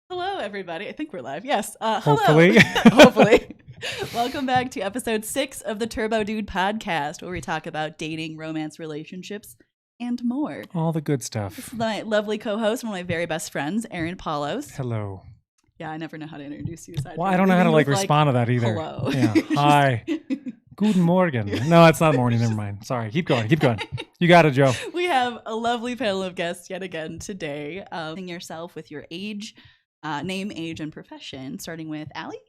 Hello, everybody. I think we're live. Yes. Hopefully. Hello. Hopefully. Welcome back to episode 6 of the Turbo Dude podcast, where we talk about dating, romance, relationships, and more. All the good This stuff. is my lovely co-host, one of my very best friends, Aaron Palos. Hello. Yeah, I never know how to introduce you. Aside Well, from I don't know how to leading with, respond to that either. Hello. Yeah. Hi. Guten Morgen. No, it's not morning. Never mind. Sorry. Keep going. Keep going. You got it, Joe. We have a lovely panel of guests yet again today. Yourself with your age, name, age, and profession, starting with Allie.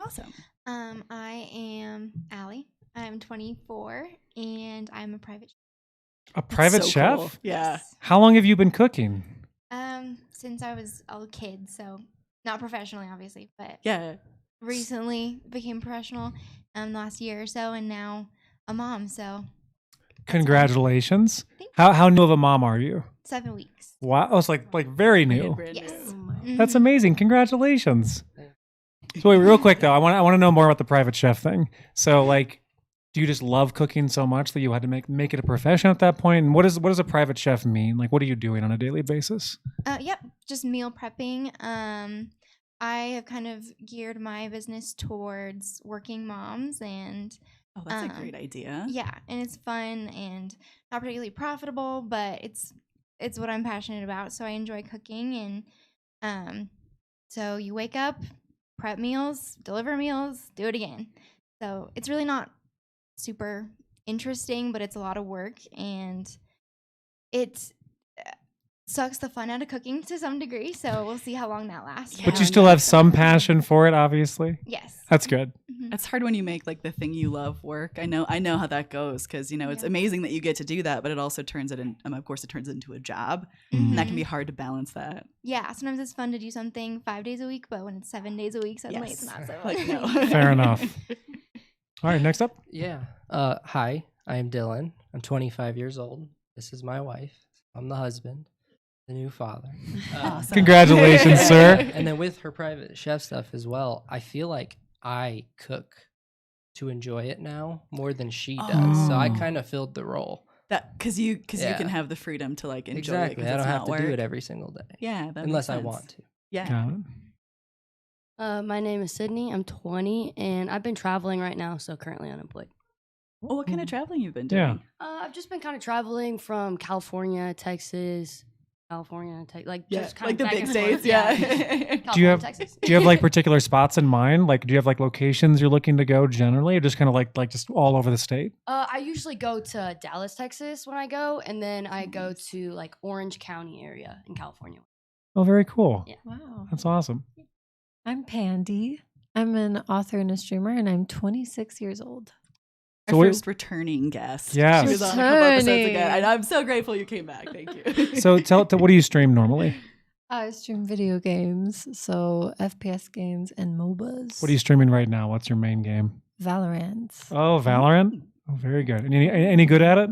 Awesome. I am Allie. I'm 24 and I'm a private chef. A private So chef? cool. Yeah. Yes. How long have you been cooking? Since I was a kid, so not professionally obviously, but Yeah. recently became professional last year or so, and now a mom, so Congratulations. Thank How new of a mom are you? 7 weeks. Wow. Oh, it's like very new. Brand Yes. new. That's Mhm. amazing. Congratulations. So wait, real quick though, I want to know more about the private chef thing. So like, do you just love cooking so much that you had to make it a profession at that point? And what does a private chef mean? Like, what are you doing on a daily basis? Yep, just meal prepping. I have kind of geared my business towards working moms, and Oh, that's a great idea. yeah, and it's fun and not particularly profitable, but it's what I'm passionate about. So I enjoy cooking, and so you wake up, prep meals, deliver meals, do it again. So it's really not super interesting, but it's a lot of work, and it sucks the fun out of cooking to some degree. So we'll see how long that lasts. Yeah. But you still have some passion for it, obviously. Yes. That's good. Mhm. It's hard when you make like the thing you love work. I know how that goes, because it's Yeah. amazing that you get to do that, but it also turns it in. Of course, it turns it into a job, Mhm. and that can Mhm. be hard to balance that. Yeah, sometimes it's fun to do something 5 days a week, but when it's 7 days a week, suddenly it's Yes. not so Like, fun. no. Fair enough. All right, next up. Yeah. Hi, I am Dylan. I'm 25 years old. This is my wife. I'm the husband, the new father. Awesome. Congratulations, sir. And then with her private chef stuff as well, I feel like I cook to enjoy it now more than she does. So I Oh. kind of filled the role. That because you Yeah. can have the freedom to like enjoy Exactly. it. 'Cause I it's don't have not to work. do it every single day. Yeah, that unless makes I sense. want to. Yeah. Got it. My name is Sydney. I'm 20, and I've been traveling right now, so currently unemployed. Oh, what kind of traveling you've been Yeah. doing? I've just been kind of traveling from California, Texas, just kind like of the back big and states. forth. Yeah. California, Do you have Texas. do you have like particular spots in mind? Like, do you have like locations you're looking to go generally, or just kind of like just all over the state? I usually go to Dallas, Texas when I go, and then I go to like Orange County area in California. Oh, very cool. Yeah. Wow. That's awesome. I'm Pandy. I'm an author and a streamer, and I'm 26 years old. Our So wait- first returning guest. Yes. She was on a couple episodes Returning. again, and I'm so grateful you came back. Thank you. So what do you stream normally? I stream video games, so FPS games and MOBAs. What are you streaming right now? What's your main game? Valorant. Oh, Valorant. Oh, very good. And any good at it?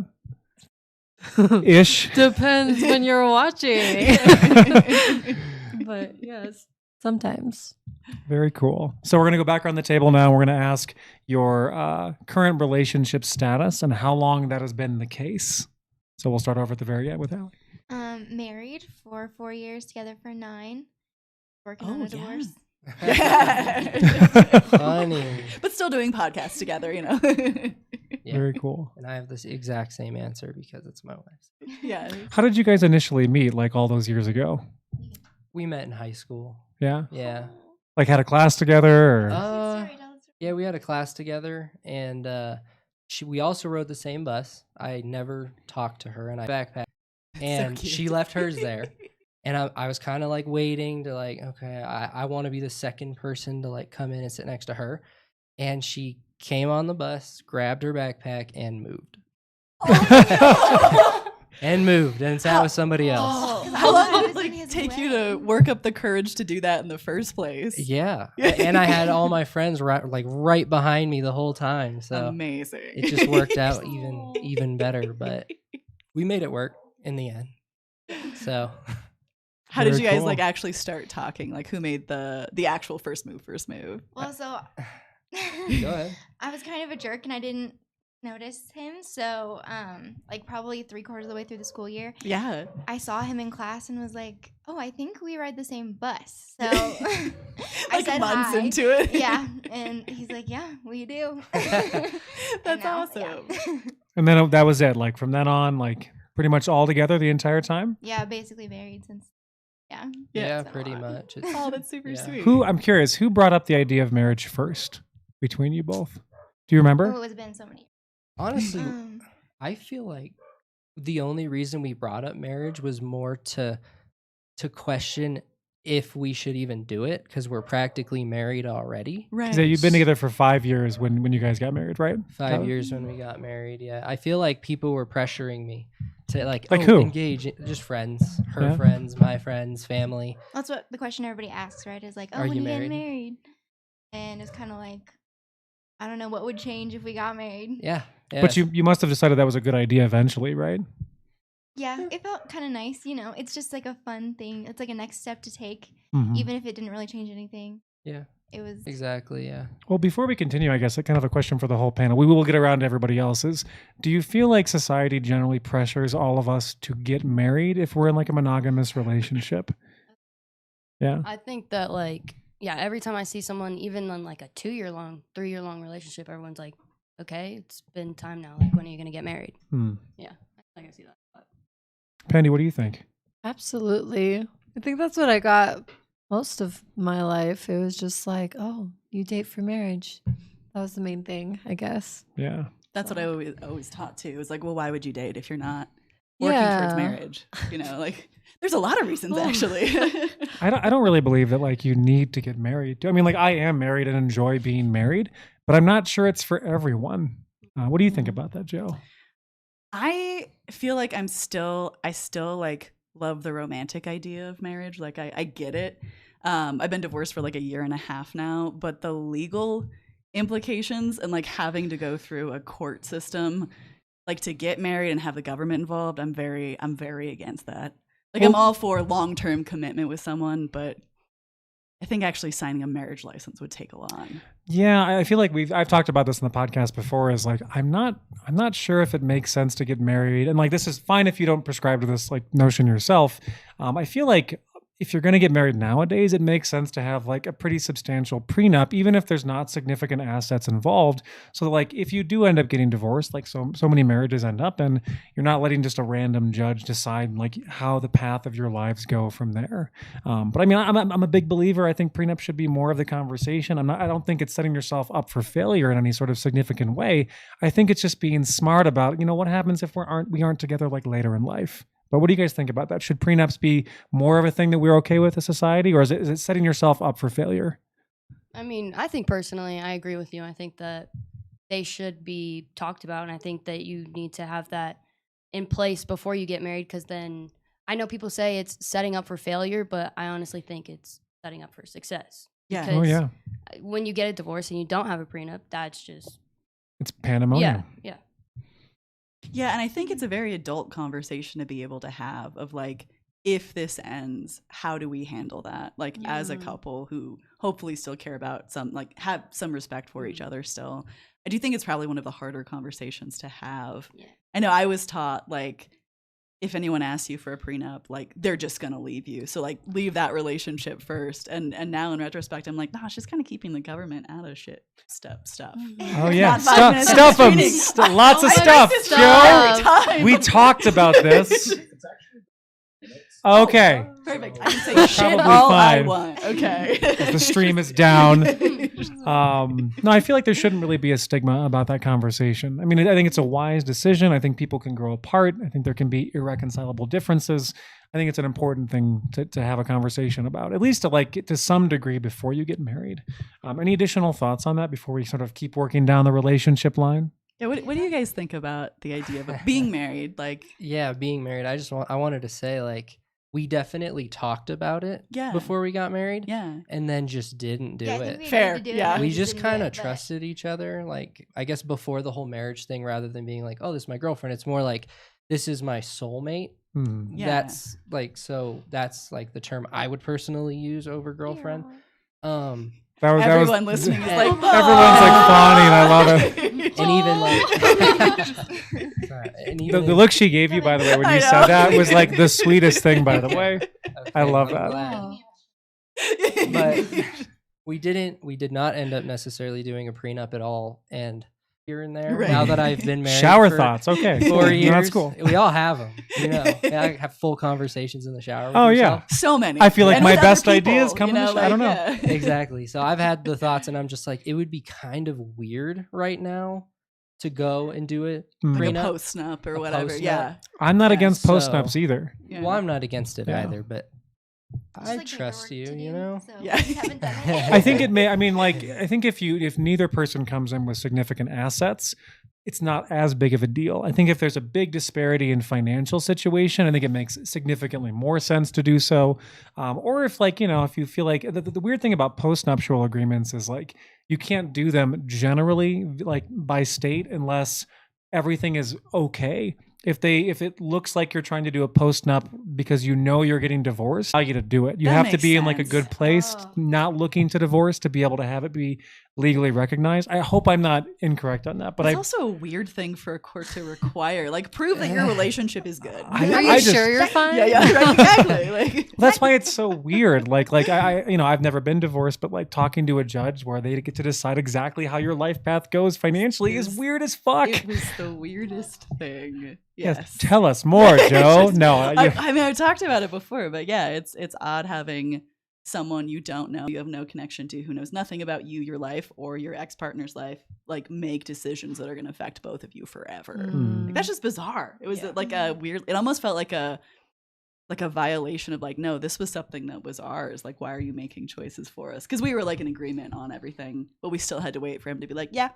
Ish. Depends when you're watching. But yes, sometimes. Very cool. So we're going to go back around the table now. We're going to ask your current relationship status and how long that has been the case. So we'll start over at the very end with Allie. Married for 4 years, together for 9. Working on Oh, a divorce. Yeah. Funny. But still doing podcasts together, Yeah. Very cool. And I have this exact same answer because it's my wife's. Yeah. How did you guys initially meet, like all those years ago? We met in high school. Yeah? Yeah. Like had a class together? Or? Sorry, tell the story. Yeah, we had a class together, and we also rode the same bus. I never talked to her, and I backpacked, and cute. she left hers there, and I was kind of like waiting to like, okay, I want to be the second person to like come in and sit next to her, and she came on the bus, grabbed her backpack, and moved, and sat with somebody else. Oh, I how long was did it in like his take you way. to work up the courage to do that in the first place? Yeah, and I had all my friends right behind me the whole time, so Amazing. it just worked out even better. But we made it work in the end. So How did Very you guys cool. like actually start talking? Like who made the actual first move? Well, so go ahead. I was kind of a jerk, and I didn't notice him. So, like probably 3/4 of the way through the school year, Yeah. I saw him in class and was like, "Oh, I think we ride the same bus." So I Like said months hi. into it. Yeah, and he's like, "Yeah, we do." And That's now, awesome. Yeah. And then that was it. Like from then on, like pretty much all together the entire time. Yeah, basically married since. Yeah. Yeah, It's been a pretty lot. much. Oh, that's super Yeah. sweet. I'm curious, who brought up the idea of marriage first between you both? Do you remember? Oh, it's been so many. Honestly, Um, I feel like the only reason we brought up marriage was more to question if we should even do it because we're practically married already. Right. Because you've been together for 5 years when you guys got married, right? 5 years when we got married. Yeah, I feel like people were pressuring me to like who? engage. Just friends, her Yeah. friends, my friends, family. that's what the question everybody asks, right? Is like, "Oh, Are when you you getting married? married?" And it's kind of like, I don't know what would change if we got married. Yeah, But you must have decided that was a good idea eventually, right? Yeah, it felt kind of nice, you know. It's just like a fun thing. It's like a next step to take, Mhm. even if it didn't really change anything. Yeah, It was exactly. Yeah. Well, before we continue, I guess kind of a question for the whole panel. We will get around to everybody else's. Do you feel like society generally pressures all of us to get married if we're in like a monogamous relationship? Yeah. I think that like yeah, every time I see someone, even on like a 2-year-long, 3-year-long relationship, everyone's like, "Okay, it's been time now. Like, when are you gonna get married?" Hmm. Yeah, I can see that. But Pandy, what do you think? Absolutely. I think that's what I got most of my life. It was just like, oh, you date for marriage. That was the main thing, I guess. Yeah. That's what I always taught too. It's like, well, why would you date if you're not working towards marriage? You know, like there's a lot of reasons actually. I don't really believe that like you need to get married. I mean, like I am married and enjoy being married, but I'm not sure it's for everyone. What do you think about that, Joe? I feel like I still like love the romantic idea of marriage. Like I get it. I've been divorced for like 1.5 years now, but the legal implications and like having to go through a court system like to get married and have the government involved, I'm very against that. Like I'm all for long-term commitment with someone, but I think actually signing a marriage license would take a lot. Yeah, I feel like I've talked about this in the podcast before. Is like I'm not sure if it makes sense to get married, and like this is fine if you don't prescribe to this like notion yourself. I feel like if you're going to get married nowadays, it makes sense to have like a pretty substantial prenup, even if there's not significant assets involved. So like if you do end up getting divorced, like so many marriages end up, and you're not letting just a random judge decide like how the path of your lives go from there. But I mean, I'm a big believer. I think prenup should be more of the conversation. I don't think it's setting yourself up for failure in any sort of significant way. I think it's just being smart about, you know, what happens if we aren't together like later in life. But what do you guys think about that? Should prenups be more of a thing that we're okay with as society, or is it setting yourself up for failure? I mean, I think personally, I agree with you. I think that they should be talked about, and I think that you need to have that in place before you get married, because then I know people say it's setting up for failure, but I honestly think it's setting up for success. Yeah. Oh yeah, When you get a divorce and you don't have a prenup, that's just it's pandemonium. yeah. Yeah, and I think it's a very adult conversation to be able to have of like, if this ends, how do we handle that? Like as a couple who hopefully still care about have some respect for each other still. I do think it's probably one of the harder conversations to have. Yeah. I know I was taught like, if anyone asks you for a prenup, like they're just gonna leave you. So like leave that relationship first. And now in retrospect, I'm like, nah, it's just kind of keeping the government out of shit stuff. Oh yeah, Not 5 minutes of stuff them. training. Lots of I stuff, like this Joe. every time. We talked about this. Okay, Perfect. I can say We're shit probably all I fine. want. Okay. the stream is down. No, I feel like there shouldn't really be a stigma about that conversation. I mean, I think it's a wise decision. I think people can grow apart. I think there can be irreconcilable differences. I think it's an important thing to have a conversation about, at least to some degree before you get married. Any additional thoughts on that before we sort of keep working down the relationship line? Yeah, what do you guys think about the idea of being married? Like, Yeah, being married. I wanted to say like we definitely talked about it before we got married. yeah. And then just didn't do I think it. we Fair, agreed to do yeah. it, We just didn't do kind of it, but- trusted each other. Like, I guess before the whole marriage thing, rather than being like, oh, this is my girlfriend, it's more like, this is my soulmate. Yeah. That's like the term I would personally use over girlfriend. Everyone listening is like, everyone's like fawning. I love it. And even like and even The look she gave you, by the way, when I you know. said that was like the sweetest thing, by the way. I Okay, love I'm that. glad. But we did not end up necessarily doing a prenup at all. And here and there, Right. now that I've been married Shower for thoughts. Okay. 4 Cool. years, That's cool. we all have them. I have full conversations in the shower. With Oh, yeah. yourself. so many. I feel like And my with other best people, ideas come in the I don't know. yeah. Exactly. So I've had the thoughts, and I'm just like, it would be kind of weird right now to go and do it. Mm. Like a prenup. post-nup or A whatever. post-nup. Yeah. I'm not Yeah, against post nups so- either. Yeah. Well, I'm not against it Yeah. either, but Just, I like, more trust work you. to You do, know. So Yeah. we haven't done it. I think it may. I mean, like, I think if neither person comes in with significant assets, it's not as big of a deal. I think if there's a big disparity in financial situation, I think it makes significantly more sense to do so. Or if, like, if you feel like the weird thing about postnuptial agreements is like you can't do them generally, like by state, unless everything is okay. If it looks like you're trying to do a postnup because you're getting divorced, allow you to do it. You That have to makes be in like a sense. good place, Oh. not looking to divorce, to be able to have it be legally recognized. I hope I'm not incorrect on that, but It's also a weird thing for a court to require. Like, prove that your relationship is good. I Are you just- sure you're fine? Yeah, right, exactly. Like, that's why it's so weird. Like I I've never been divorced, but like talking to a judge where they get to decide exactly how your life path goes financially is weird as fuck. it was the weirdest thing. Yes, Yes. tell us more, Joe. No, I mean, I've talked about it before, but yeah, it's odd having someone you don't know, you have no connection to, who knows nothing about you, your life, or your ex-partner's life, like make decisions that are going to affect both of you forever. Mm. Like, that's just bizarre. It was Yeah. like a weird. It almost felt like a violation of like, no, this was something that was ours. Like, why are you making choices for us? Because we were like in agreement on everything, but we still had to wait for him to be like, yeah,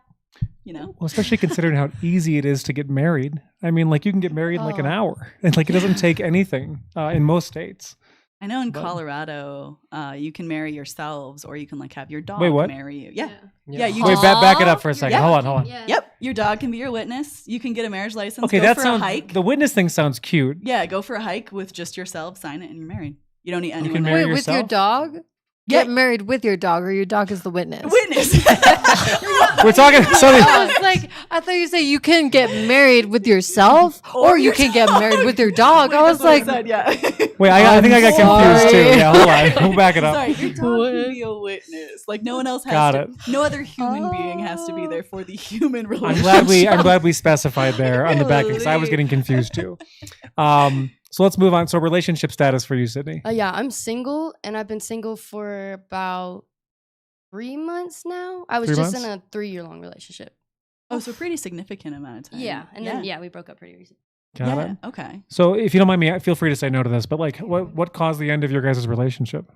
Well, especially considering how easy it is to get married. I mean, like you can get married in like an hour, and like it doesn't take anything in most states. I know in But- Colorado, you can marry yourselves, or you can like have your dog Wait, what? marry you. Yeah. Yeah. Yeah, you Wait, just, back it up for a second. Yeah. Hold on. Yeah. Yep, your dog can be your witness. You can get a marriage license. Okay, go that for sounds. a hike. The witness thing sounds cute. Yeah, go for a hike with just yourself, sign it, and you're married. You don't need anyone can there. marry Wait, with your yourself? dog? Yeah. Get married with your dog, or your dog is the witness. Witness. We're talking. I was like, I thought you said you can get married with yourself, or you your can get dog. married with your dog. I was That's what like, said, yeah. Wait, I think I got confused too. sorry. Yeah, hold on. We'll back it up. Sorry, your dog can be a witness. Like no one else has Got to. it. No other human being has to be there for the human I'm relationship. glad we specified there on the back because I was Really? getting confused too. So let's move on. So relationship status for you, Sydney. Yeah, I'm single, and I've been single for about 3 months now. I was 3 just months? in a 3-year-long relationship. Oh, so pretty significant amount of time. Yeah, and then we broke up pretty recently. Got Yeah. it. Okay. So if you don't mind me, feel free to say no to this. But like, what caused the end of your guys' relationship?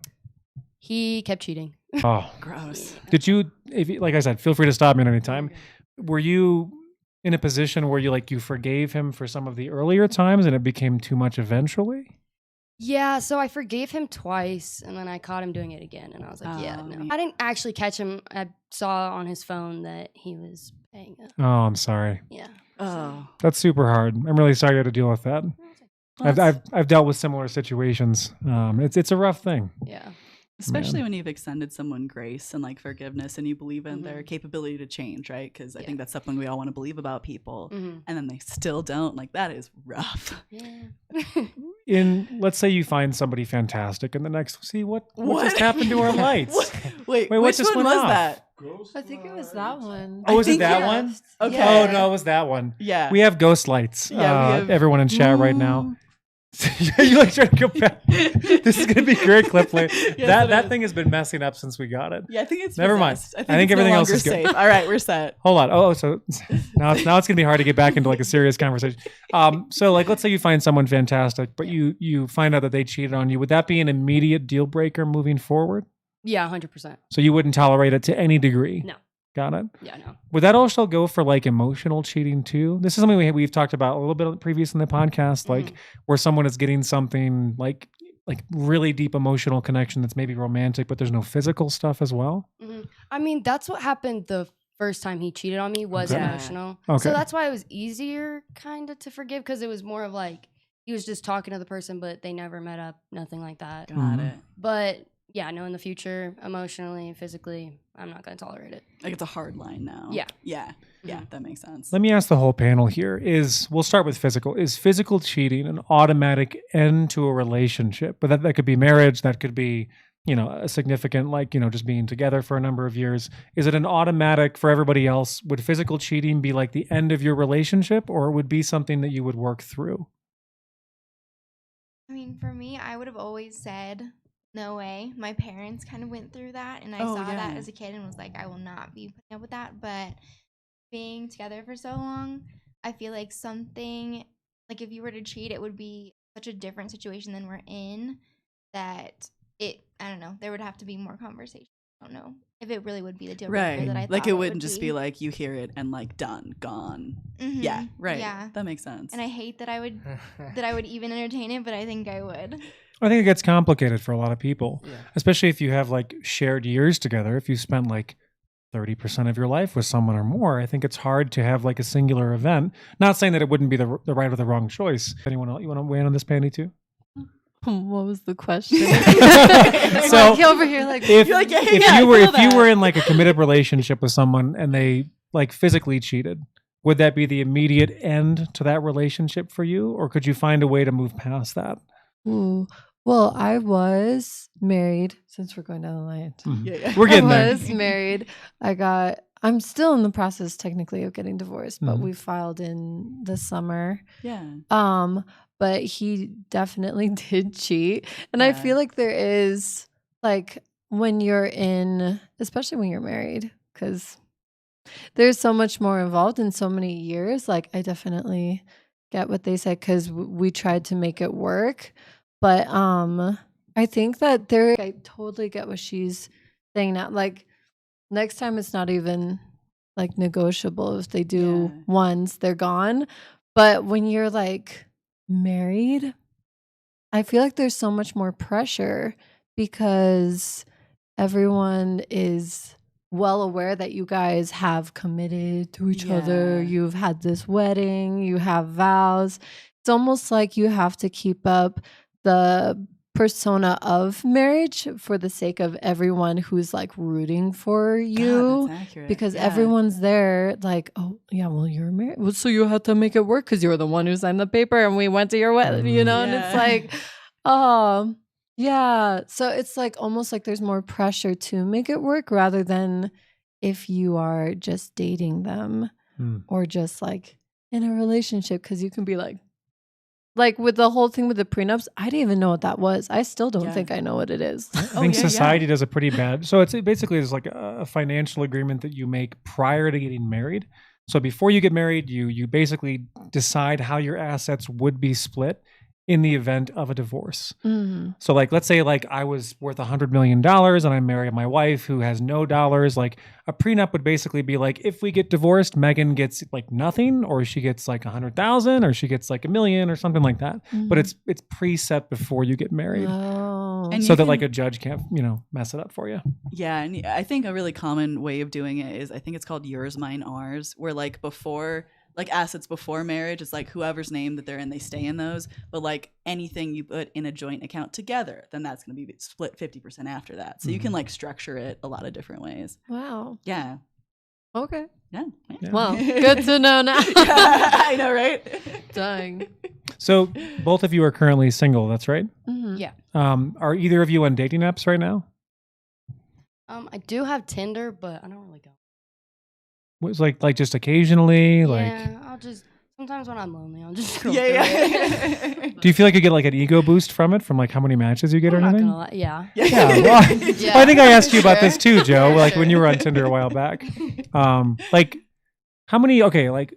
He kept cheating. Oh, Gross. did you? Like I said, feel free to stop me at any time. Were you in a position where you forgave him for some of the earlier times and it became too much eventually? Yeah, so I forgave him twice, and then I caught him doing it again, and I was like, yeah, Oh, no. man. I didn't actually catch him. I saw on his phone that he was paying it. Oh, I'm sorry. Yeah. Oh. That's super hard. I'm really sorry you had to deal with that. I've dealt with similar situations. It's a rough thing. Yeah. Especially when you've extended someone grace and like forgiveness and you believe in their capability to change, right? Because I think that's something we all want to believe about people. Mm-hmm. And then they still don't. Like, that is rough. Yeah. Let's say you find somebody fantastic in the next, see what What? just happened to our lights? Wait, what which just one went was off? that? I think it was that one. Oh, was it think, that yeah. one? Okay. Oh no, it was that one. Yeah. We have ghost lights. Yeah, we have- everyone in chat right now. You like trying to go back. This is gonna be a great clip later. Yes, it that is. thing has been messing up since we got it. Yeah, I think it's Never mind. possessed. I think it's everything no else is longer good. safe. All right, we're set. Hold on. Oh, so now it's gonna be hard to get back into like a serious conversation. So like let's say you find someone fantastic, but you find out that they cheated on you. Would that be an immediate deal breaker moving forward? Yeah, 100%. So you wouldn't tolerate it to any degree? No. Got it. Yeah, no. Would that also go for like emotional cheating too? This is something we've talked about a little bit previous in the podcast, like where someone is getting something like really deep emotional connection that's maybe romantic, but there's no physical stuff as well. I mean, that's what happened the first time he cheated on me was Okay. emotional. Okay. So that's why it was easier kind of to forgive because it was more of like he was just talking to the person, but they never met up, nothing like that. Got Mhm. it. But yeah, I know in the future, emotionally, physically, I'm not going to tolerate it. Like it's a hard line now. Yeah. Yeah. That makes sense. Let me ask the whole panel here we'll start with physical. Is physical cheating an automatic end to a relationship? But that could be marriage. That could be, a significant, just being together for a number of years. Is it an automatic for everybody else? Would physical cheating be like the end of your relationship, or it would be something that you would work through? I mean, for me, I would have always said, no way. My parents kind of went through that, and I Oh, saw yeah. that as a kid and was like, I will not be putting up with that. But being together for so long, I feel like something, like if you were to cheat, it would be such a different situation than we're in that I don't know, there would have to be more conversation. I don't know if it really would be the deal breaker that I Right. thought Like it would wouldn't just be like you hear it and like done, gone. Mhm. Yeah. Right. Yeah. That makes sense. And I hate that I would even entertain it, but I think I would. I think it gets complicated for a lot of people, Yeah. especially if you have like shared years together. If you spent like 30% of your life with someone or more, I think it's hard to have like a singular event. Not saying that it wouldn't be the right or the wrong choice. Anyone else, you want to weigh in on this, Pandy, too? What was the question? So, like over here, like If, You're like, yeah, if yeah, you were I if feel you that. were in like a committed relationship with someone and they like physically cheated, would that be the immediate end to that relationship for you, or could you find a way to move past that? Ooh. Well, I was married, since we're going down the line. Yeah. We're getting I there. was married. I'm still in the process technically of getting divorced, but Mhm. we filed in the summer. Yeah. But he definitely did cheat. And I Yeah. feel like there is like when you're especially when you're married, because there's so much more involved in so many years. Like I definitely get what they said because we tried to make it work. But I think that I totally get what she's saying now. Like next time it's not even like negotiable. If they do Yeah. once, they're gone. But when you're like married, I feel like there's so much more pressure because everyone is well aware that you guys have committed to each other. Yeah. You've had this wedding, you have vows. It's almost like you have to keep up the persona of marriage for the sake of everyone who's like rooting for you. That's accurate. Because Yeah. everyone's there like, oh, yeah, well, you're married. Well, so you had to make it work because you were the one who signed the paper and we went to your wedding, and it's Yeah. like, oh, yeah. So it's like almost like there's more pressure to make it work rather than if you are just dating them or just like in a relationship, because you can be like with the whole thing with the prenups, I didn't even know what that was. I still don't Yeah. think I know what it is. I Oh, think yeah, society yeah. does a pretty bad. So it's basically it's like a financial agreement that you make prior to getting married. So before you get married, you basically decide how your assets would be split in the event of a divorce. Mhm. So like, let's say like I was worth $100 million and I marry my wife who has no dollars. Like a prenup would basically be like, if we get divorced, Megan gets like nothing, or she gets like 100,000, or she gets like $1 million or something like that. But it's preset before you get married. Oh. And So you that can- like a judge can't, mess it up for you. Yeah, and I think a really common way of doing it is I think it's called yours, mine, ours, where like before, like assets before marriage, it's like whoever's name that they're in, they stay in those. But like anything you put in a joint account together, then that's going to be split 50% after that. So you can like structure it a lot of different ways. Wow. Yeah. Okay. Yeah. Yeah. Well, good to know now. I know, right? Dang. So both of you are currently single. That's right. Mhm. Yeah. Are either of you on dating apps right now? I do have Tinder, but I don't really go. Was like just occasionally, like. Yeah, I'll just sometimes when I'm lonely, I'll just scroll Yeah, through it. yeah. Do you feel like you get like an ego boost from it, from like how many matches you get I'm or not anything? gonna lie. Yeah. Yeah, well, Yeah. I think I asked you about this too, Sure. Joe. Yeah, Like when you were on sure. Tinder a while back. Like how many? Okay, like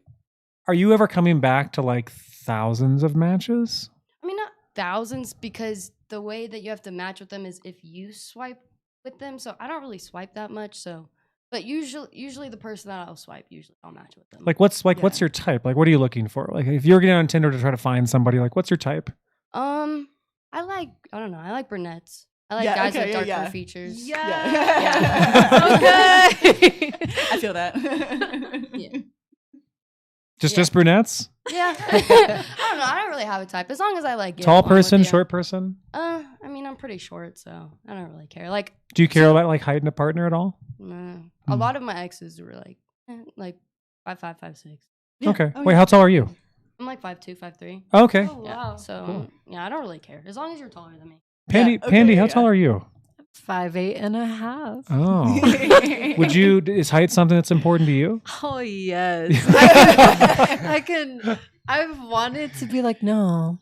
are you ever coming back to like thousands of matches? I mean, not thousands, because the way that you have to match with them is if you swipe with them. So I don't really swipe that much. So, but usually the person that I'll swipe, usually I'll match with them. Like what's your type? Like what are you looking for? Like if you're getting on Tinder to try to find somebody, like what's your type? I don't know. I like brunettes. I like Yeah, guys okay, with yeah, darker yeah. feers. Yeah. Okay. I feel that. Yeah. Just brunettes? Yeah. I don't know. I don't really have a type. As long as I like get Tall along with person, you. short person? I I mean, I'm pretty short, so I don't really care. Like, Do you care about like height in a partner at all? a lot of my exes were like 5'5", 5'6". Yeah. Okay. Oh, Wait, yeah. how tall are you? I'm like 5'2", 5'3". Okay. Oh, Yeah. wow. So Cool. yeah, I don't really care as long as you're taller than me. Pandy, Yeah, okay, Pandy, how yeah. tall are you? 5'8.5". Oh. Would you? Is height something that's important to you? Oh yes. I've wanted to be like, no,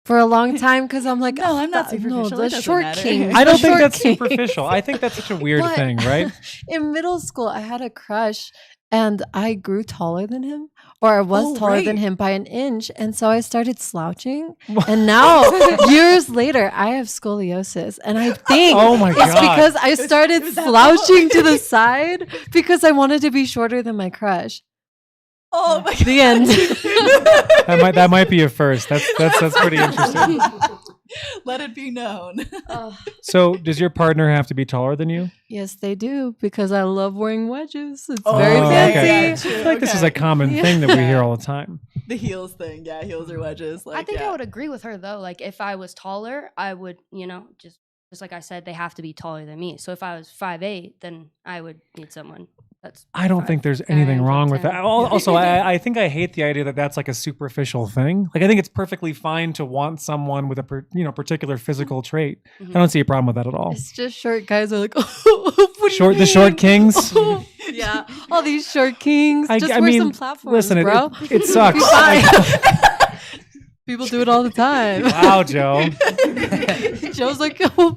for a long time, because I'm like, No, I'm not no, superficial. It the doesn't short matter. king. I don't the think short that's king. superficial. I think that's such a weird But thing, right? In middle school, I had a crush, and I grew taller than him, or I was Oh, taller than right. him by an inch, and so I started slouching. And now, years later, I have scoliosis, and I think Oh my it's God. because I started it was that slouching low. to the side because I wanted to be shorter than my crush. Oh my The end. That might be a first. That's pretty interesting. Let it be known. So, does your partner have to be taller than you? Yes, they do, because I love wearing wedges. It's Oh, very okay. fancy. Yeah, I feel like this is a okay. common thing that we hear all the time. The heels thing, yeah, heels or wedges. Like, I think yeah. I would agree with her though. Like if I was taller, I would, just like I said, they have to be taller than me. So if I was 5'8", then I would need someone that's. I don't think there's anything wrong with that. Also, I think I hate the idea that that's like a superficial thing. Like I think it's perfectly fine to want someone with a particular physical trait. I don't see a problem with that at all. It's just short guys are like, oh, what do you Short, the mean? short kings. Oh, yeah, all these short kings. Just I wear mean, some platforms, listen, bro. it sucks. Be fine. People do it all the time. Wow, Joe. Joe's like, oh,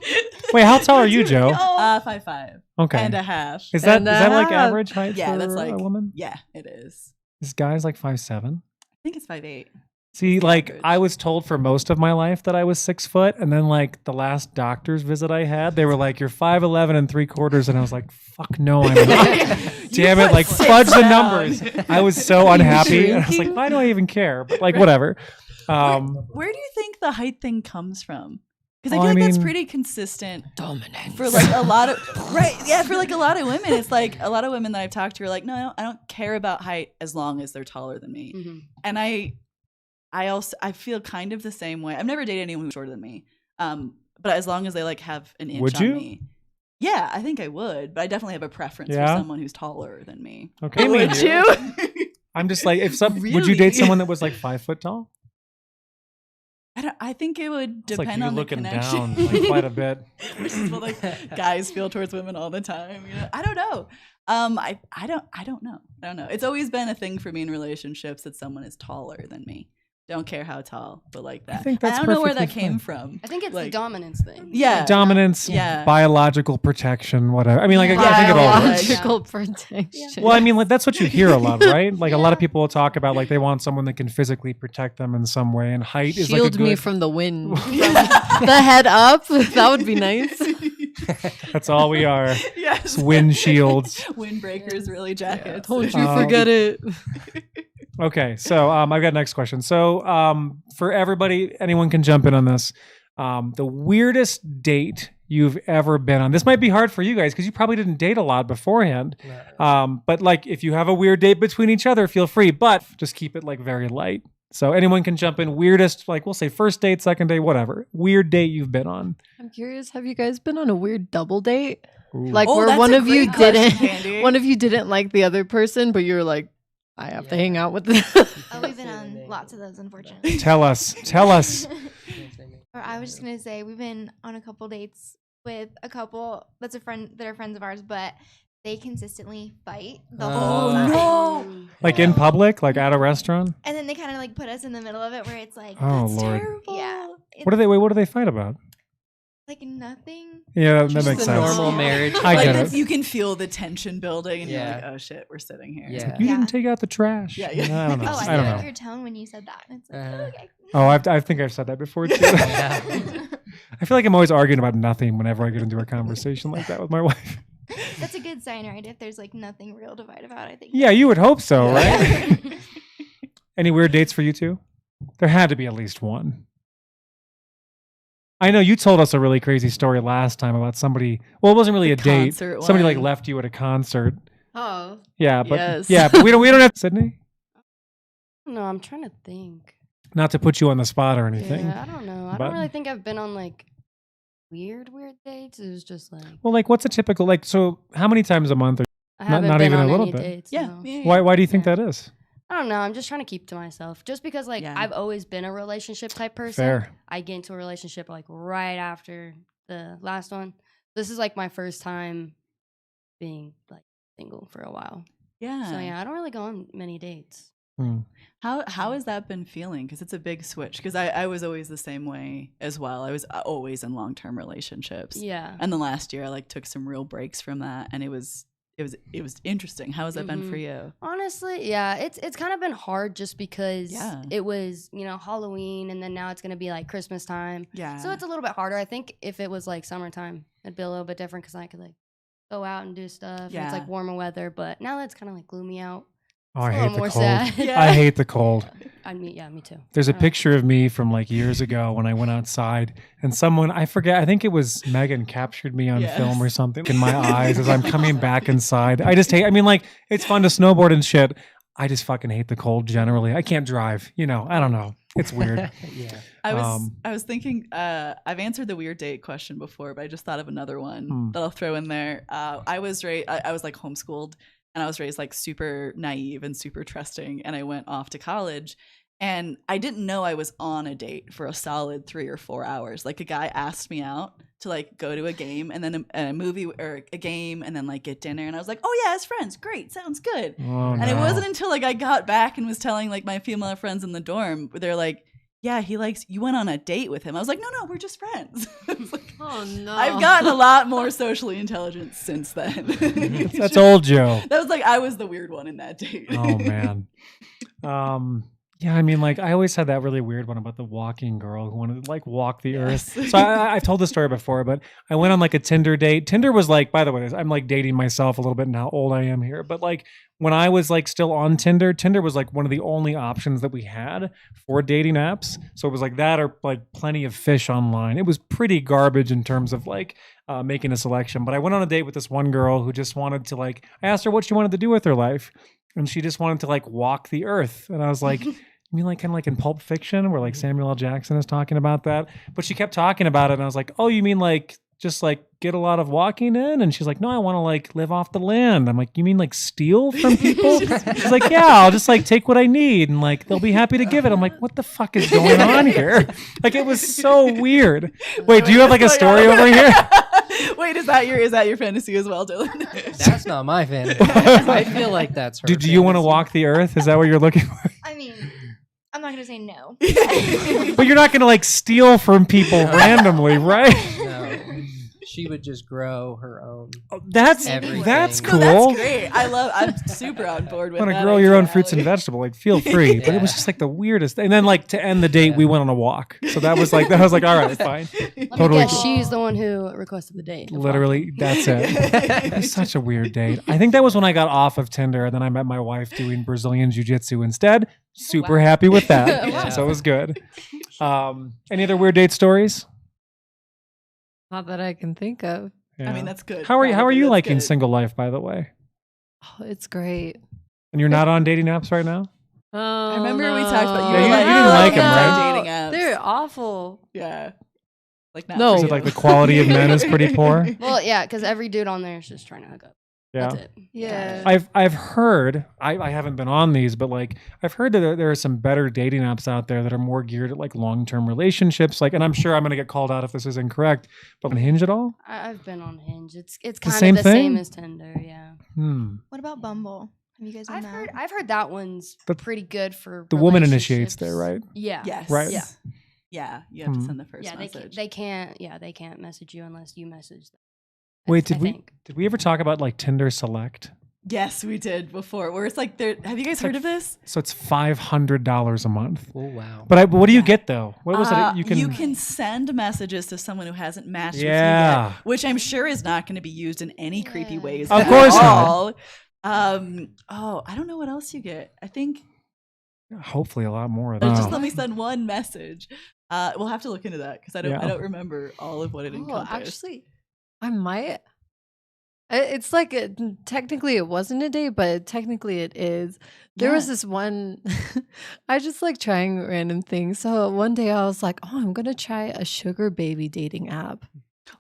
Wait, how tall are you, Joe? 5'5" Okay. and a half. Is that And a like half. average height Yeah, for that's like a woman? Yeah, it is. This guy's like 5'7". I think it's 5'8". See, like average. I was told for most of my life that I was 6 foot, and then like the last doctor's visit I had, they were like, "You're 5'11" and 3/4," and I was like, "Fuck no, I'm not." Damn it! put Like 6 fudge the down. numbers. I was so unhappy, and I was like, "Why do I even care?" But like, whatever. Where do you think the height thing comes from? Because I Well, feel I like that's mean- pretty consistent Dominance. for like a lot of right. Yeah, for like a lot of women, it's like a lot of women that I've talked to are like, no, I don't care about height as long as they're taller than me. Mm-hmm. And I feel kind of the same way. I've never dated anyone who's shorter than me. But as long as they like have an inch Would on you? me. Yeah, I think I would, but I definitely have a preference Yeah? for someone who's taller than me. Okay, Would maybe. you? I'm just like, would you Really? date someone that was like 5 foot tall? I think it would It's like depend you on the looking connection. down like quite a bit. Which is what like guys feel towards women all the time. You know? I don't know. I don't know. I don't know. It's always been a thing for me in relationships that someone is taller than me. Don't care how tall, but like that. think that's I don't know where that perfectly came fine. from. I think it's the Like- dominance thing. Yeah. Dominance, Yeah. biological protection, whatever. I mean, like, I Yeah, think it all yeah, works. biological protection. Well, I mean, like that's what you hear a lot, right? Like a lot of people will talk about like they want someone that can physically protect them in some way, and height is like a Shield me good. from the wind. From the head up. That would be nice. That's all we are. Yes. It's wind shields. Windbreakers, really jackets. Don't you forget it. Okay, so I've got next question. So for everybody, anyone can jump in on this. The weirdest date you've ever been on. This might be hard for you guys because you probably didn't date a lot beforehand. But like if you have a weird date between each other, feel free. But just keep it like very light. So anyone can jump in. Weirdest, like we'll say first date, second date, whatever. Weird date you've been on. I'm curious, have you guys been on a weird double date? Ooh. Like Oh, where that's one a of you great question, didn't Candy. one of you didn't like the other person, but you're like, I have to hang out with them. Oh, we've been on lots of those, unfortunately. Tell us. Or I was just gonna say we've been on a couple dates with a couple that are friends of ours, but they consistently fight the whole Oh, time. no. Like in public, like at a restaurant. And then they kind of like put us in the middle of it, where it's like, Oh That's Lord. terrible. yeah, What do they fight about? like nothing. Yeah, that Just makes the sense. normal marriage. I Like, get that's- it. you can feel the tension building, and Yeah. you're like, "Oh shit, we're sitting here." Yeah. You Yeah. didn't take out the trash. Yeah, yeah. I don't know. Oh, I don't like know. your tone when you said that. It's like, Uh-huh. okay. Oh, I think I've said that before too. Yeah. I feel like I'm always arguing about nothing whenever I get into a conversation like that with my wife. That's a good sign, right? If there's like nothing real to fight about, I think. Yeah, you would hope so, Yeah. right? Any weird dates for you two? There had to be at least one. I know you told us a really crazy story last time about somebody. Well, it wasn't really The a date. concert Somebody like one. left you at a concert. Oh. Yeah, but Yes. yeah, but we don't have Sydney. No, I'm trying to think. Not to put you on the spot or anything. Yeah, I don't know. I but- don't really think I've been on like weird dates. It was just like Well, like what's a typical like? So how many times a month? Or I not- haven't not been even on a little any bit. dates. Yeah. no. yeah, Why? yeah. Why do you think Yeah. that is? I don't know. I'm just trying to keep to myself. Just because like Yeah. I've always been a relationship type person. Fair. I get into a relationship like right after the last one. This is like my first time being like single for a while. Yeah. So yeah, I don't really go on many dates. Hmm. How has that been feeling? Because it's a big switch. Because I was always the same way as well. I was always in long-term relationships. Yeah. And then last year I like took some real breaks from that, and it was interesting. How has that been for you? Honestly, yeah, it's kind of been hard just because Yeah. it was, Halloween and then now it's gonna be like Christmas time. Yeah. So it's a little bit harder. I think if it was like summertime, it'd be a little bit different because I could like go out and do stuff. And Yeah. it's like warmer weather, but now that it's kind of like gloomy out, Oh, I it's a hate little the more cold. sad. Yeah. I hate the cold. Me too. There's a Uh, picture of me from like years ago when I went outside and someone, I forget, I think it was Megan captured me on Yes. film or something in my eyes as I'm coming back inside. I just hate, I mean, like, it's fun to snowboard and shit. I just fucking hate the cold generally. I can't drive, I don't know. It's weird. Yeah. I was thinking I've answered the weird date question before, but I just thought of another one that I'll throw in there. I was like homeschooled, and I was raised like super naive and super trusting, and I went off to college, and I didn't know I was on a date for a solid 3 or 4 hours. Like a guy asked me out to like go to a game and then a movie or a game and then like get dinner, and I was like, oh yeah, as friends, great, sounds good. Oh, And it no. wasn't until like I got back and was telling like my female friends in the dorm, they're like, yeah, you went on a date with him. I was like, no, we're just friends. I was like, Oh no. I've gotten a lot more socially intelligent since then. That's old Joe. That was like, I was the weird one in that date. Oh man. Yeah, I mean, like I always had that really weird one about the walking girl who wanted to like walk the Yes. earth. So I've told this story before, but I went on like a Tinder date. Tinder was like, by the way, I'm like dating myself a little bit and how old I am here, but like when I was like still on Tinder, Tinder was like one of the only options that we had for dating apps. So it was like that or like plenty of fish online. It was pretty garbage in terms of like making a selection. But I went on a date with this one girl who just wanted to like, I asked her what she wanted to do with her life. And she just wanted to like walk the earth. And I was like, you mean like kind of like in Pulp Fiction where like Samuel L. Jackson is talking about that? But she kept talking about it. And I was like, oh, you mean like just like get a lot of walking in? And she's like, no, I want to like live off the land. I'm like, you mean like steal from people? She's like, yeah, I'll just like take what I need and like they'll be happy to give it. I'm like, what the fuck is going on here? Like it was so weird. Wait, do you have like a story over here? Wait, is that your fantasy as well, Dylan? That's not my fantasy. I feel like that's her. Do you want to fantasy. walk the earth? Is that what you're looking for? I mean, I'm not gonna say no. But you're not going to like steal from people randomly, right? No. She would just grow her own. That's Everything. that's No, cool. that's great. I'm super on board with Want that. to grow your own idea, fruits and Allie. vegetables? Like, feel free. But it was just like the weirdest. And then, like to end the date, we went on a walk. So that was like, all right, fine. Let Totally me guess, cool. she's the one who requested the date. Literally, that's it. It was such a weird date. I think that was when I got off of Tinder, and then I met my wife doing Brazilian jiu-jitsu instead. Super happy with that. Wow. So it was good. Any other weird date stories? Not that I can think of. I Yeah. mean, that's good. How are you Probably, that's liking good. single life, by the way? Oh, it's great. And you're not on dating apps right now? Oh, I remember we talked about Yeah, were you like, didn't like 'em, right? Dating apps. They're awful. Yeah. Like not No. for Is you. it like the quality of men is pretty poor? Well, yeah, because every dude on there is just trying to hook up. Yeah. That's it. Yeah. I've heard, I haven't been on these, but like I've heard that there are some better dating apps out there that are more geared at like long-term relationships. Like, and I'm sure I'm going to get called out if this is incorrect, but on Hinge at all? I've been on Hinge. It's The kind same of the thing? same as Tinder. Yeah. What about Bumble? Have you guys done that? I've heard that one's But pretty good for The woman initiates there, relationships. right? Yeah. Yes. Right. Yeah. Yeah. You have to Hmm. send the first Yeah, message. they can't message you unless you message them. Wait, I think. did we ever talk about like Tinder Select? Yes, we did before. Where it's like there. Have you guys heard of this? So it's $500 a month. Oh wow. But what do you get though? What was it? You can send messages to someone who hasn't matched with you Yeah. yet, which I'm sure is not going to be used in any creepy Yeah. ways. Of at course not. all. I don't know what else you get. I think Hopefully a lot more. just though. let me send one message. We'll have to look into that because I Yeah. don't remember all of what it Oh, encompassed. actually, I might. It's like technically it wasn't a date, but technically it is. There was Yeah. this one. I just like trying random things. So one day I was like, "Oh, I'm gonna try a sugar baby dating app."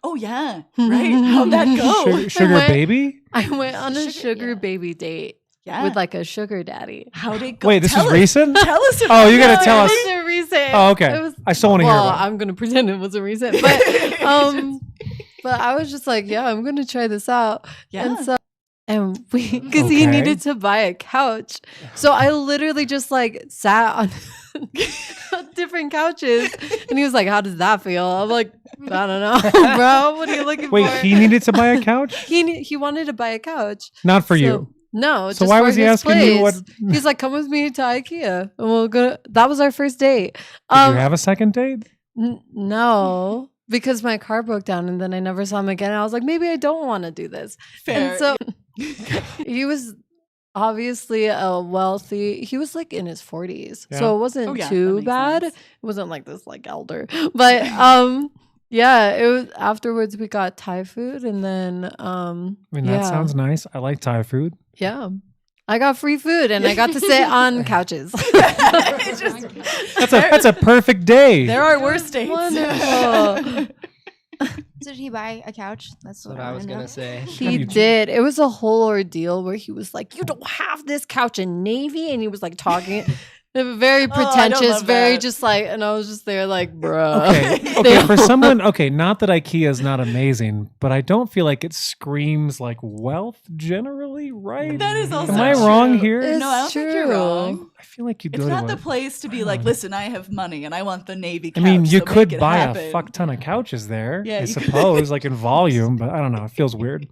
Oh yeah, right. How'd that go? Sugar went- baby? I went on a Sugar- sugar yeah. baby date Yeah. with like a sugar daddy. How'd it go? Wait, this Tell is us- recent? Tell us. Oh, about you gotta that. tell It us. wasn't recent. Oh, okay. It was, I still want to hear well, about it. I'm gonna pretend it wasn't recent, but I was just like, yeah, I'm gonna try this out. Yeah. And because he Okay. needed to buy a couch, so I literally just like sat on different couches, and he was like, "How does that feel?" I'm like, "I don't know, bro. What are you looking Wait, for?" he needed to buy a couch? he wanted to buy a couch, Not for So- you. No. So just why for was he his asking you what? place. He's like, "Come with me to IKEA, and we'll go." That was our first date. Did you have a second date? No, because my car broke down, and then I never saw him again. And I was like, maybe I don't want to do this. Fair. And so he was obviously a wealthy. He was like in his 40s, Yeah. so it wasn't Oh, yeah, that too makes bad. sense. It wasn't like this like elder, but yeah. It was afterwards we got Thai food, and then I mean, that sounds nice. I like Thai food. yeah. I got free food, and I got to sit on couches. It's just- That's a perfect day. there are worse dates. Wonderful. So did he buy a couch? That's That's what I was wanna know. gonna say. He you- did. It was a whole ordeal where he was like, "You don't have this couch in navy," and he was like talking, very Oh, I don't pretentious, love very that. just like, and I was just there like, "Bro." Okay, for someone, not that IKEA is not amazing, but I don't feel like it screams like wealth generally, right? That is also Am I true. wrong here? It's No, I don't think you're true. wrong. I feel like you It's go not to the place to be like, don't- listen, I have money and I want the navy I couch. mean, you so could make it buy happen. a fuck ton of couches there, Yeah, I you could. suppose, like in volume, but I don't know. It feels weird.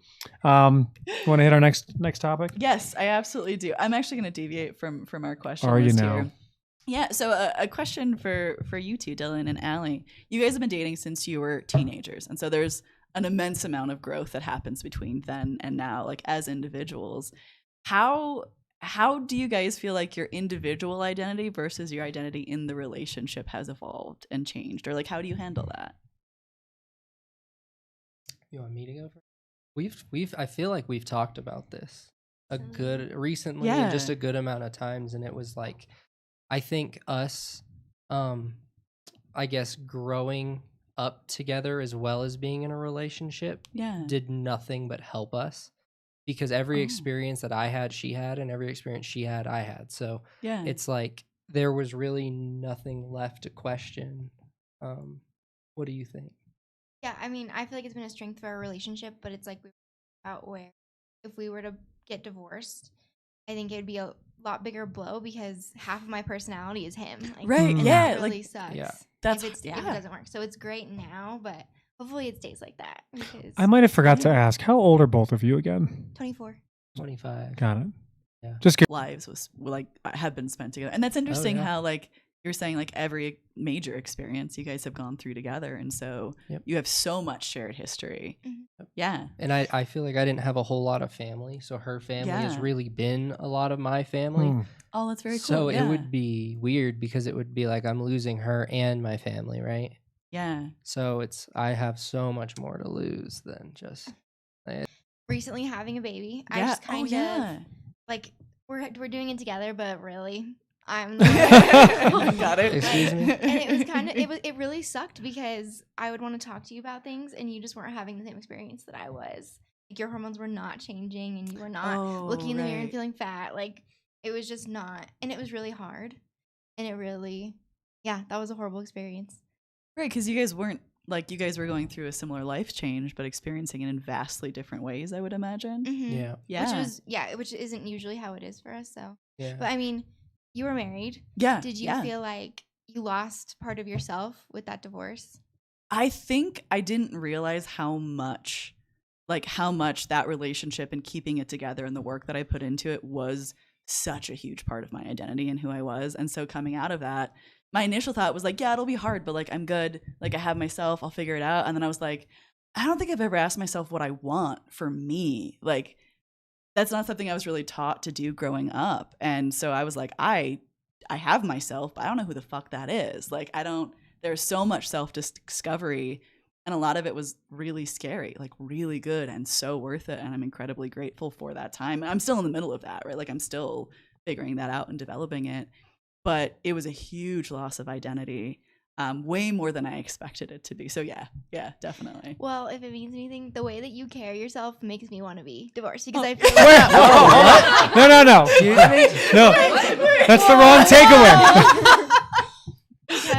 You want to hit our next topic? Yes, I absolutely do. I'm actually going to deviate from our question Are you list now? here. Yeah, so a question for you two, Dylan and Allie. You guys have been dating since you were teenagers, and so there's an immense amount of growth that happens between then and now, like as individuals. How do you guys feel like your individual identity versus your identity in the relationship has evolved and changed, or like how do you handle that? You want me to go first? We've I feel like we've talked about this recently Yeah. and just a good amount of times, and it was like I think us I guess growing up together as well as being in a relationship Yeah. did nothing but help us, because every Oh. experience that I had she had, and every experience she had I had. So Yeah. it's like there was really nothing left to question. What do you think? Yeah, I mean, I feel like it's been a strength for our relationship, but it's like we were about where if we were to get divorced, I think it'd be a lot bigger blow because half of my personality is him. Like, Right, and yeah, that like, really sucks. yeah. That's if it yeah. doesn't work. So it's great now, but hopefully it stays like that. Because I might have forgot to ask, how old are both of you again? 24. 25. Got it. Yeah. Just give lives was like have been spent together, and that's interesting yeah. how like you're saying like every major experience you guys have gone through together, and so Yep. you have so much shared history. Mhm. Yeah. And I feel like I didn't have a whole lot of family, so her family has Yeah. really been a lot of my family. Hmm. Oh, that's very cool. So yeah. it would be weird because it would be like I'm losing her and my family, right? Yeah. So I have so much more to lose than just Recently having a baby, I Yeah. just kind Oh, yeah. of like we're doing it together, but really I'm Got it. Excuse me? and it was kind of it really sucked because I would want to talk to you about things and you just weren't having the same experience that I was. Like your hormones were not changing and you were not Oh, looking in the mirror and right. feeling fat. Like it was just not, and it was really hard. And it really, yeah, that was a horrible experience. Right, because you guys weren't like you guys were going through a similar life change, but experiencing it in vastly different ways. I would imagine. Mhm. yeah. Yeah. Which isn't usually how it is for us. So, Yeah. but I mean, you were married. Yeah. Did you yeah. feel like you lost part of yourself with that divorce? I think I didn't realize how much that relationship and keeping it together and the work that I put into it was such a huge part of my identity and who I was. And so coming out of that, my initial thought was like, yeah, it'll be hard, but like I'm good. Like I have myself, I'll figure it out. And then I was like, I don't think I've ever asked myself what I want for me. Like that's not something I was really taught to do growing up. And so I was like, I have myself, but I don't know who the fuck that is. Like there's so much self-discovery, and a lot of it was really scary, like really good and so worth it. And I'm incredibly grateful for that time. I'm still in the middle of that, right? Like I'm still figuring that out and developing it, but it was a huge loss of identity. way more than I expected it to be. So yeah, definitely. Well, if it means anything, the way that you carry yourself makes me want to be divorced because Oh. I feel No. No. That's the wrong takeaway.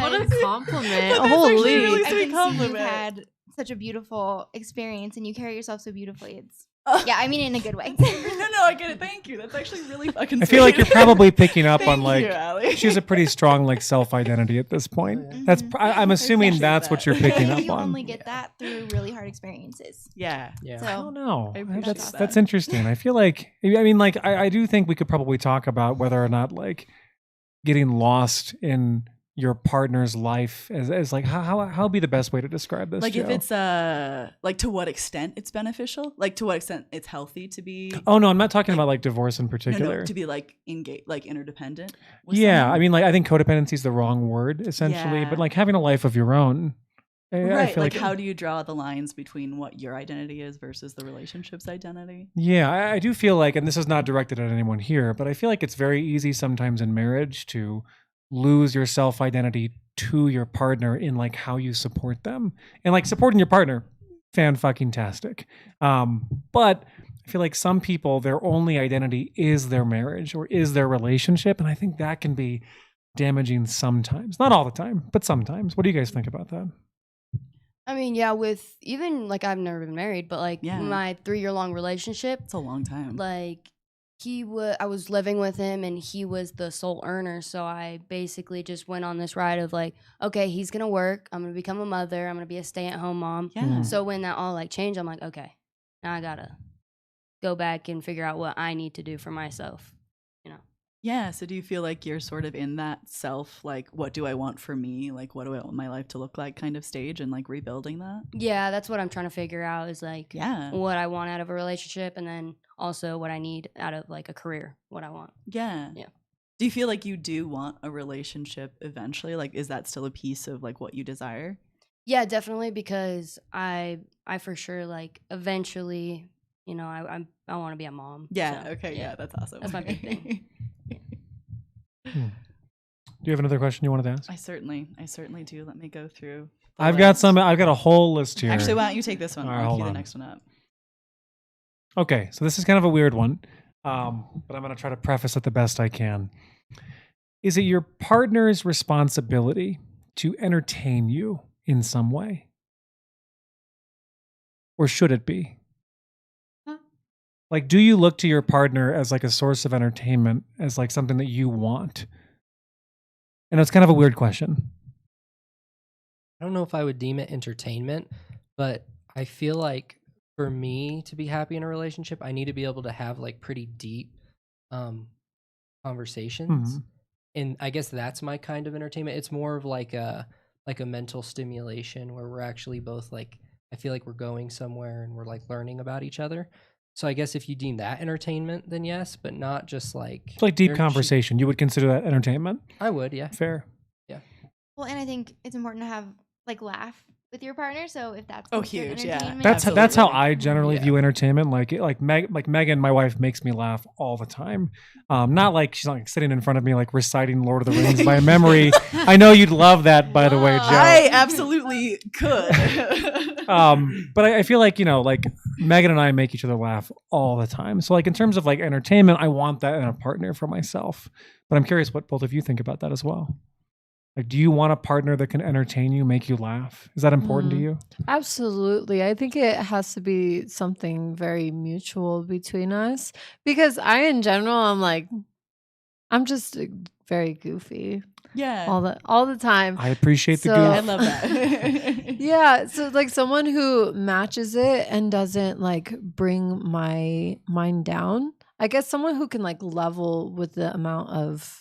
What a because compliment. That's actually Holy. really I sweet can see you've compliment. had such a beautiful experience and you carry yourself so beautifully. It's Oh. yeah, I mean it in a good way. No, I get it. Thank you. That's actually really fucking I feel like sweet. you're probably picking up on Thank like you, Allie. she has a pretty strong like self-identity at this point. Oh, yeah. That's Mhm. I'm assuming appreciate that's what that. you're picking Maybe up you on. only get that through really hard experiences. Yeah. Yeah. So I don't know. I appreciate That's that. interesting. I feel like I mean like I do think we could probably talk about whether or not like getting lost in your partner's life as like how would be the best way to describe this? Like if Joe? it's like to what extent it's beneficial, like to what extent it's healthy to be Oh no, I'm not talking about like divorce in no, particular. to be like engaged, like interdependent. With Yeah, someone. I mean like I think codependency is the wrong word essentially, Yeah. but like having a life of your own. I right. feel Like how do you draw the lines between what your identity is versus the relationship's identity? Yeah, I do feel like, and this is not directed at anyone here, but I feel like it's very easy sometimes in marriage to lose your self-identity to your partner in like how you support them. And like supporting your partner, fan-fucking-tastic. But I feel like some people, their only identity is their marriage or is their relationship. And I think that can be damaging sometimes. Not all the time, but sometimes. What do you guys think about that? I mean, yeah, with even like I've never been married, but like Yeah. my 3-year-long relationship, It's a long time. like I was living with him and he was the sole earner. So I basically just went on this ride of like, okay, he's going to work. I'm going to become a mother. I'm going to be a stay-at-home mom. yeah. Mm. So when that all like changed, I'm like, okay, now I got to go back and figure out what I need to do for myself. Yeah. So do you feel like you're sort of in that self, like, what do I want for me? Like, what do I want my life to look like kind of stage and like rebuilding that? Yeah, that's what I'm trying to figure out is like Yeah. what I want out of a relationship and then also what I need out of like a career, what I want. Yeah. Yeah. Do you feel like you do want a relationship eventually? Like, is that still a piece of like what you desire? Yeah, definitely because I for sure like eventually, I want to be a mom. Yeah. so, Okay. Yeah. That's awesome. That's my big thing. Do you have another question you wanted to ask? I certainly do. Let me go through. the I've got list. some. I've got a whole list here. Actually, why don't you take this one? All right, I'll hold cue the on. next one up. Okay, so this is kind of a weird one, but I'm going to try to preface it the best I can. Is it your partner's responsibility to entertain you in some way? Or should it be? Huh. Like, do you look to your partner as like a source of entertainment, as like something that you want? And it's kind of a weird question. I don't know if I would deem it entertainment, but I feel like for me to be happy in a relationship, I need to be able to have like pretty deep conversations. Mhm. And I guess that's my kind of entertainment. It's more of like a mental stimulation where we're actually both like, I feel like we're going somewhere and we're like learning about each other. So I guess if you deem that entertainment, then yes, but not just like It's like deep there should- conversation. You would consider that entertainment? I would, yeah. Fair. Well, and I think it's important to have like laugh with your partner. So if that's Oh, considered huge, yeah. entertainment, That's how Absolutely. I generally Yeah. view entertainment. Like Megan, my wife, makes me laugh all the time. Not like she's like sitting in front of me like reciting Lord of the Rings by memory. I know you'd love that, by the way, Joe. I absolutely could. But I feel like like Megan and I make each other laugh all the time. So like in terms of like entertainment, I want that in a partner for myself. But I'm curious what both of you think about that as well. Like, do you want a partner that can entertain you, make you laugh? Is that important to you? Absolutely. I think it has to be something very mutual between us because in general, I'm just very goofy yeah. all the time. I appreciate the So- I goof. love that. Yeah, so like someone who matches it and doesn't like bring my mind down. I guess someone who can like level with the amount of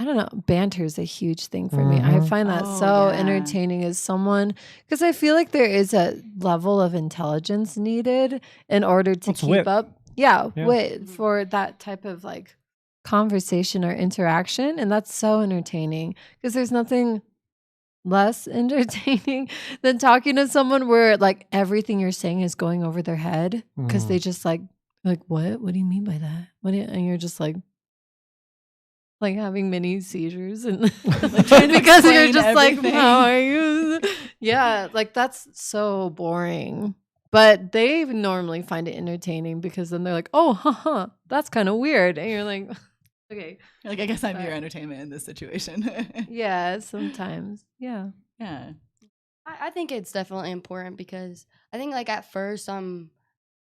I don't know, banter is a huge thing for me. I Mhm. find that Oh, so yeah. entertaining as someone because I feel like there is a level of intelligence needed in order to It's keep wit. up. Yeah, Yeah. wit for that type of like conversation or interaction. And that's so entertaining because there's nothing less entertaining than talking to someone where like everything you're saying is going over their head because they just like what do you mean by that and you're just like like having mini seizures and trying to because you're explain just like, everything. how are you? Yeah, like that's so boring. But they normally find it entertaining because then they're like, oh, haha, that's kind of weird. And you're like, okay. Like, I guess I'm your But- entertainment in this situation. Yeah, sometimes. Yeah. Yeah. I think it's definitely important because I think like at first I'm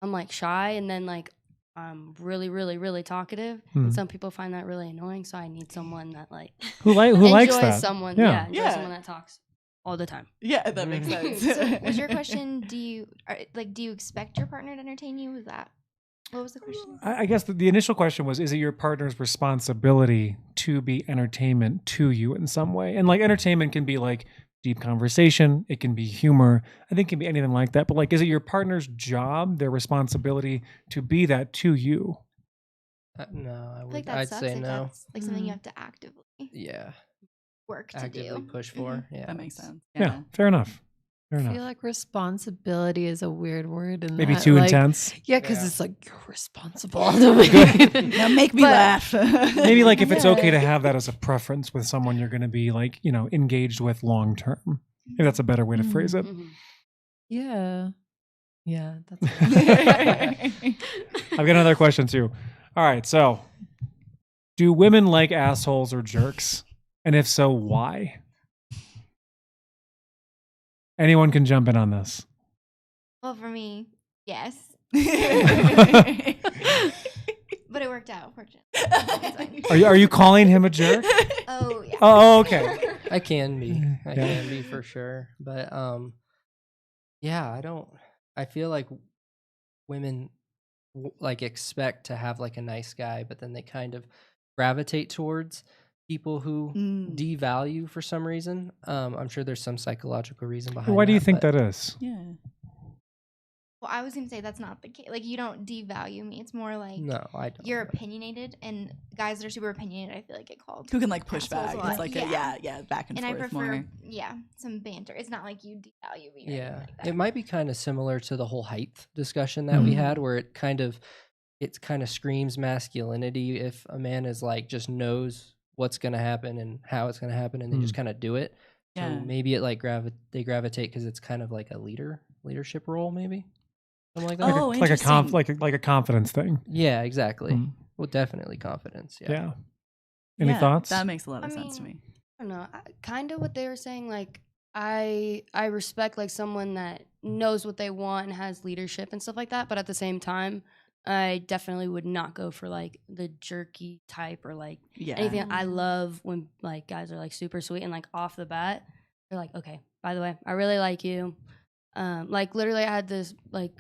like shy and then like I'm really, really, really talkative. Hmm. And some people find that really annoying. So I need someone that like Who likes enjoys that? someone. Yeah. Yeah, enjoys Yeah. someone that talks all the time. Yeah, that makes sense. So was your question, do you expect your partner to entertain you? Was that, what was the question? I guess the initial question was, is it your partner's responsibility to be entertainment to you in some way? And like entertainment can be like deep conversation, it can be humor, I think it can be anything like that. But like, is it your partner's job, their responsibility to be that to you? No, I feel like I'd that sucks. say Like no. that's like something you Mm. have to actively Yeah, work to actively do. push for. Yeah, That makes sense. Yeah, fair enough. Fair I enough. feel like responsibility is a weird word. And Maybe too intense. Yeah, because Yeah. it's like you're responsible. all the way. Now make me But- laugh. Maybe like if it's Yeah. okay to have that as a preference with someone you're going to be like, engaged with long term. Maybe that's a better way to phrase it. Mhm. Yeah. Yeah, that's I've got another question too. All right, so do women like assholes or jerks? And if so, why? Anyone can jump in on this. Well, for me, yes, but it worked out. Fortunately. Are you calling him a jerk? Oh yeah. Oh, okay. I can be. I Yeah. can be for sure. But yeah, I feel like women like expect to have like a nice guy, but then they kind of gravitate towards people who Mm. devalue for some reason. I'm sure there's some psychological reason behind Why do you think but that is? Yeah. Well, I was gonna say that's not the case. Like you don't devalue me. It's more like No, I don't. you're opinionated, and guys that are super opinionated, I feel like get called. Who can like push assholes back? a lot. It's like Yeah. back and And I forth prefer, more. some banter. It's not like you devalue me. Or Yeah, anything like that. it might be kind of similar to the whole height discussion that we Mhm. had, where it kind of screams masculinity if a man is like just knows what's going to happen and how it's going to happen, and they just kind of do it. So Yeah. maybe it like they gravitate because it's kind of like a leadership role, maybe something like that. Oh, like a interesting. like a confidence thing. Yeah, exactly. Mm. Well, definitely confidence. Yeah. Yeah. Any Yeah, thoughts? That makes a lot I of sense to mean, me. I don't know. Kind of what they were saying. Like I respect like someone that knows what they want and has leadership and stuff like that. But at the same time, I definitely would not go for like the jerky type or like Yeah. anything. I love when like guys are like super sweet and like off the bat, they're like, okay, by the way, I really like you. Like literally, I had this like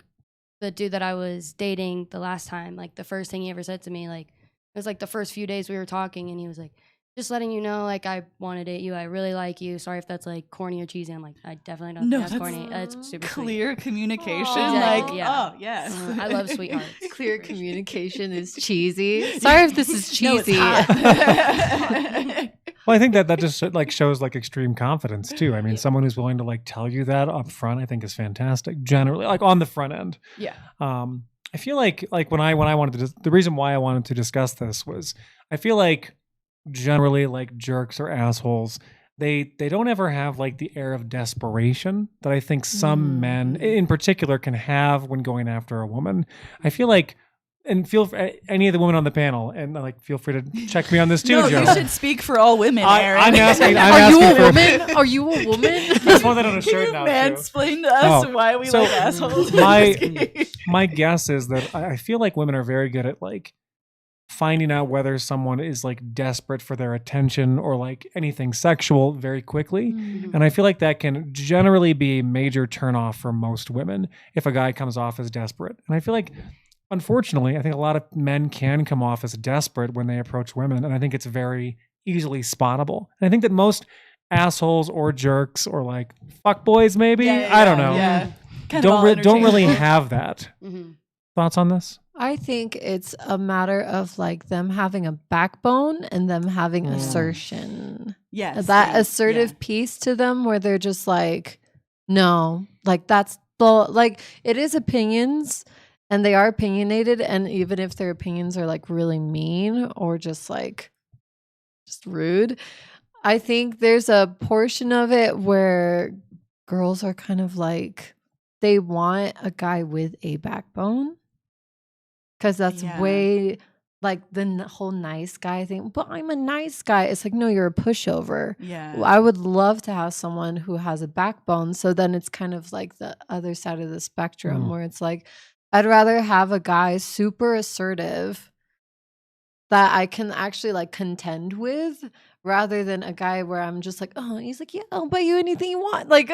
the dude that I was dating the last time. Like the first thing he ever said to me, like it was like the first few days we were talking, and he was like, just letting you know, like I want to date you. I really like you. Sorry if that's like corny or cheesy. I'm like, I definitely don't No, think that's that's corny. That's super Clear communication. Exactly, Like, yeah. oh, yes. I love sweethearts. Clear communication is cheesy. Sorry if this is No, it's cheesy. hot. Well, I think that just like shows like extreme confidence too. I mean, Yeah. someone who's willing to like tell you that up front, I think is fantastic. Generally, like on the front end. Yeah. I feel like when I wanted to, the reason why I wanted to discuss this was I feel like generally like jerks or assholes, they don't ever have like the air of desperation that I think some men in particular can have when going after a woman. I feel like, and any of the women on the panel, and like feel free to check me on this too, No, Joe. you should speak for all women, Aaron. I'm asking. Are you a woman? Are you a woman? Let's put that on a Can shirt you now. Too. mansplain to us Oh, why we so like assholes? my guess is that I feel like women are very good at like finding out whether someone is like desperate for their attention or like anything sexual very quickly. And I feel like that can generally be a major turnoff for most women if a guy comes off as desperate. And I feel like, unfortunately, I think a lot of men can come off as desperate when they approach women. And I think it's very easily spottable. And I think that most assholes or jerks or like fuckboys maybe, I don't know, Yeah. Kind of all don't really interchangeable. have that. Mhm. Thoughts on this? I think it's a matter of like them having a backbone and them having assertion. Yes. That yeah, assertive piece to them where they're just like, no, like that's like it is opinions and they are opinionated. And even if their opinions are like really mean or just like just rude. I think there's a portion of it where girls are kind of like, they want a guy with a backbone. Because that's Yeah. way like the whole nice guy thing. But I'm a nice guy. It's like, no, you're a pushover. Yeah. I would love to have someone who has a backbone. So then it's kind of like the other side of the spectrum where it's like, I'd rather have a guy super assertive that I can actually like contend with rather than a guy where I'm just like, oh, he's like, yeah, I'll buy you anything you want. Like,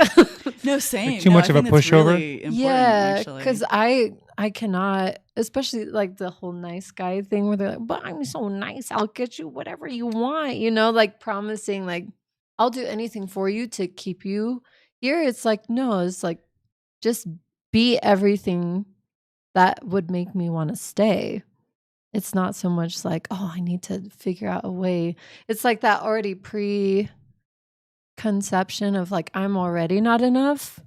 No, same. too No, much I of a think that's pushover? really important, yeah, actually. because I cannot, especially like the whole nice guy thing where they're like, but I'm so nice, I'll get you whatever you want, like promising like I'll do anything for you to keep you here. It's like, no, it's like just be everything that would make me want to stay. It's not so much like, oh, I need to figure out a way. It's like that already preconception of like, I'm already not enough.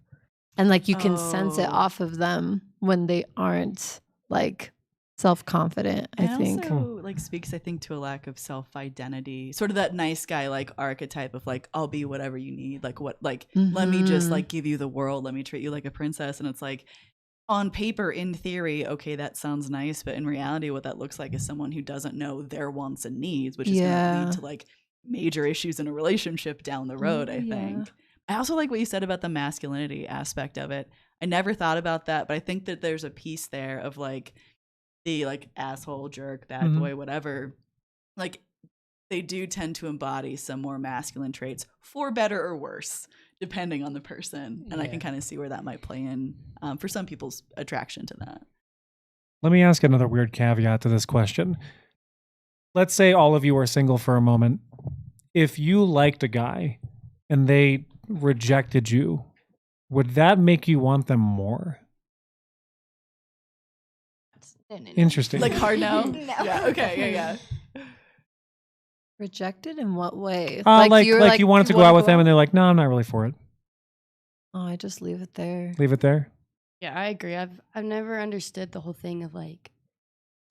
And like you can sense it Oh. off of them when they aren't like self-confident, I And think. also like speaks, I think, to a lack of self-identity. Sort of that nice guy like archetype of like, I'll be whatever you need. Like what, like let me just Mhm. like give you the world. Let me treat you like a princess. And it's like, on paper, in theory, okay, that sounds nice, but in reality, what that looks like is someone who doesn't know their wants and needs, which is going to Yeah. lead to like major issues in a relationship down the road, I Yeah. think. I also like what you said about the masculinity aspect of it. I never thought about that, but I think that there's a piece there of like the like asshole, jerk, bad Mhm. boy, whatever. Like they do tend to embody some more masculine traits for better or worse, depending on the person. And I Yeah. can kind of see where that might play in for some people's attraction to that. Let me ask another weird caveat to this question. Let's say all of you are single for a moment. If you liked a guy and they rejected you, would that make you want them more? No. Interesting. Like hard no? No. Yeah, okay, yeah. Rejected in what way? Like you're you wanted to go out with them and they're like, no, I'm not really for it. Oh, I just leave it there. Leave it there. Yeah, I agree. I've never understood the whole thing of like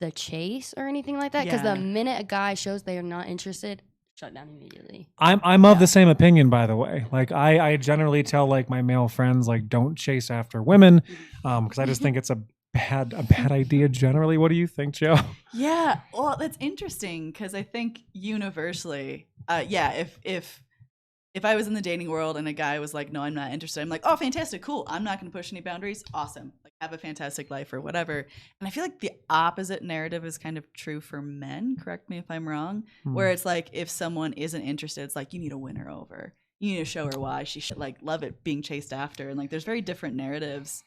the chase or anything like that. Because Yeah. the minute a guy shows they are not interested, shut down immediately. I'm of Yeah. the same opinion, by the way. Like I generally tell like my male friends like don't chase after women, because I just think it's a bad idea generally. What do you think, Joe? Yeah, well, that's interesting because I think universally, yeah, if I was in the dating world and a guy was like, no, I'm not interested, I'm like, oh, fantastic, cool. I'm not going to push any boundaries. Awesome. Like, have a fantastic life or whatever. And I feel like the opposite narrative is kind of true for men. Correct me if I'm wrong. Where it's like, if someone isn't interested, it's like, you need to win her over. You need to show her why she should like love it being chased after. And like, there's very different narratives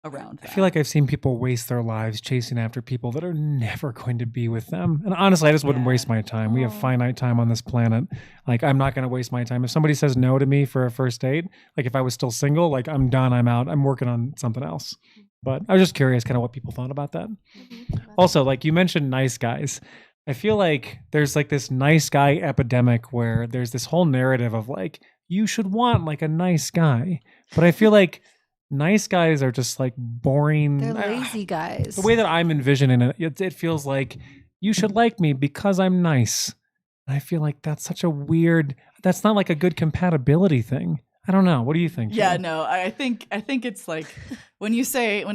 around that. I feel like I've seen people waste their lives chasing after people that are never going to be with them. And honestly, I just wouldn't Yeah. waste my time. We have Oh. finite time on this planet. Like, I'm not going to waste my time. If somebody says no to me for a first date, like if I was still single, like I'm done, I'm out, I'm working on something else. But I was just curious kind of what people thought about that. Also, like you mentioned nice guys. I feel like there's like this nice guy epidemic where there's this whole narrative of like, you should want like a nice guy. But I feel like nice guys are just like boring. They're lazy guys. The way that I'm envisioning it feels like you should like me because I'm nice. And I feel like that's such a weird, that's not like a good compatibility thing. I don't know. What do you think? Yeah, Joe? no, I think it's like when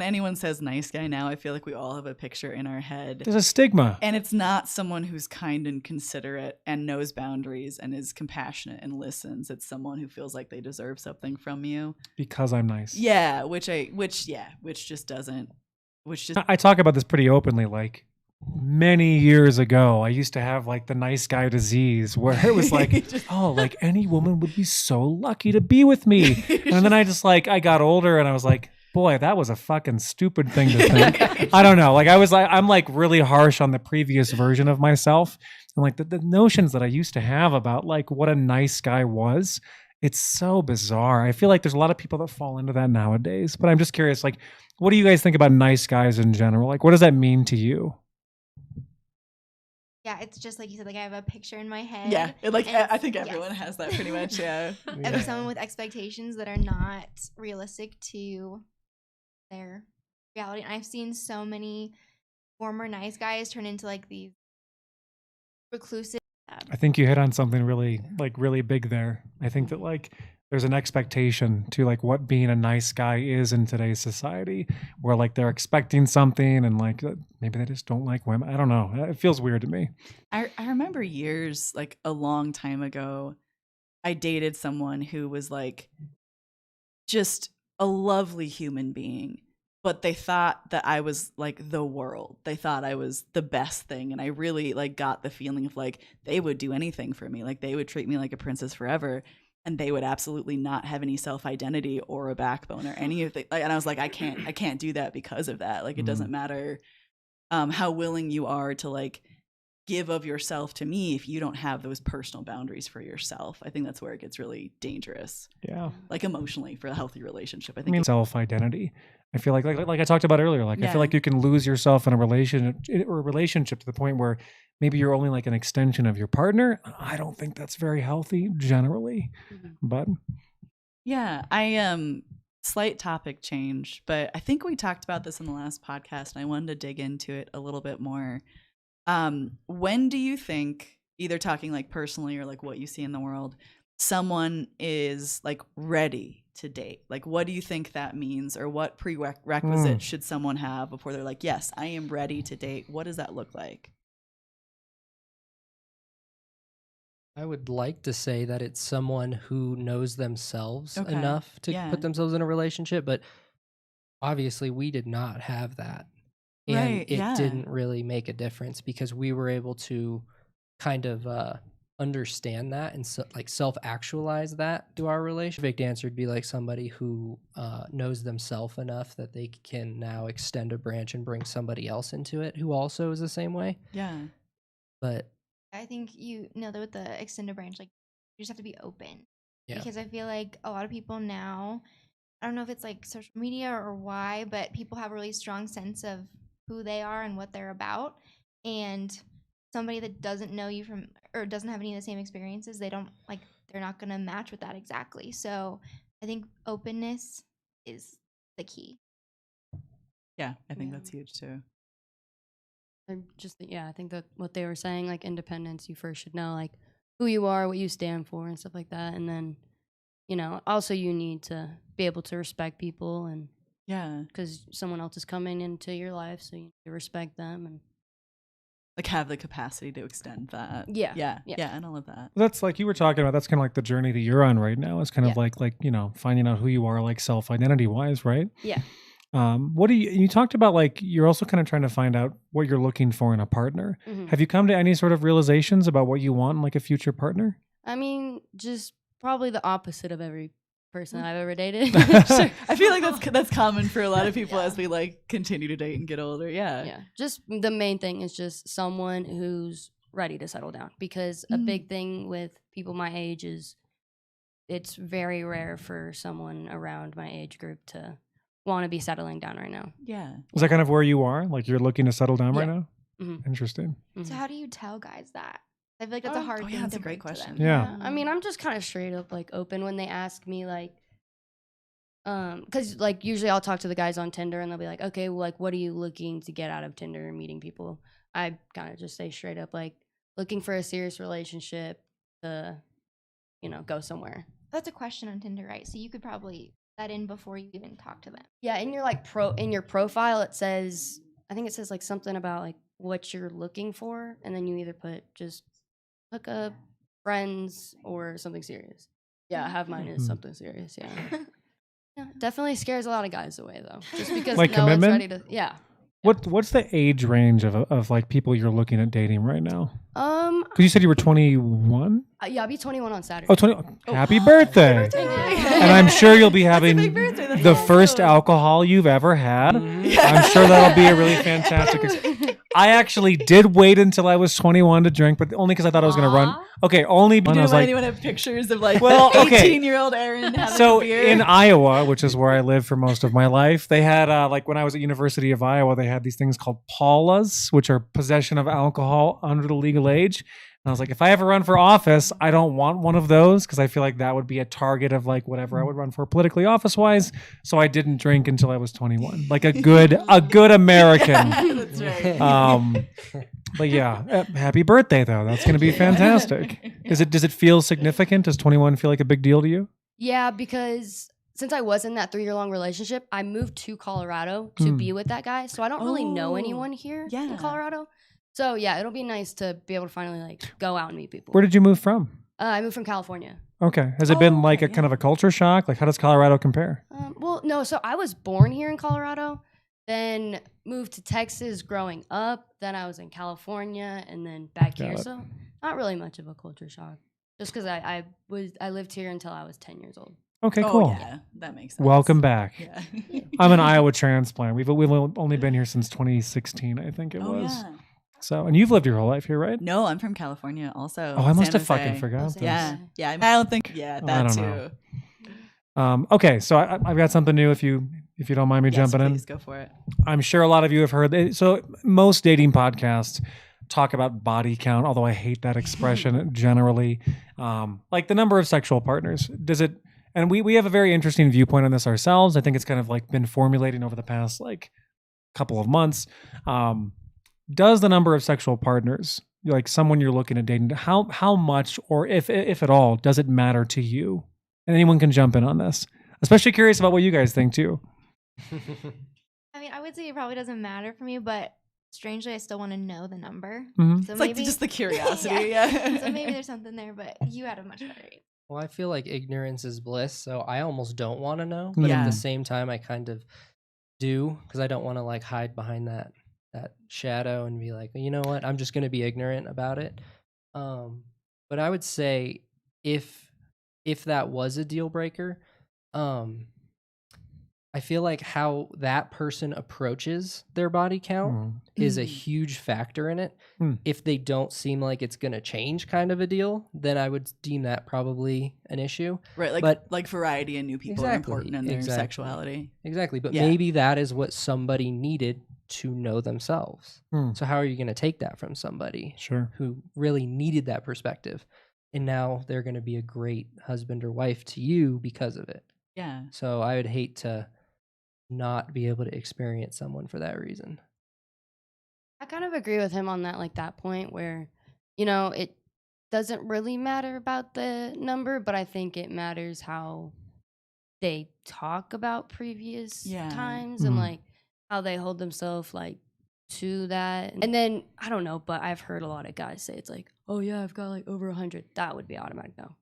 anyone says nice guy now, I feel like we all have a picture in our head. There's a stigma. And it's not someone who's kind and considerate and knows boundaries and is compassionate and listens. It's someone who feels like they deserve something from you. Because I'm nice. Yeah, which just doesn't. I talk about this pretty openly. Like many years ago, I used to have like the nice guy disease where it was like, oh, like any woman would be so lucky to be with me. And then I got older and I was like, boy, that was a fucking stupid thing to think. I don't know. Like I'm like really harsh on the previous version of myself. And like the notions that I used to have about like what a nice guy was, it's so bizarre. I feel like there's a lot of people that fall into that nowadays. But I'm just curious, like, what do you guys think about nice guys in general? Like, what does that mean to you? Yeah, it's just like you said, like I have a picture in my head. Yeah, and I think yes. everyone has that pretty much. Yeah. Of someone with expectations that are not realistic to their reality. And I've seen so many former nice guys turn into like these reclusive. I think you hit on something really big there. I think that like there's an expectation to like what being a nice guy is in today's society, where like they're expecting something and like maybe they just don't like women. I don't know. It feels weird to me. I remember years, like a long time ago, I dated someone who was like just a lovely human being, but they thought that I was like the world. They thought I was the best thing. And I really like got the feeling of like they would do anything for me. Like they would treat me like a princess forever. And they would absolutely not have any self-identity or a backbone or any of the, like, and I was like, I can't do that because of that. Like, it doesn't matter how willing you are to like give of yourself to me if you don't have those personal boundaries for yourself. I think that's where it gets really dangerous. Yeah. Like emotionally for a healthy relationship. I I think mean, self-identity. I feel like I talked about earlier, like I feel like you can lose yourself in a relationship to the point where maybe you're only like an extension of your partner. I don't think that's very healthy generally. But yeah, I slight topic change, but I think we talked about this in the last podcast and I wanted to dig into it a little bit more. When do you think, either talking like personally or like what you see in the world, someone is like ready to date? Like, what do you think that means, or what prerequisite should someone have before they're like, yes, I am ready to date? What does that look like? I would like to say that it's someone who knows themselves enough to put themselves in a relationship, but obviously we did not have that. And it didn't really make a difference because we were able to kind of understand that and like self-actualize that to our relationship. The answer would be like somebody who knows themselves enough that they can now extend a branch and bring somebody else into it who also is the same way. Yeah. But I think that with the extended branch, like you just have to be open. Yeah. Because I feel like a lot of people now, I don't know if it's like social media or why, but people have a really strong sense of who they are and what they're about. And somebody that doesn't know you from, or doesn't have any of the same experiences, they're not going to match with that exactly. So I think openness is the key. Yeah, I think that's huge too. I think that what they were saying, like independence, you first should know like who you are, what you stand for and stuff like that. And then, also you need to be able to respect people, and because someone else is coming into your life, so you need to respect them and like have the capacity to extend that. Yeah, and all of that. That's like you were talking about. That's kind of like the journey that you're on right now. It's kind of like finding out who you are, like self-identity wise, right? Yeah. What do you talked about, like you're also kind of trying to find out what you're looking for in a partner. Have you come to any sort of realizations about what you want in like a future partner? I mean, just probably the opposite of every person I've ever dated. Sure. I feel like that's common for a lot of people as we like continue to date and get older. Yeah. Just the main thing is just someone who's ready to settle down, because a big thing with people my age is it's very rare for someone around my age group to want to be settling down right now. Yeah. Is that kind of where you are? Like you're looking to settle down right now? Interesting. So how do you tell guys that? I feel like that's a hard thing. That's to a great bring to question. them. Yeah. I mean, I'm just kind of straight up like open when they ask me, like, because like usually I'll talk to the guys on Tinder and they'll be like, okay, well, like, what are you looking to get out of Tinder and meeting people? I kind of just say straight up, like, looking for a serious relationship to, go somewhere. That's a question on Tinder, right? So you could probably that in before you even talk to them. Yeah, in your in your profile it says, I think it says like something about like what you're looking for, and then you either put just hook up, friends, or something serious. Yeah, I have mine as something serious. Yeah. Definitely scares a lot of guys away though, just because like no one's commitment? ready to. Yeah. What's the age range of like people you're looking at dating right now? Because you said you were 21. Yeah, I'll be 21 on Saturday. Oh, 20. Happy birthday! And I'm sure you'll be having the first alcohol you've ever had. I'm sure that'll be a really fantastic experience. I actually did wait until I was 21 to drink, but only because I thought I was going to run. Okay, only because I was like, anyone have pictures of like 18-year-old Aaron having a beer? In Iowa, which is where I lived for most of my life, they had like when I was at University of Iowa, they had these things called Palas, which are possession of alcohol under the legal age. And I was like, if I ever run for office, I don't want one of those because I feel like that would be a target of like whatever I would run for politically office-wise. So I didn't drink until I was 21, like a good American. That's right. But yeah, happy birthday though. That's going to be fantastic. Does it feel significant? Does 21 feel like a big deal to you? Yeah, because since I was in that 3-year-long relationship, I moved to Colorado to be with that guy. So I don't really know anyone here in Colorado. So yeah, it'll be nice to be able to finally like go out and meet people. Where did you move from? I moved from California. Okay. Has it been like a kind of a culture shock? Like how does Colorado compare? Well, no. So I was born here in Colorado, then moved to Texas growing up. Then I was in California and then back here. So not really much of a culture shock. Just because I lived here until I was 10 years old. Okay, cool. Yeah, that makes sense. Welcome back. Yeah. I'm an Iowa transplant. We've only been here since 2016, I think it was. Yeah. So, and you've lived your whole life here, right? No, I'm from California also. Oh, I must San have fucking Jose. forgot this. Yeah. Yeah. I don't think, that I don't too. know. Okay, so I've got something new if you don't mind me jumping in. Please go for it. I'm sure a lot of you have heard. So most dating podcasts talk about body count, although I hate that expression generally. Like the number of sexual partners. Does it, and we have a very interesting viewpoint on this ourselves. I think it's kind of like been formulating over the past like couple of months. Does the number of sexual partners, like someone you're looking at dating, how much or if at all, does it matter to you? And anyone can jump in on this. Especially curious about what you guys think too. I mean, I would say it probably doesn't matter for me, but strangely, I still want to know the number. Mm-hmm. So It's maybe like just the curiosity. Yeah. So maybe there's something there, but you had a much better answer. Well, I feel like ignorance is bliss, so I almost don't want to know. But Yeah. at the same time, I kind of do because I don't want to like hide behind that shadow and be like, you know what, I'm just going to be ignorant about it. But I would say if that was a deal breaker, I feel like how that person approaches their body count is a huge factor in it. If they don't seem like it's going to change kind of a deal, then I would deem that probably an issue. Right. Like variety and new people are important in their sexuality. Exactly. But maybe that is what somebody needed to know themselves. So how are you going to take that from somebody who really needed that perspective? And now they're going to be a great husband or wife to you because of it. Yeah. So I would hate to not be able to experience someone for that reason. I kind of agree with him on that, like that point where, you know, it doesn't really matter about the number, but I think it matters how they talk about previous times and like how they hold themselves like to that. And then I don't know, but I've heard a lot of guys say it's like, oh yeah, I've got like over 100. That would be automatic no.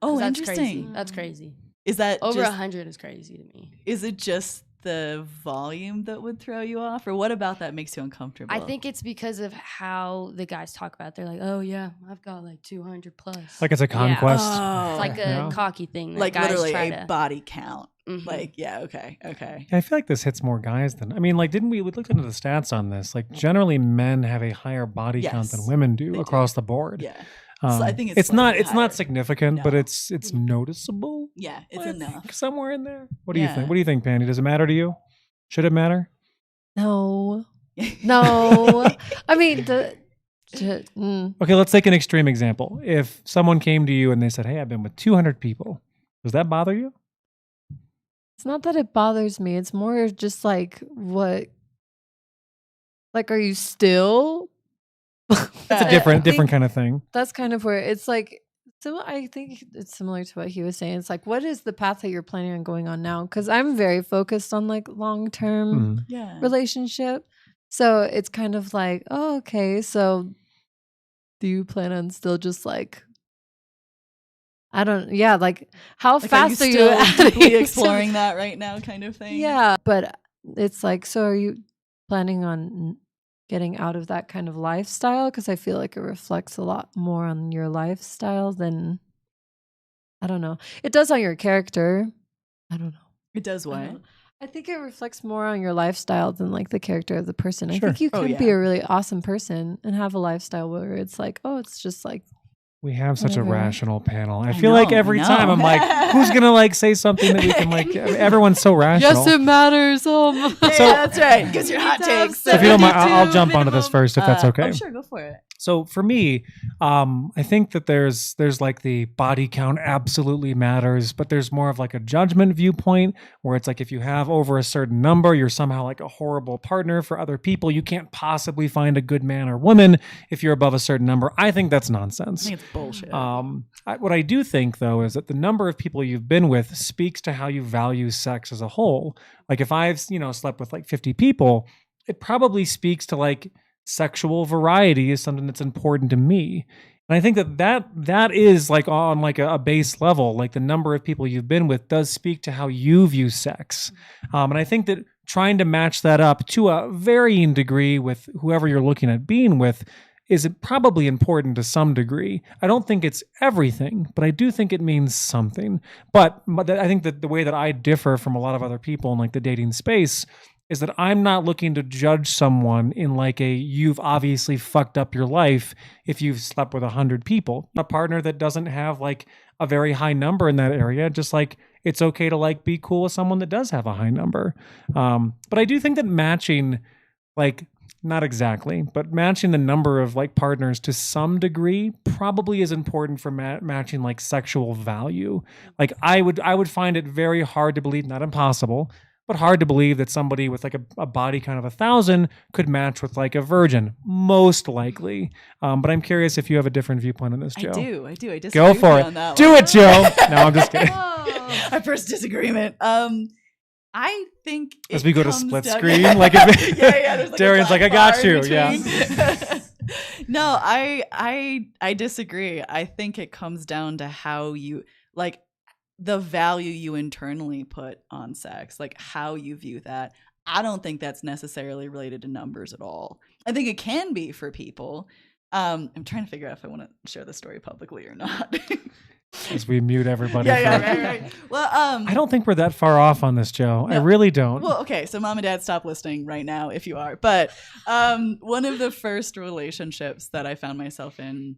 Oh, that's interesting. crazy. That's crazy. Is that over just, 100 is crazy to me. Is it just the volume that would throw you off, or what about that makes you uncomfortable? I think it's because of how the guys talk about it. They're like, oh yeah, I've got like 200 plus. Like it's a conquest. Oh, it's like a cocky thing. That like guys literally try a to, body count. Like, yeah, okay. I feel like this hits more guys than, I mean, like, we looked into the stats on this. Like, generally, men have a higher body count than women do across the board. Yeah. So I think it's not higher. significant, but it's noticeable. Yeah, it's enough. Somewhere in there. What do you think? What do you think, Pandy? Does it matter to you? Should it matter? No. I mean, Okay, let's take an extreme example. If someone came to you and they said, hey, I've been with 200 people, does that bother you? It's not that it bothers me. It's more just like, what? Like, are you still? That's a different kind of thing. That's kind of where it's like, so I think it's similar to what he was saying. It's like, what is the path that you're planning on going on now? Because I'm very focused on like long-term relationship. So it's kind of like, oh, okay. So do you plan on still just like, like how fast are you deeply exploring that right now kind of thing? Yeah. But it's like, so are you planning on getting out of that kind of lifestyle? Because I feel like it reflects a lot more on your lifestyle than, I don't know. It does on your character. I don't know. It does what? I think it reflects more on your lifestyle than like the character of the person. I think you can be a really awesome person and have a lifestyle where it's like, oh, it's just like, we have such a rational panel. I feel like every time I'm like, who's going to like say something that we can like, everyone's so rational. Yes, it matters. Yeah, that's right. Gives your hot takes. So if you don't mind, I'll jump onto this first if that's okay. Oh, sure, go for it. So for me, I think that there's like the body count absolutely matters, but there's more of like a judgment viewpoint where it's like if you have over a certain number, you're somehow like a horrible partner for other people. You can't possibly find a good man or woman if you're above a certain number. I think that's I nonsense. think it's bullshit. What I do think though is that the number of people you've been with speaks to how you value sex as a whole. Like if I've slept with like 50 people, it probably speaks to like sexual variety is something that's important to me. And I think that is like on like a base level, like the number of people you've been with does speak to how you view sex. And I think that trying to match that up to a varying degree with whoever you're looking at being with is probably important to some degree. I don't think it's everything, but I do think it means something. But I think that the way that I differ from a lot of other people in like the dating space is that I'm not looking to judge someone in like you've obviously fucked up your life if you've slept with 100 people. A partner that doesn't have like a very high number in that area, just like it's okay to like be cool with someone that does have a high number. But I do think that matching, like not exactly, but matching the number of like partners to some degree probably is important for matching like sexual value. Like I would find it very hard to believe, not impossible, but hard to believe that somebody with like a body count of 1,000 could match with like a virgin, most likely. But I'm curious if you have a different viewpoint on this, Joe. I do. I disagree Go for with it. you on that Do one. it, Joe. No, I'm just kidding. Our first disagreement. I think As we go to comes split down- screen, like if there's like Darian's a like, I black got bar in you. Yeah. between. No, I disagree. I think it comes down to how you like the value you internally put on sex, like how you view that. I don't think that's necessarily related to numbers at all. I think it can be for people. I'm trying to figure out if I want to share the story publicly or not. As we mute everybody. Right. Well, I don't think we're that far off on this, Joe. I No. really don't. Well, okay, so mom and dad, stop listening right now if you are. But one of the first relationships that I found myself in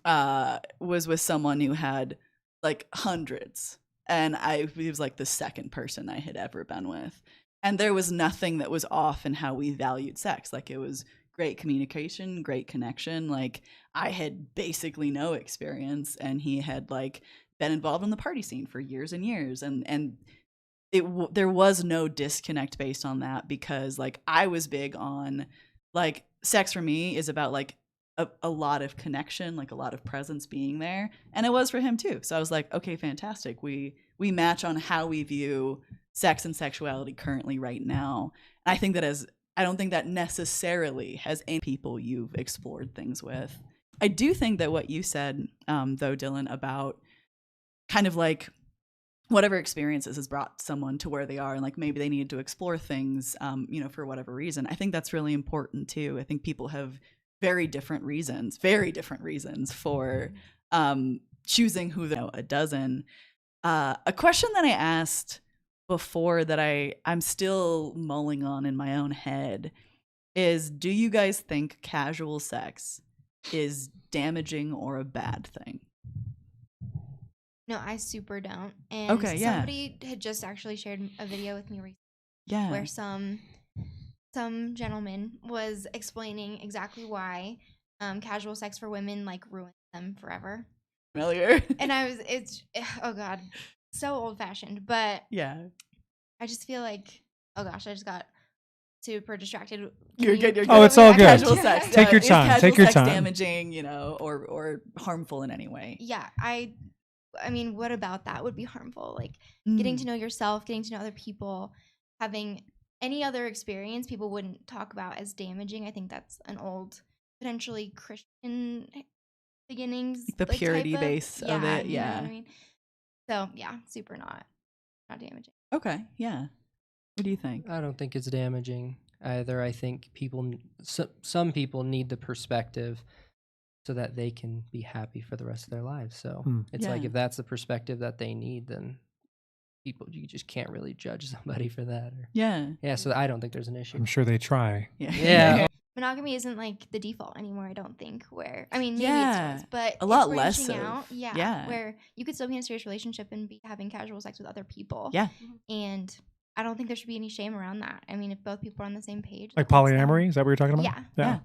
was with someone who had like hundreds, and he was like the second person I had ever been with, and there was nothing that was off in how we valued sex. Like it was great communication, great connection. Like I had basically no experience, and he had like been involved in the party scene for years and years, and there was no disconnect based on that, because like I was big on like sex for me is about like a lot of connection, like a lot of presence being there, and it was for him too. So I was like, okay, fantastic. We match on how we view sex and sexuality currently right now. And I think that I don't think that necessarily has any people you've explored things with. I do think that what you said, though, Dylan, about kind of like whatever experiences has brought someone to where they are, and like maybe they needed to explore things, for whatever reason. I think that's really important too. I think people have very different reasons for choosing who they a dozen. A question that I asked before that I'm still mulling on in my own head is, do you guys think casual sex is damaging or a bad thing? No, I super don't. And Okay, yeah. somebody had just actually shared a video with me recently Yeah. where some gentleman was explaining exactly why casual sex for women like ruins them forever. Familiar. And oh god, so old fashioned. But Yeah. I just feel like, oh gosh, I just got super distracted. You're good. Oh, it's all good. Casual sex. Take your Is time. casual Take your sex time. damaging, or harmful in any way? Yeah, I mean, what about that would be harmful? Like getting to know yourself, getting to know other people, having any other experience people wouldn't talk about as damaging. I think that's an old, potentially Christian beginnings. The like, purity type base of it. You know Yeah. what I mean? So yeah, super not damaging. Okay. Yeah. What do you think? I don't think it's damaging either. I think some people need the perspective so that they can be happy for the rest of their lives. So it's like Yeah. if that's the perspective that they need, then you just can't really judge somebody for that. Yeah. Yeah, so I don't think there's an issue. I'm sure they try. Yeah. Yeah. Monogamy isn't like the default anymore, I don't think. Where I mean, maybe Yeah, it still is, but a lot it's less branching of- out. Yeah, yeah. where you could still be in a serious relationship and be having casual sex with other people. Yeah. And I don't think there should be any shame around that. I mean, if both people are on the same page, Like that's fine. polyamory? Is that what you're talking about? Yeah. Yeah.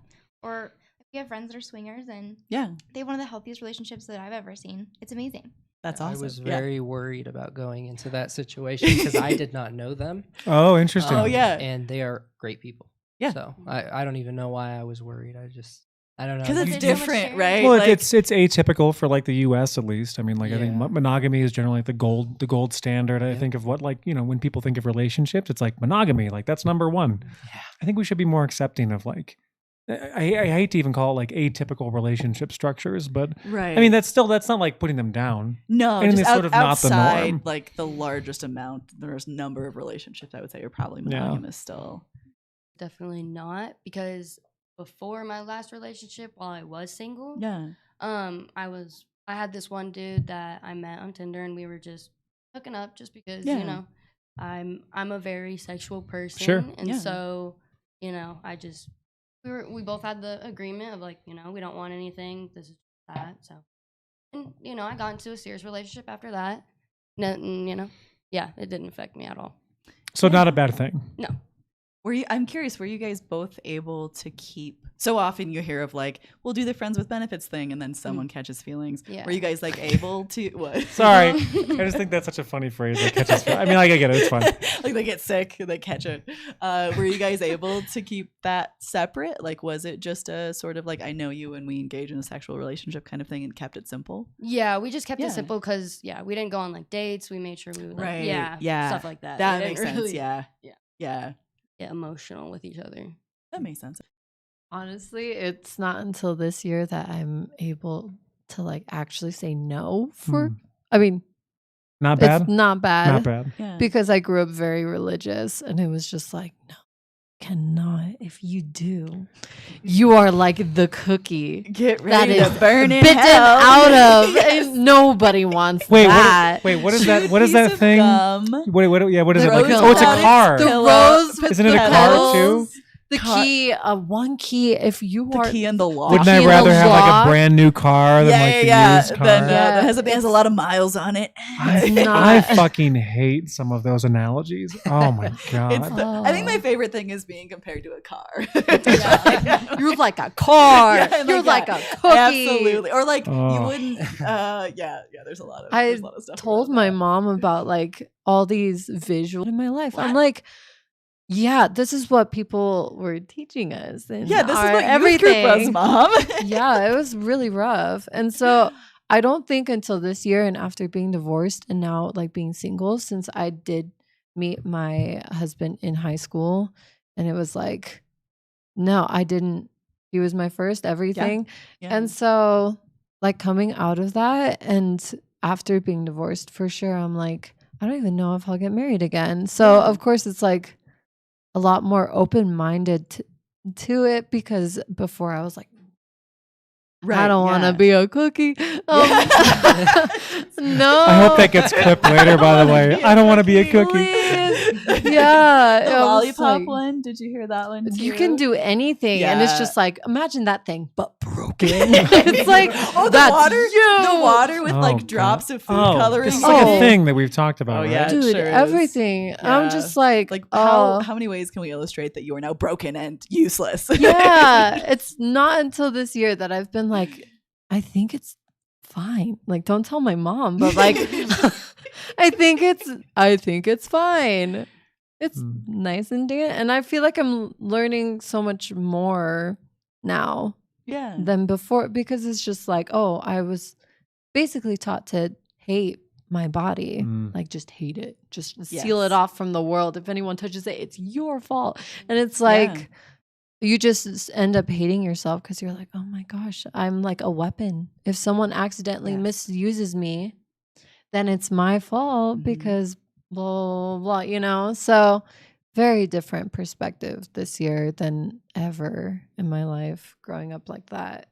Or We have friends that are swingers, and Yeah, they have one of the healthiest relationships that I've ever seen. It's amazing. that's awesome. I was Yeah. very worried about going into that situation because I did not know them. Oh, interesting. Oh, yeah. And they are great people. Yeah. So I don't even know why I was worried. I don't know. Because it's There's so much different, sharing. right? Well, Like, it's atypical for like the U.S. at least. I mean, like I think Yeah. monogamy is generally like the gold standard. I Yeah. think of what, like, you know, when people think of relationships, it's like monogamy, like that's number one. Yeah. I think we should be more accepting of like, I hate to even call it like atypical relationship structures, but right. I mean that's not like putting them down. no, and just it's sort of not the outside, norm. like the largest amount, there's number of relationships I would say are probably monogamous still. Definitely not, because before my last relationship, while I was single, Yeah. I had this one dude that I met on Tinder, and we were just hooking up just because, Yeah. you know, I'm a very sexual person. Sure. And Yeah. so, you know, we both had the agreement of like, you know, we don't want anything. This is that. So, and, you know, I got into a serious relationship after that. No, you know, yeah, it didn't affect me at all. So not a bad thing. No. I'm curious, were you guys both able to keep, so often you hear of like, we'll do the friends with benefits thing and then someone catches feelings. Yeah. Were you guys like able to, what? Sorry, I just think that's such a funny phrase. Like, catches, I mean, like, I get it. It's fun. Like they get sick, they catch it. Were you guys able to keep that separate? Like, was it just a sort of like, I know you and we engage in a sexual relationship kind of thing and kept it simple? Yeah, we just kept Yeah. it simple because, yeah, we didn't go on like dates. We made sure we would, like, Right. yeah, stuff like that. That We makes didn't sense. really Yeah. Yeah. Yeah. get emotional with each other. That makes sense. Honestly, it's not until this year that I'm able to like actually say no for. I mean, Not bad. it's not bad. Not bad. Yeah. Because I grew up very religious, and it was just like, no, cannot. If you do, you are like the cookie Get that ready is to burn in bitten hell. out of, Yes. and nobody wants Wait, that. what is Chew that? a What is piece that of thing? gum, What is the it like? rose Oh, it's a without its car. The pillow, rose with Isn't it a car petals, too? The key, one key. If you the are key in the lock. Wouldn't key I in rather the have like lock. a brand new car than like the used car? Then Yeah, that has a lot of miles on it. I not- fucking hate some of those analogies. Oh my god. I think my Oh. favorite thing is being compared to a car. You're like a car. Yeah, and You're like yeah, a cookie. Absolutely. Or like you Oh. wouldn't there's a lot of I there's a lot of stuff. told around my that. mom about like all these visuals in my life. I'm like, yeah, this is what people were teaching us. And Yeah, this is what everything. youth group was, Mom. Yeah, it was really rough. And so I don't think until this year and after being divorced and now like being single, since I did meet my husband in high school, and it was like, no, I didn't. He was my first everything. Yeah. And so like coming out of that and after being divorced, for sure, I'm like, I don't even know if I'll get married again. So Yeah. of course it's like a lot more open-minded to it, because before I was like, I don't want to be a cookie. No. I hope that gets clipped later, by the way. I don't want to be a cookie. Please. Yeah. The I was lollipop like, one. Did you hear that one? You too? can do anything. And it's Yeah. just like, imagine that thing, but broken. It's like, Oh, the that's water, you. the water with Oh, like God. drops of food Oh, coloring. this is like Oh. a thing that we've talked about. Oh, right? yeah. It Dude, sure is. everything. I'm Yeah. just like, Like oh. how many ways can we illustrate that you are now broken and useless? Yeah. It's not until this year that I've been like, I think it's fine. Like, don't tell my mom, but like, I think it's fine. It's nice and and I feel like I'm learning so much more now Yeah. than before, because it's just like, oh, I was basically taught to hate my body. Like, just hate it. Just seal Yes. it off from the world. If anyone touches it, it's your fault. And it's like, you just end up hating yourself because you're like, oh my gosh, I'm like a weapon. If someone accidentally Yes. misuses me, then it's my fault Mhm. because blah, blah, blah, you know? So very different perspective this year than ever in my life growing up like that.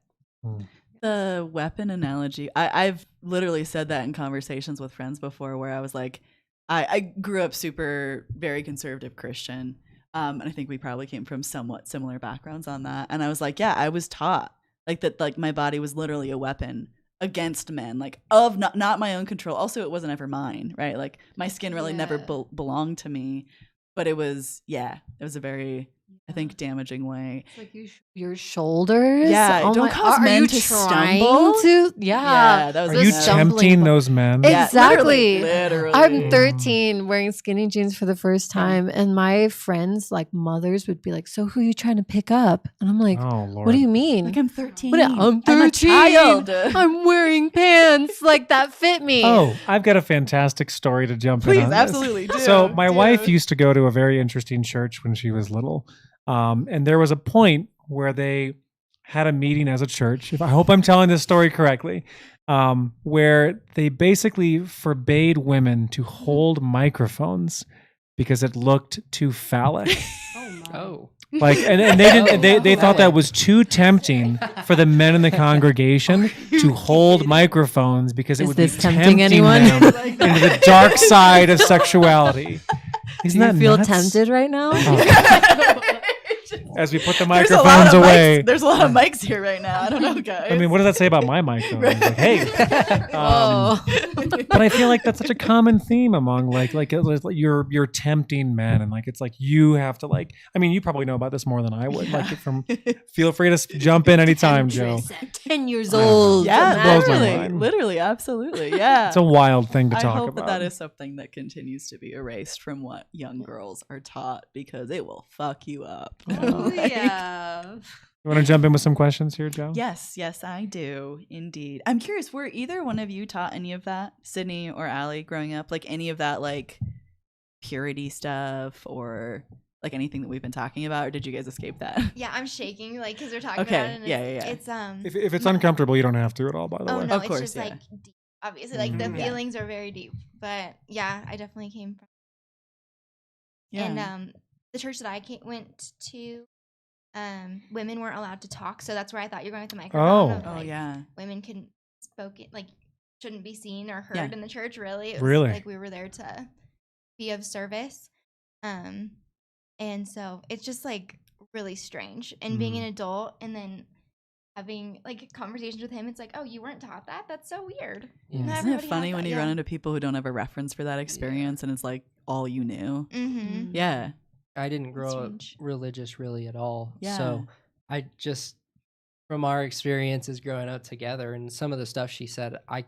The weapon analogy, I've literally said that in conversations with friends before, where I was like, I grew up very conservative Christian. And I think we probably came from somewhat similar backgrounds on that. And I was like, yeah, I was taught like that, like my body was literally a weapon against men, like of not my own control. Also, it wasn't ever mine, right? Like my skin really never Yeah. belonged to me, but it was a very I think, damaging way. It's like your shoulders. Yeah, Oh don't my- cause are men you to trying stumble. to? Yeah. That was Are the you stumbling tempting block. those men? Yeah, Exactly. Literally. I'm 13 wearing skinny jeans for the first time, and my friends, like mothers, would be like, "So who are you trying to pick up?" And I'm like, Oh Lord. "What do you mean?" Like, I'm 13. I'm 13. I'm a child. I'm wearing pants like that fit me. Oh, I've got a fantastic story to jump in Please, on this. absolutely do. So my wife do. used to go to a very interesting church when she was little. And there was a point where they had a meeting as a church. I hope I'm telling this story correctly. Where they basically forbade women to hold microphones because it looked too phallic. Oh. Like, and they didn't. They thought that was too tempting for the men in the congregation to hold microphones because it Is would this be tempting tempting anyone? them into the dark side of sexuality. Isn't Do you that feel nuts? tempted right now? As we put the There's a lot microphones of away. Mics. There's a lot of mics here right now. I don't know, guys. I mean, what does that say about my microphone? It's like, hey, Oh. but I feel like that's such a common theme among like you're tempting men, and like it's like you have to like. I mean, you probably know about this more than I would. Like, from feel free to jump in anytime, Joe. Temptress at 10 years old. Yeah, It blows my literally, mind. literally, absolutely. Yeah. It's a wild thing to I talk hope about. that is something that continues to be erased from what young girls are taught, because it will fuck you up. Like, Yeah. You want to jump in with some questions here, Joe? Yes, I do indeed. I'm curious, were either one of you taught any of that, Sydney or Allie, growing up? Like any of that, like purity stuff or like anything that we've been talking about, or did you guys escape that? Yeah, I'm shaking like because we're talking Okay, about it. And yeah. It's If it's uncomfortable, you don't have to at all. By the oh way. no, Of it's course, just yeah. like deep. Obviously, like the Mhm. Yeah. feelings are very deep. But yeah, I definitely came from. Yeah. And the church that I went to, women weren't allowed to talk, so that's where I thought you're going with the microphone. of, Oh like, yeah. women couldn't spoken like shouldn't be seen or heard Yeah. in the church. Really, it was Really? like we were there to be of service, and so it's just like really strange. And being an adult and then having like conversations with him, it's like, oh, you weren't taught that? That's so weird. Yeah. Not Isn't it everybody funny has when that, you yeah. run into people who don't have a reference for that experience and it's like all you knew? Mm-hmm. Yeah. I didn't grow up strange. religious really at all. Yeah. So I just, from our experiences growing up together and some of the stuff she said, I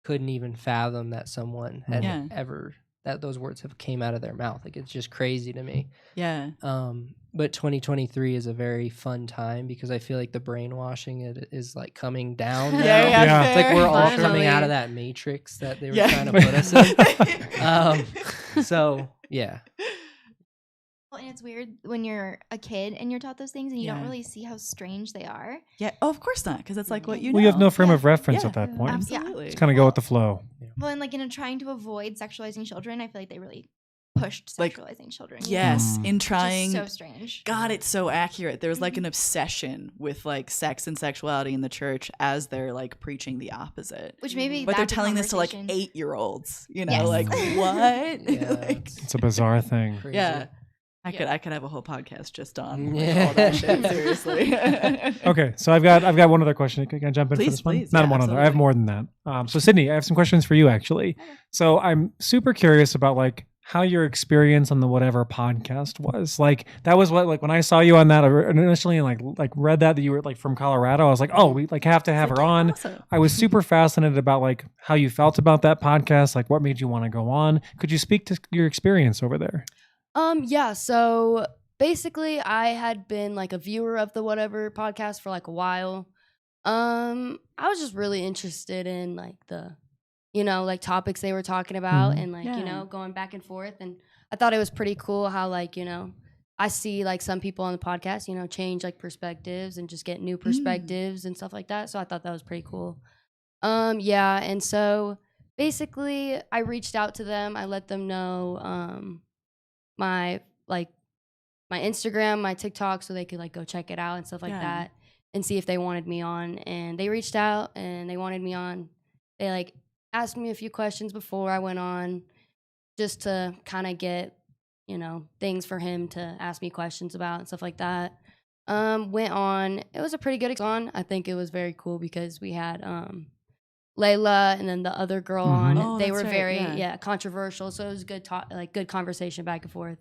couldn't even fathom that someone had Yeah. ever, that those words have came out of their mouth. Like, it's just crazy to me. Yeah. But 2023 is a very fun time because I feel like the brainwashing is like coming down now. Yeah. It's like we're all coming Finally. out of that matrix that they were Yeah. trying to put us in. So yeah. Well, and it's weird when you're a kid and you're taught those things and you don't Yeah. really see how strange they are. Yeah. Oh, of course not, because it's like what you know. Well, you have no frame Yeah. of reference Yeah. at that point. Absolutely. Just kind of go with the flow. Well, and like in trying to avoid sexualizing children, I feel like they really pushed Like, sexualizing children. Yes, in Which is trying. so strange. God, it's so accurate. There's like an obsession with like sex and sexuality in the church as they're like preaching the opposite. Which maybe, But they're that's a telling this to like conversation. 8-year-olds, you know, Yes. like what? Yeah, Like, It's a bizarre thing. Crazy. yeah. I Yeah. could have a whole podcast just on like, Yeah. all that shit. Seriously. Okay, so I've got one other question. Can I jump in for Please, this one? please. Not Yeah, one other. I have absolutely. more than that. So Sydney, I have some questions for you actually. So I'm super curious about like how your experience on the whatever podcast was. Like that was what like when I saw you on that initially and like read that you were like from Colorado. I was like, oh, we like have to have her on. Awesome. I was super fascinated about like how you felt about that podcast. Like what made you want to go on? Could you speak to your experience over there? Yeah, so basically I had been like a viewer of the whatever podcast for like a while. I was just really interested in like the like topics they were talking about Mhm. and like, Yeah. going back and forth, and I thought it was pretty cool how like, I see like some people on the podcast, change like perspectives and just get new perspectives and stuff like that. So I thought that was pretty cool. Yeah, and so basically I reached out to them. I let them know my Instagram, my TikTok, so they could like go check it out and stuff like Yeah. that and see if they wanted me on. And they reached out and they wanted me on. They like asked me a few questions before I went on just to kind of get, things for him to ask me questions about and stuff like that. Went on. It was a pretty good on. I think it was very cool because we had Layla and then the other girl on. Oh, They that's were right, very yeah. controversial, so it was good talk, like good conversation back and forth.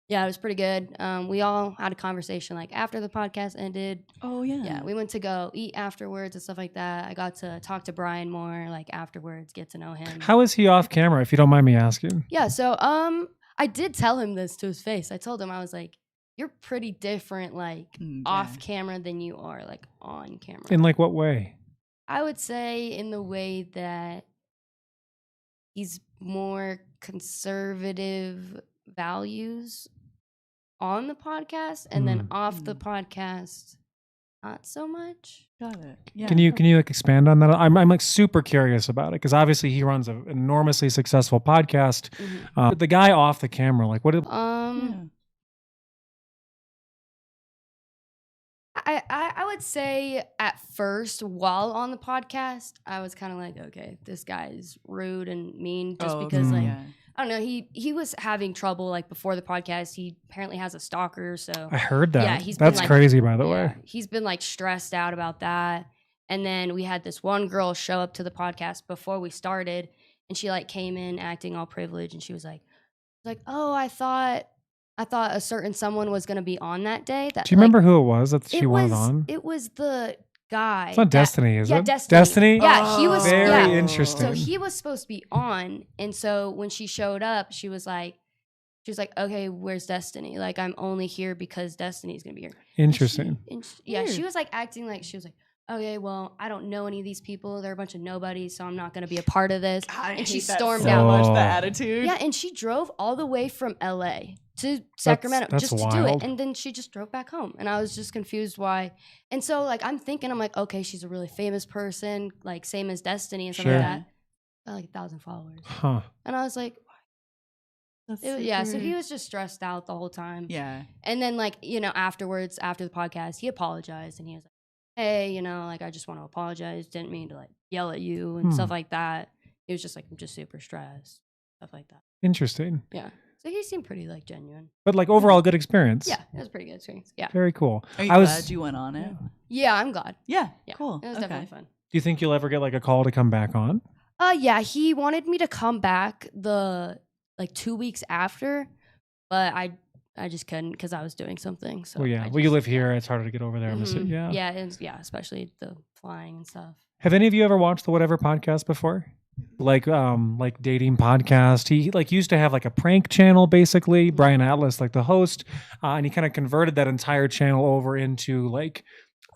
Yeah, it was pretty good. We all had a conversation like after the podcast ended. Oh yeah. Yeah, we went to go eat afterwards and stuff like that. I got to talk to Brian more like afterwards, get to know him. How is he off camera, if you don't mind me asking? Yeah, so I did tell him this to his face. I told him, I was like, you're pretty different like off camera than you are like on camera. In like what way? I would say in the way that he's more conservative values on the podcast, and then off the podcast not so much. Got it. Yeah. Can you like expand on that? I'm like super curious about it because obviously he runs an enormously successful podcast. The guy off the camera, like what did I would say at first, while on the podcast, I was kind of like, okay, this guy's rude and mean just because, like, I don't know, he was having trouble, like, before the podcast. He apparently has a stalker, so. I heard that. Yeah, that's been, crazy, by the way. He's been, like, stressed out about that. And then we had this one girl show up to the podcast before we started, and she, like, came in acting all privileged, and she was like, oh, I thought a certain someone was going to be on that day. That, do you remember who it was that she wanted on? It was the guy. It's not Destiny, is it? Yeah, Destiny. Yeah, he was very interesting. So he was supposed to be on, and so when she showed up, she was like, okay, where's Destiny? Like, I'm only here because Destiny's going to be here. Interesting. She was like acting like she was like, okay, well, I don't know any of these people. They're a bunch of nobodies, so I'm not going to be a part of this. And she stormed out. Much the attitude. Yeah, and she drove all the way from LA to Sacramento that's just to wild. do it, and then she just drove back home, and I was just confused why. And so, like, I'm like, okay, she's a really famous person, like same as Destiny and stuff like that. Got like 1,000 followers, and I was like, so he was just stressed out the whole time. Yeah, and then like afterwards, after the podcast, he apologized, and he was like, hey, like I just want to apologize. Didn't mean to like yell at you and stuff like that. He was just like, I'm just super stressed, stuff like that. Interesting. Yeah. So he seemed pretty like genuine. But like overall good experience. Yeah, it was a pretty good experience. Yeah. Very cool. Are you glad you went on it? Yeah, I'm glad. Yeah. Yeah. Cool. It was definitely fun. Do you think you'll ever get like a call to come back on? Yeah, he wanted me to come back the like 2 weeks after, but I just couldn't because I was doing something. So well, you live here. It's harder to get over there. Yeah, especially the flying and stuff. Have any of you ever watched the Whatever podcast before? Like dating podcast. He like used to have like a prank channel, basically. Brian Atlas, like the host, and he kind of converted that entire channel over into like,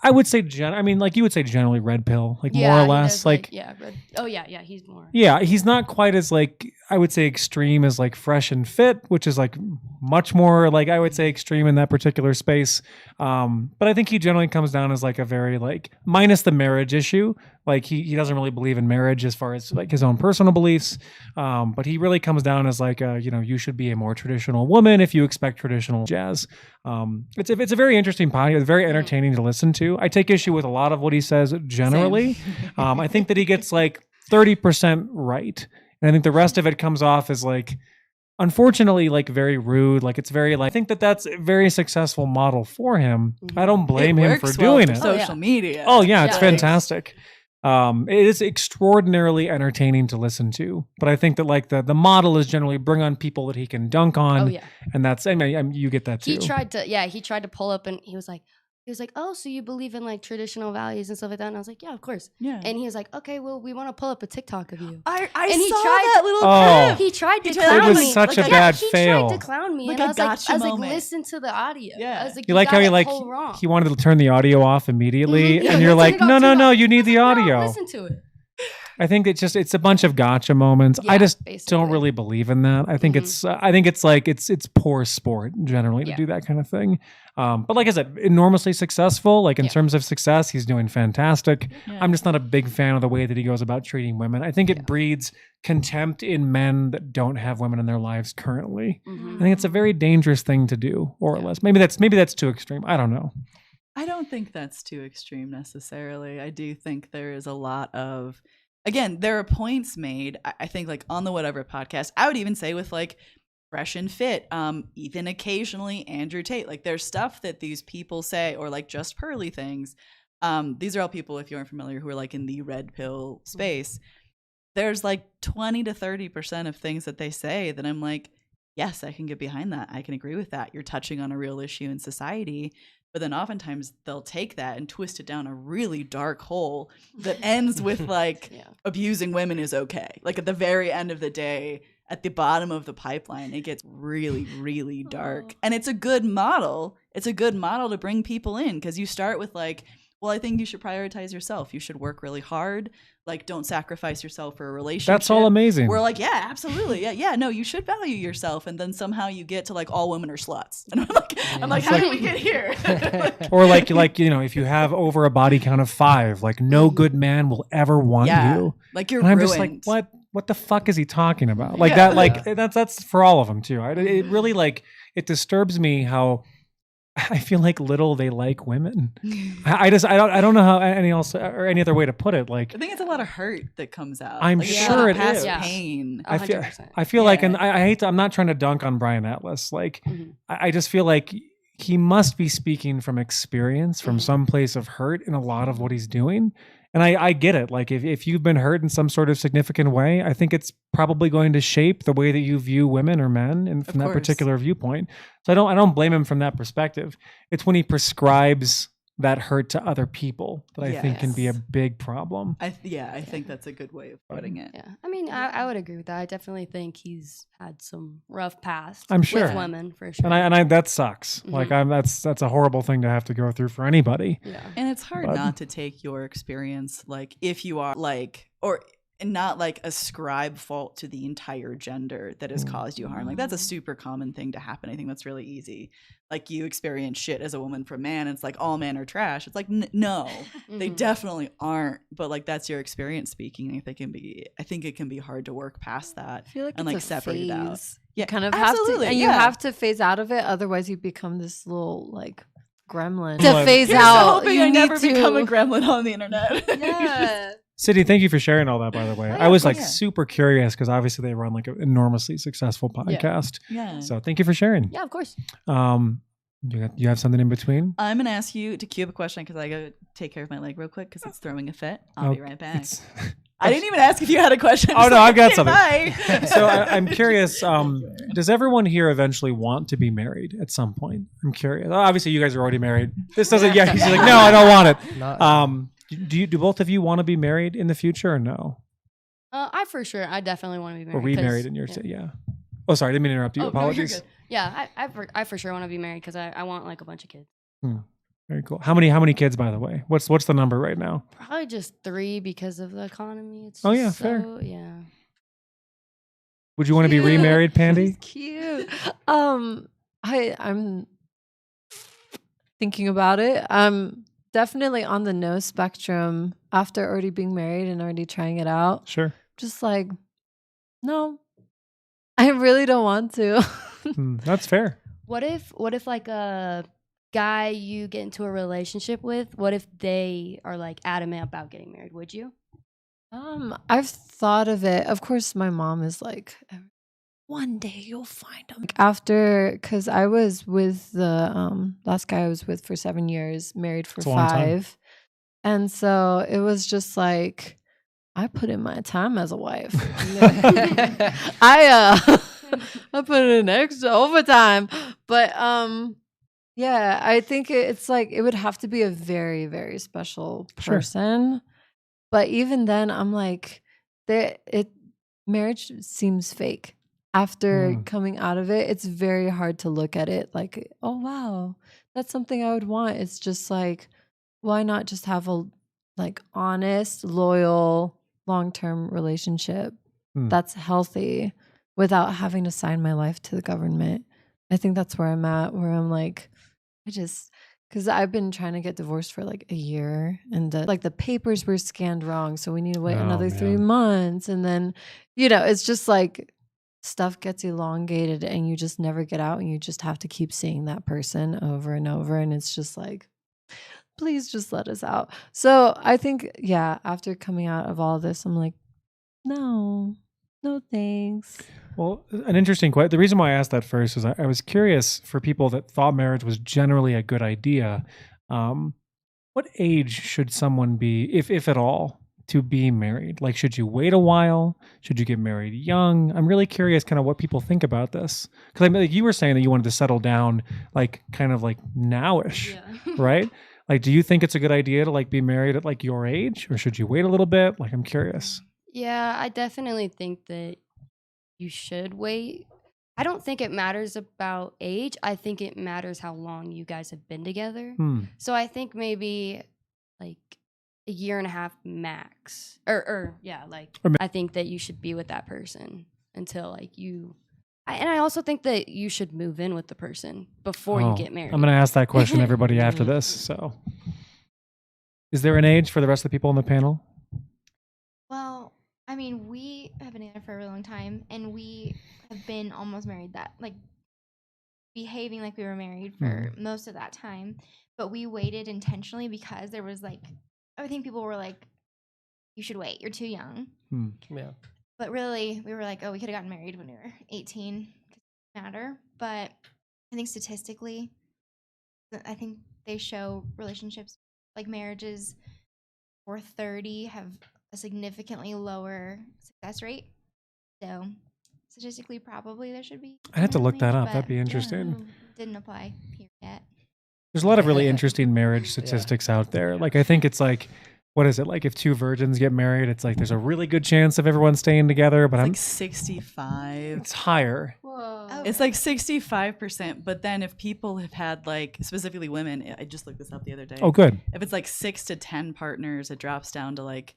I would say, you would say generally Redpill, like more or less, he's more. Yeah, he's not quite as like, I would say extreme as like Fresh and Fit, which is like much more like, I would say extreme in that particular space. But I think he generally comes down as like a very like, minus the marriage issue. Like he doesn't really believe in marriage as far as like his own personal beliefs. But he really comes down as like, you should be a more traditional woman if you expect traditional jazz. It's a very interesting podcast. It's very entertaining to listen to. I take issue with a lot of what he says generally. I think that he gets like 30% right. And I think the rest of it comes off as like, unfortunately, like very rude. Like it's very like, I think that that's a very successful model for him. I don't blame him for doing it. Social media. Oh yeah, it's fantastic. It is extraordinarily entertaining to listen to, but I think that like the model is generally bring on people that he can dunk on, and that's you get that too. He tried to pull up, and he was like, oh, so you believe in like traditional values and stuff like that? And I was like, yeah, of course. Yeah. And he was like, okay, well, we want to pull up a TikTok of you. I saw that little clip. He tried to clown me. It was such a bad fail. He tried to clown me, and I was like, listen to the audio. Yeah. I was like, you like how he wanted to turn the audio off immediately, and you're like, no, you need the audio. Listen to it. I think it's a bunch of gotcha moments. I just don't really believe in that. I think it's poor sport generally to do that kind of thing. But like I said, enormously successful. Like in terms of success, he's doing fantastic. Yeah. I'm just not a big fan of the way that he goes about treating women. I think it breeds contempt in men that don't have women in their lives currently. I think it's a very dangerous thing to do, or less. Maybe that's too extreme. I don't know. I don't think that's too extreme necessarily. I do think there is a lot of, again, there are points made, I think, like on the Whatever podcast. I would even say with like Fresh and Fit, even occasionally Andrew Tate. Like there's stuff that these people say, or like Just Pearly things. These are all people, if you aren't familiar, who are like in the red pill space. There's like 20 to 30% of things that they say that I'm like, yes, I can get behind that. I can agree with that. You're touching on a real issue in society. But then oftentimes they'll take that and twist it down a really dark hole that ends with like abusing women is okay. Like at the very end of the day, at the bottom of the pipeline, it gets really, really dark. And it's a good model. It's a good model to bring people in because you start with like, well, I think you should prioritize yourself. You should work really hard. Like, don't sacrifice yourself for a relationship. That's all amazing. We're like, yeah, absolutely. Yeah. No, you should value yourself. And then somehow you get to like all women are sluts. And I'm like, how did we get here? Or like, if you have over a body count of 5, like no good man will ever want you. Like you're and I'm ruined. just like, what the fuck is he talking about? Like that, like that's for all of them too. It really like, it disturbs me how I feel like little they like women. I don't know how any other way to put it. Like I think it's a lot of hurt that comes out. I'm like, sure it past is. Pain. I feel like, and I hate to, I'm not trying to dunk on Brian Atlas. Like I just feel like he must be speaking from experience, from some place of hurt in a lot of what he's doing. And I get it. Like if you've been hurt in some sort of significant way, I think it's probably going to shape the way that you view women or men and from that particular viewpoint. So I don't blame him from that perspective. It's when he prescribes that hurt to other people that I think can be a big problem. I think that's a good way of putting it. Yeah. I mean, I would agree with that. I definitely think he's had some rough past I'm sure. with women for sure. And I that sucks. Like that's a horrible thing to have to go through for anybody. Yeah. And it's hard not to take your experience like if you are like and not like ascribe fault to the entire gender that has caused you harm. Like that's a super common thing to happen. I think that's really easy. Like you experience shit as a woman from man. It's like all men are trash. It's like, no, they definitely aren't. But like that's your experience speaking. I think it can be hard to work past that I feel like and it's like a separate it out. phase. Yeah, You kind of absolutely, have to, and you have to phase out of it. Otherwise, you become this little like gremlin. Well, To phase Here's out, hoping you I need never to become a gremlin on the internet. Yeah. Sidney, thank you for sharing all that, by the way. yeah, I was of like course, yeah. super curious because obviously they run like an enormously successful podcast. Yeah. So thank you for sharing. Yeah, of course. You have something in between? I'm going to ask you to queue up a question because I got to take care of my leg real quick because it's throwing a fit. I'll be right back. I didn't even ask if you had a question. Oh, no, I've got something. Bye. So I'm curious, does everyone here eventually want to be married at some point? I'm curious. Obviously, you guys are already married. This doesn't, he's like, no, I don't want it. Not- Do both of you want to be married in the future or no? I definitely want to be married. Or remarried in your yeah. Oh, sorry, I didn't mean to interrupt you. Oh, no, you're Apologies. good. Yeah, I for sure want to be married because I want like a bunch of kids. Very cool. How many kids, by the way? What's the number right now? Probably just 3 because of the economy. It's Oh, just yeah, fair. Yeah. Would you want to be remarried, Pandy? Cute. I'm thinking about it. I'm definitely on the no spectrum after already being married and already trying it out. Sure. Just like, no, I really don't want to. That's fair. What if like a guy you get into a relationship with, what if they are like adamant about getting married? Would you? I've thought of it. Of course, my mom is like, one day you'll find him. After, because I was with the last guy I was with for 7 years, married for It's a long time. 5. And so it was just like, I put in my time as a wife. I put in extra overtime. But yeah, I think it's like it would have to be a very, very special person. But even then, I'm like, marriage seems fake. After coming out of it, it's very hard to look at it like, oh wow, that's something I would want. It's just like, why not just have a like honest, loyal, long-term relationship that's healthy without having to sign my life to the government? I think that's where I'm at, where I'm like, because I've been trying to get divorced for like a year, and the papers were scanned wrong, so we need to wait another 3 months, and then it's just like stuff gets elongated, and you just never get out, and you just have to keep seeing that person over and over, and it's just like, please just let us out. So I think, after coming out of all this, I'm like, no thanks. Well, an interesting question. The reason why I asked that first is I was curious for people that thought marriage was generally a good idea. What age should someone be, if at all, to be married? Like, should you wait a while? Should you get married young? I'm really curious kind of what people think about this. Because I mean, like you were saying that you wanted to settle down like kind of like nowish, right? Like, do you think it's a good idea to like be married at like your age, or should you wait a little bit? Like, I'm curious. Yeah, I definitely think that you should wait. I don't think it matters about age. I think it matters how long you guys have been together. So I think maybe like a year and a half max. I think that you should be with that person until like and I also think that you should move in with the person before you get married. I'm going to ask that question to everybody after this. So is there an age for the rest of the people on the panel? Well, I mean, we have been together for a really long time, and we have been almost married behaving like we were married for most of that time. But we waited intentionally because there was like, I think people were like, you should wait, you're too young. Yeah. But really, we were like, oh, we could have gotten married when we were 18. It doesn't matter. But I think statistically, I think they show relationships like marriages before 30 have a significantly lower success rate. So statistically, probably there should be. I'd have to look that up. But That'd be interesting. didn't apply here yet. There's a lot of really interesting marriage statistics out there. Like, I think it's like, what is it? Like, if two virgins get married, it's like there's a really good chance of everyone staying together. But It's I'm like 65. it's higher. Whoa. It's like 65%. But then if people have had like, specifically women, I just looked this up the other day. Oh, good. If it's like 6 to 10 partners, it drops down to like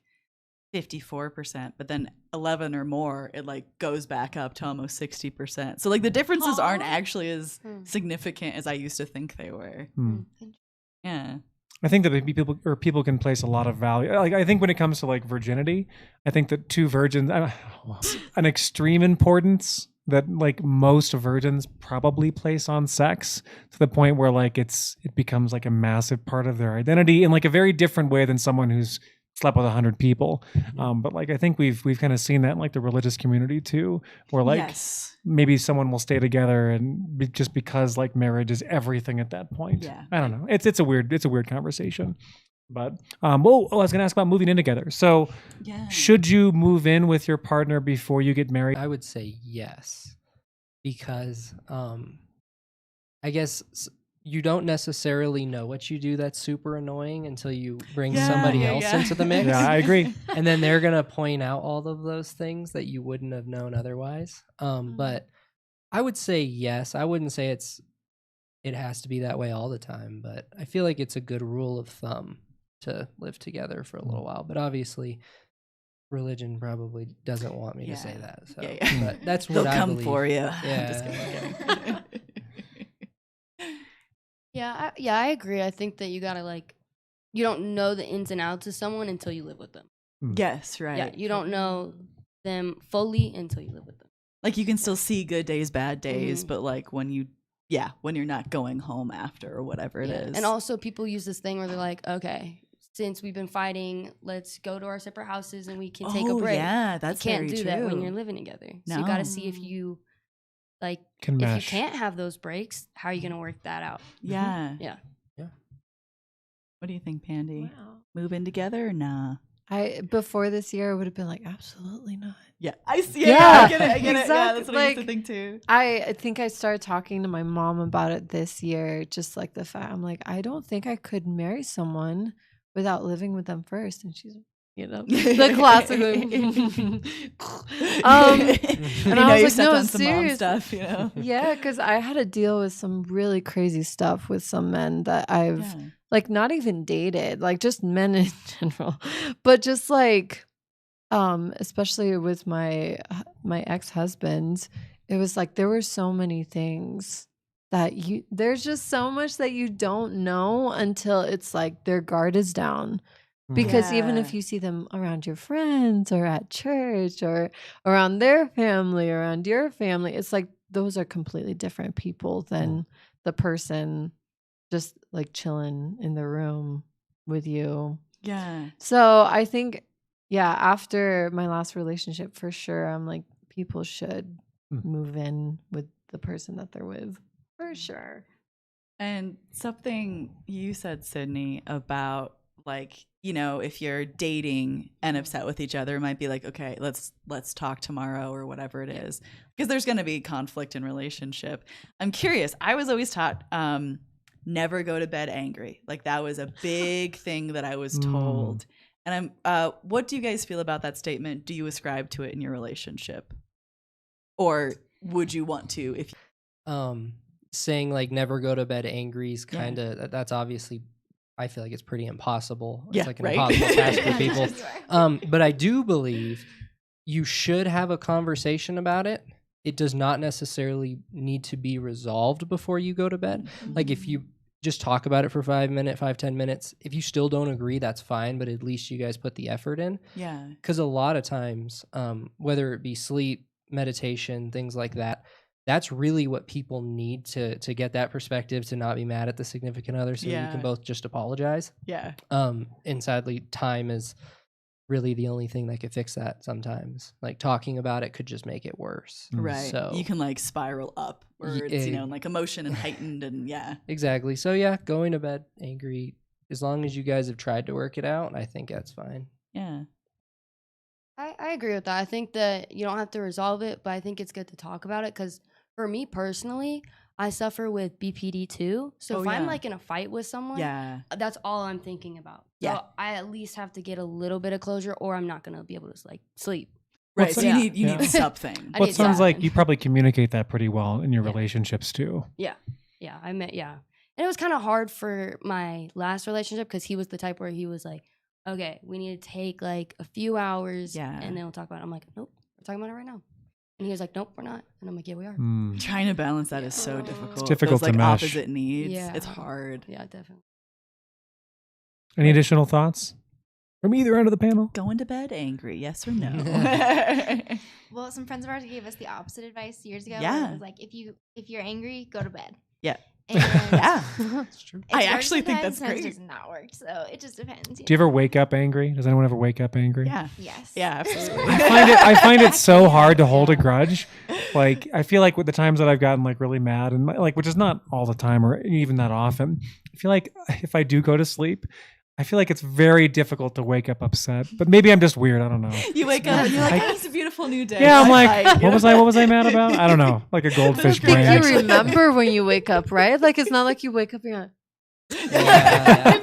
54%. But then 11 or more, it like goes back up to almost 60%. So like the differences aren't actually as significant as I used to think they were. Yeah. I think that people can place a lot of value. Like, I think when it comes to like virginity, I think that two virgins, an extreme importance that like most virgins probably place on sex, to the point where like it becomes like a massive part of their identity in like a very different way than someone who's slept with 100 people. But like, I think we've kind of seen that in like the religious community too, where like maybe someone will stay together and just because like marriage is everything at that point. Yeah. I don't know. It's a weird conversation. But I was going to ask about moving in together. So should you move in with your partner before you get married? I would say yes, because I guess you don't necessarily know what you do that's super annoying until you bring somebody else into the mix. Yeah, I agree. And then they're going to point out all of those things that you wouldn't have known otherwise. But I would say yes. I wouldn't say it has to be that way all the time, but I feel like it's a good rule of thumb to live together for a little while. But obviously, religion probably doesn't want me to say that. So but that's what They'll I come believe. for you. Yeah. Yeah, I agree. I think that you gotta like, you don't know the ins and outs of someone until you live with them. Yes, right. Yeah, you don't know them fully until you live with them. Like you can still see good days, bad days, but like when you're not going home after or whatever it is. And also people use this thing where they're like, okay, since we've been fighting, let's go to our separate houses and we can take a break. Yeah, that's you can't very do true. that when you're living together. So you got to see if you like Can if mesh. you can't have those breaks, how are you going to work that out? Yeah. Yeah. What do you think, Pandy? Wow. Move in together or nah? Before this year, I would have been like, absolutely not. Yeah, I see. Yeah, I get it. I get it. Yeah, exactly. that's what I used to Like, think too. I think I started talking to my mom about it this year, just like the fact I'm like, I don't think I could marry someone without living with them first. And she's, the classic. And I was like, no, serious stuff, Yeah, because I had to deal with some really crazy stuff with some men that I've like not even dated, like just men in general, but just like especially with my ex-husband, it was like there were so many things that there's just so much that you don't know until it's like their guard is down. Because even if you see them around your friends or at church or around their family, around your family, it's like those are completely different people than the person just like chilling in the room with you. Yeah. So I think, after my last relationship, for sure, I'm like, people should move in with the person that they're with, for sure. And something you said, Sydney, about like you know, if you're dating and upset with each other, it might be like, okay, let's talk tomorrow or whatever it is, because there's going to be conflict in relationship. I'm curious. I was always taught never go to bed angry. Like that was a big thing that I was told. And what do you guys feel about that statement? Do you ascribe to it in your relationship, or would you want to? If saying like never go to bed angry is kind of that's obviously. I feel like it's pretty impossible. It's like an impossible task for people. But I do believe you should have a conversation about it. It does not necessarily need to be resolved before you go to bed. Like if you just talk about it for 5-10 minutes, if you still don't agree, that's fine. But at least you guys put the effort in. Yeah. Because a lot of times, whether it be sleep, meditation, things like that, that's really what people need to get that perspective, to not be mad at the significant other, so that you can both just apologize. Yeah. And sadly, time is really the only thing that could fix that sometimes. Like talking about it could just make it worse. Right. So you can like spiral upwards, you know, and like emotion and heightened and Exactly. So yeah, going to bed angry, as long as you guys have tried to work it out, I think that's fine. Yeah. I agree with that. I think that you don't have to resolve it, but I think it's good to talk about it, because for me personally, I suffer with BPD too. So if I'm like in a fight with someone, that's all I'm thinking about. So I at least have to get a little bit of closure, or I'm not going to be able to like sleep. Right. So you need something. Well, it sounds like you probably communicate that pretty well in your relationships too. Yeah. And it was kind of hard for my last relationship, because he was the type where he was like, okay, we need to take like a few hours and then we'll talk about it. I'm like, nope, we're talking about it right now. And he was like, nope, we're not. And I'm like, yeah, we are. Trying to balance that is so difficult. It's difficult Those, like, to mesh. Opposite needs. Yeah. It's hard. Yeah, definitely. Any additional thoughts from either end of the panel? Going to bed angry, yes or no? Well, some friends of ours gave us the opposite advice years ago. Yeah. It was like, if you're angry, go to bed. Yeah. And That's true. I actually think that's sometimes great. It does not work, so it just depends. Do you ever wake up angry? Does anyone ever wake up angry? Yeah. Yes. Yeah, absolutely. I find it so hard to hold a grudge. Like, I feel like with the times that I've gotten like really mad and like, which is not all the time or even that often, I feel like if I do go to sleep, I feel like it's very difficult to wake up upset. But maybe I'm just weird. I don't know. You wake up and you're like, oh, it's a beautiful new day. Yeah, I'm like, what was I mad about? I don't know. Like a goldfish I think brain. you remember when you wake up, right? Like it's not like you wake up and you're like, I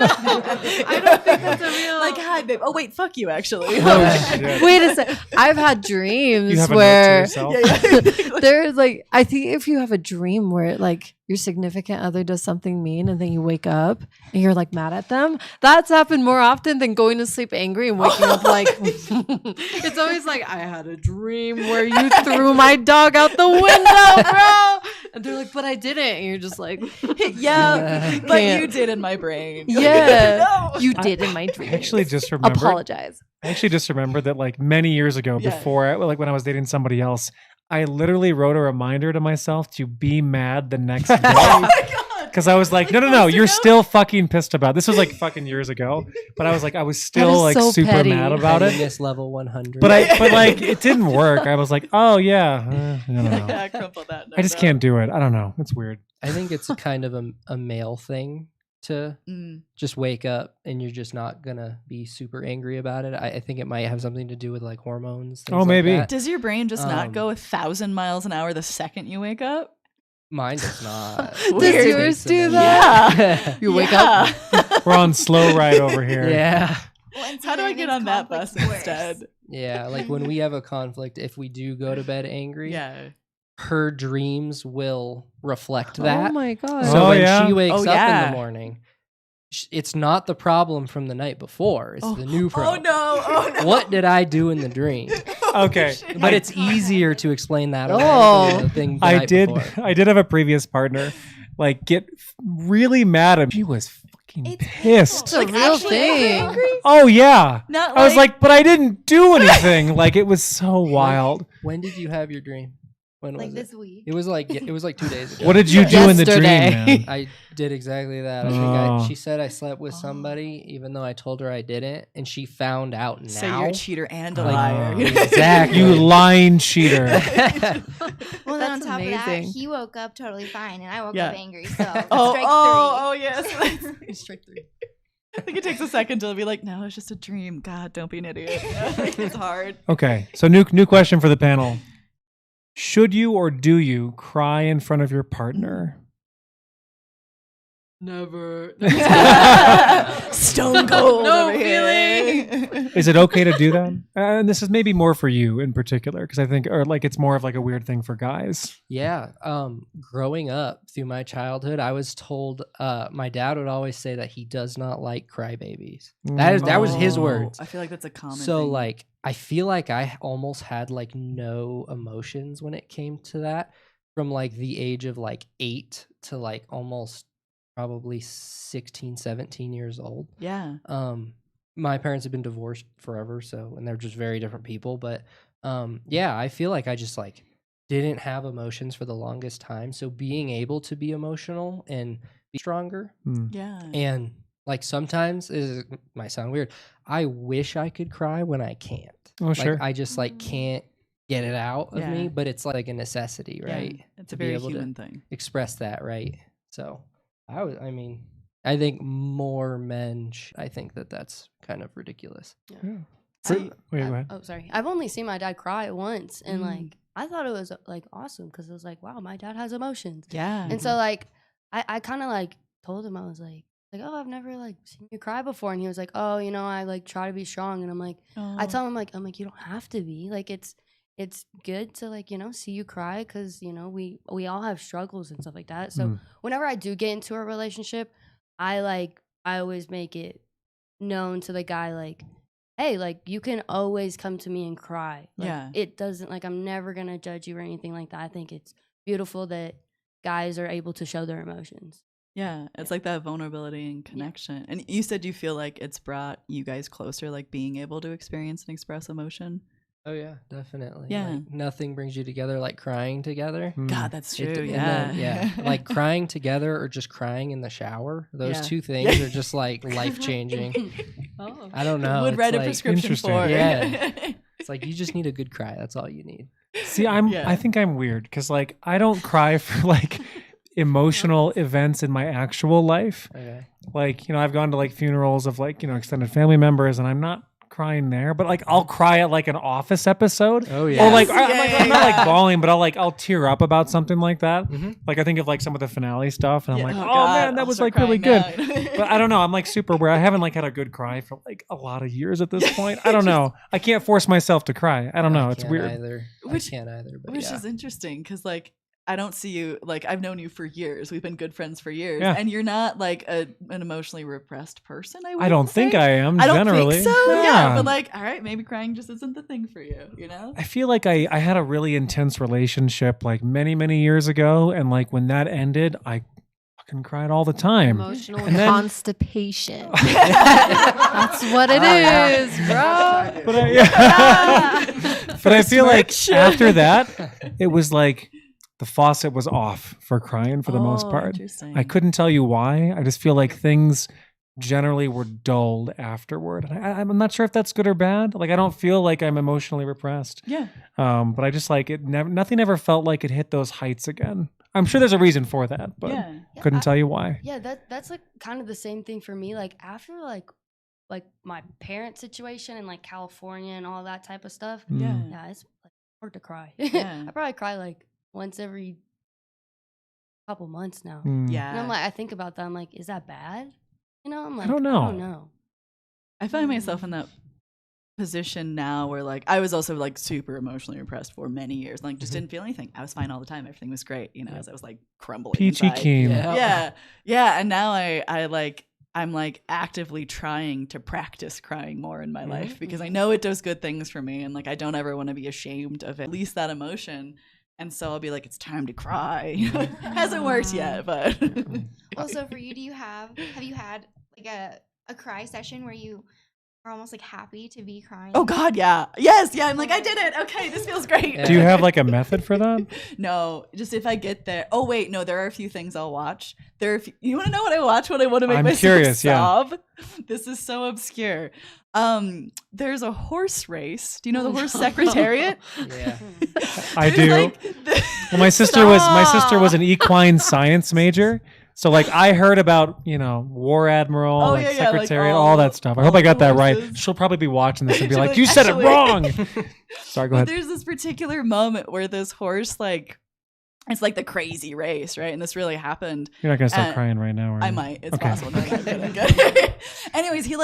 don't think that's a real. Like, hi, babe. Oh, wait, fuck you, actually. Oh, shit. wait a second. I've had dreams You have a where note to yourself? there's like, I think if you have a dream where like your significant other does something mean and then you wake up and you're like mad at them, that's happened more often than going to sleep angry and waking up like, it's always like, I had a dream where you threw my dog out the window, bro. And they're like, but I didn't. And you're just like, yeah, but Can't. you did in my brain. yeah, No. you did in my dream. I actually just remembered. Apologize. I actually just remembered that like many years ago, before like when I was dating somebody else, I literally wrote a reminder to myself to be mad the next day. Oh my God. Because I was like, no, you're still fucking pissed about it. This was like fucking years ago, but I was like, I was still like so super petty. mad about it. Pettiness level 100. But like it didn't work. I was like, oh yeah, I don't know. Yeah, crumple that. I just can't do it. I don't know. It's weird. I think it's kind of a male thing to just wake up and you're just not gonna be super angry about it. I think it might have something to do with like hormones. Oh, maybe. Like that. Does your brain just not go 1,000 miles an hour the second you wake up? Mine does not. Does Weird. yours do that? Yeah. You wake up. We're on slow ride over here. Yeah. Well, and How do I sometimes get on that bus conflict's worse. instead? Yeah. Like when we have a conflict, if we do go to bed angry, Yeah. her dreams will reflect that. Oh my god. So Oh, when yeah? she wakes Oh, up in yeah. the morning, it's not the problem from the night before. It's the new Oh problem. no! Oh no! What did I do in the dream? Okay. But it's easier to explain that away Oh. than the thing the I night did. before. I did have a previous partner, like get really mad at me. She was fucking It's pissed. It's a real thing. Oh yeah. Not I was like, but I didn't do anything. Like it was so wild. When did you have your dream? When Like was this it? week. It was like 2 days ago. What did you do in the dream, Yesterday. man? I did exactly that. I Oh. think she said I slept with somebody, even though I told her I didn't, and she found out now. so you're a cheater and a Like, liar. exactly. You lying cheater. Well, then on That's top of that, amazing. he woke up totally fine, and I woke Yeah. up angry. So Oh, strike oh, oh, yes. three. Strike three. I think it takes a second to be like, no, it's just a dream. God, don't be an idiot. It's hard. Okay, so new question for the panel. Should you or do you cry in front of your partner? Never. Stone cold. No feeling. Is it okay to do that? And this is maybe more for you in particular, because I think, or like it's more of like a weird thing for guys. Yeah. Growing up through my childhood, I was told my dad would always say that he does not like crybabies. That was his words. I feel like that's a common So thing. like I feel like I almost had like no emotions when it came to that, from like the age of like 8 to like almost probably 16, 17 years old. Yeah. My parents have been divorced forever, so, and they're just very different people. But yeah, I feel like I just like didn't have emotions for the longest time. So being able to be emotional and be stronger, Yeah. and like sometimes it might sound weird, I wish I could cry when I can't. Oh, Like, sure. I just like can't get it out of Yeah. me, but it's like a necessity, right? Yeah. It's To a be very able to human thing. express that, right? So I mean, I think more men, I think that that's kind of ridiculous. Wait, go ahead. Oh, sorry. I've only seen my dad cry once, and Mm. like I thought it was like awesome because it was like, wow, my dad has emotions. Yeah. And so like I kind of like told him, I was like, oh, I've never like seen you cry before, and he was like, oh, you know, I like try to be strong, and I'm like, I tell him I'm like, you don't have to be, like it's good to like, you know, see you cry because, you know, we all have struggles and stuff like that. So whenever I do get into a relationship, I always make it known to the guy like, hey, like you can always come to me and cry. Like, Yeah. it doesn't, like, I'm never gonna judge you or anything like that. I think it's beautiful that guys are able to show their emotions. Yeah, it's like that vulnerability and connection. And you said you feel like it's brought you guys closer, like being able to experience and express emotion. Oh yeah, definitely. Yeah. Like, nothing brings you together like crying together. God, that's true. And Yeah. then, yeah. Like crying together or just crying in the shower. Those Yeah. two things are just like life changing. Oh. I don't know. Would it's write a like- prescription Interesting. for. Yeah. It's like you just need a good cry. That's all you need. See, Yeah. I think I'm weird because like I don't cry for like emotional events in my actual life. Okay. Like, you know, I've gone to like funerals of like, you know, extended family members and I'm not crying there, but like I'll cry at like an Office episode. Oh Or yeah. like, Yeah, I'm not like yeah. bawling, but I'll tear up about something like that. Mhm. Like I think of like some of the finale stuff and I'm like, oh God, man, that I'll was start like really good. crying now. But I don't know. I'm like super aware. I haven't like had a good cry for like a lot of years at this point. I don't know. I can't force myself to cry. I don't know. It's can't weird. Either. Which- I can't either. But Which yeah. is interesting because, like, I don't see you, like, I've known you for years. We've been good friends for years. Yeah. And you're not, like, an emotionally repressed person, I I don't wouldn't think say. I am I don't generally. think so. Yeah. But, like, all right, maybe crying just isn't the thing for you, you know? I feel like I had a really intense relationship like many, many years ago. And like when that ended, I fucking cried all the time. Emotional And then- constipation. That's what it is, bro. But but I feel like First after that, it was like the faucet was off for crying for the most Oh, part. interesting. I couldn't tell you why. I just feel like things generally were dulled afterward. And I'm not sure if that's good or bad. Like I don't feel like I'm emotionally repressed. Yeah. But I just like it. Nothing ever felt like it hit those heights again. I'm sure there's a reason for that, but Yeah. couldn't tell you why. Yeah, that's like kind of the same thing for me. Like after like my parents' situation in like California and all that type of stuff. Yeah. Yeah, it's like hard to cry. Yeah. I probably cry like once every couple months now. Mm. Yeah. And I'm like, I think about that. I'm like, is that bad? You know, I'm like, don't I know. don't know. I find myself in that position now where, like, I was also, like, super emotionally repressed for many years. Like, just didn't feel anything. I was fine all the time. Everything was great, you know, as I was, like, crumbling Peachy inside. keen. Yeah. Yeah. Yeah. And now I'm like actively trying to practice crying more in my life because I know it does good things for me. And like, I don't ever want to be ashamed of at least that emotion. And so I'll be like, it's time to cry. Hasn't worked yet, but Also, for you, have you had like a cry session where you are almost like happy to be crying? oh God, yeah. Yes. Yeah. I'm like, I did it. Okay. This feels great. Yeah. Do you have like a method for that? No, just if I get there. Oh wait, no, there are a few things I'll watch. You want to know what I watch when I want to make I'm myself curious, yeah. sob? This is so obscure. There's a horse race. Do you know the horse secretariat? Yeah. I There's, do. like, Well, my sister was an equine science major. So like I heard about, War Admiral, Oh, like yeah, yeah, like Secretariat, all all the- that stuff. I all hope I the got that right. horses. She'll probably be watching this and be She'll like, be you like, said it "Actually." wrong. Sorry, go But ahead. there's this particular moment where this horse, like, it's like the crazy race, right? And this really happened. You're not going to start and crying right now, are I you? might. It's Okay. possible. No, I'm kidding. Anyways, he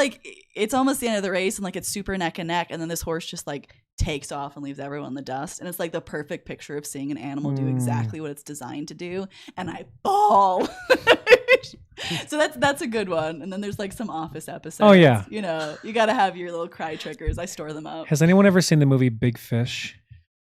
it's almost the end of the race, and like it's super neck and neck, and then this horse just like takes off and leaves everyone in the dust, and it's like the perfect picture of seeing an animal do exactly what it's designed to do, and I bawl. So that's a good one. And then there's like some Office episodes. Oh, yeah. You got to have your little cry triggers. I store them up. Has anyone ever seen the movie Big Fish?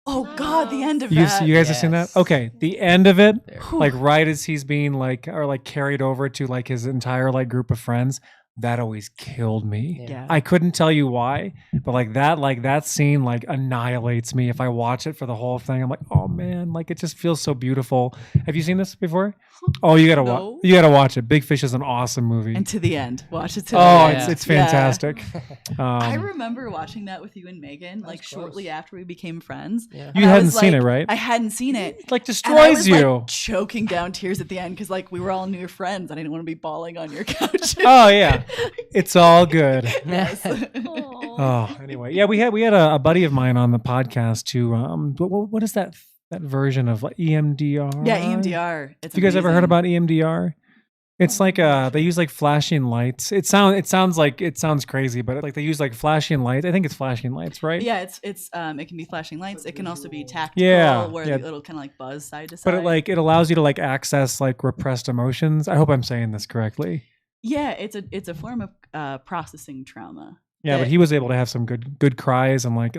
Oh God, the end of You that. guys have seen that? Yes. Okay, the end of it, There. like right as he's being like carried over to like his entire like group of friends, that always killed me. Yeah. I couldn't tell you why, but like that scene like annihilates me. If I watch it for the whole thing, I'm like, oh man, like it just feels so beautiful. Have you seen this before? Oh, you gotta No. watch. You gotta watch it. Big Fish is an awesome movie. And to the end. Watch it to Oh, the end. it's Yeah. fantastic. I remember watching that with you and Megan, like That's shortly close. after we became friends. Yeah. You And I hadn't was seen like- it, right? I hadn't seen it. It like And I destroys was you. like choking down tears at the end because like we were all new friends. I didn't want to be bawling on your couch. Oh yeah, it's all good. Yes. Oh, anyway, yeah, we had a buddy of mine on the podcast too. What is that version of like EMDR? Yeah, EMDR. It's Have you guys ever heard amazing. about EMDR? It's like they use like flashing lights. It sounds crazy, but like they use like flashing lights. I think it's flashing lights, right? Yeah, it can be flashing lights. It can also be tactical, Yeah, where yeah. it'll kind of like buzz side to side. But it allows you to like access like repressed emotions. I hope I'm saying this correctly. yeah, it's a form of processing trauma. Yeah, but that- he was able to have some good cries and like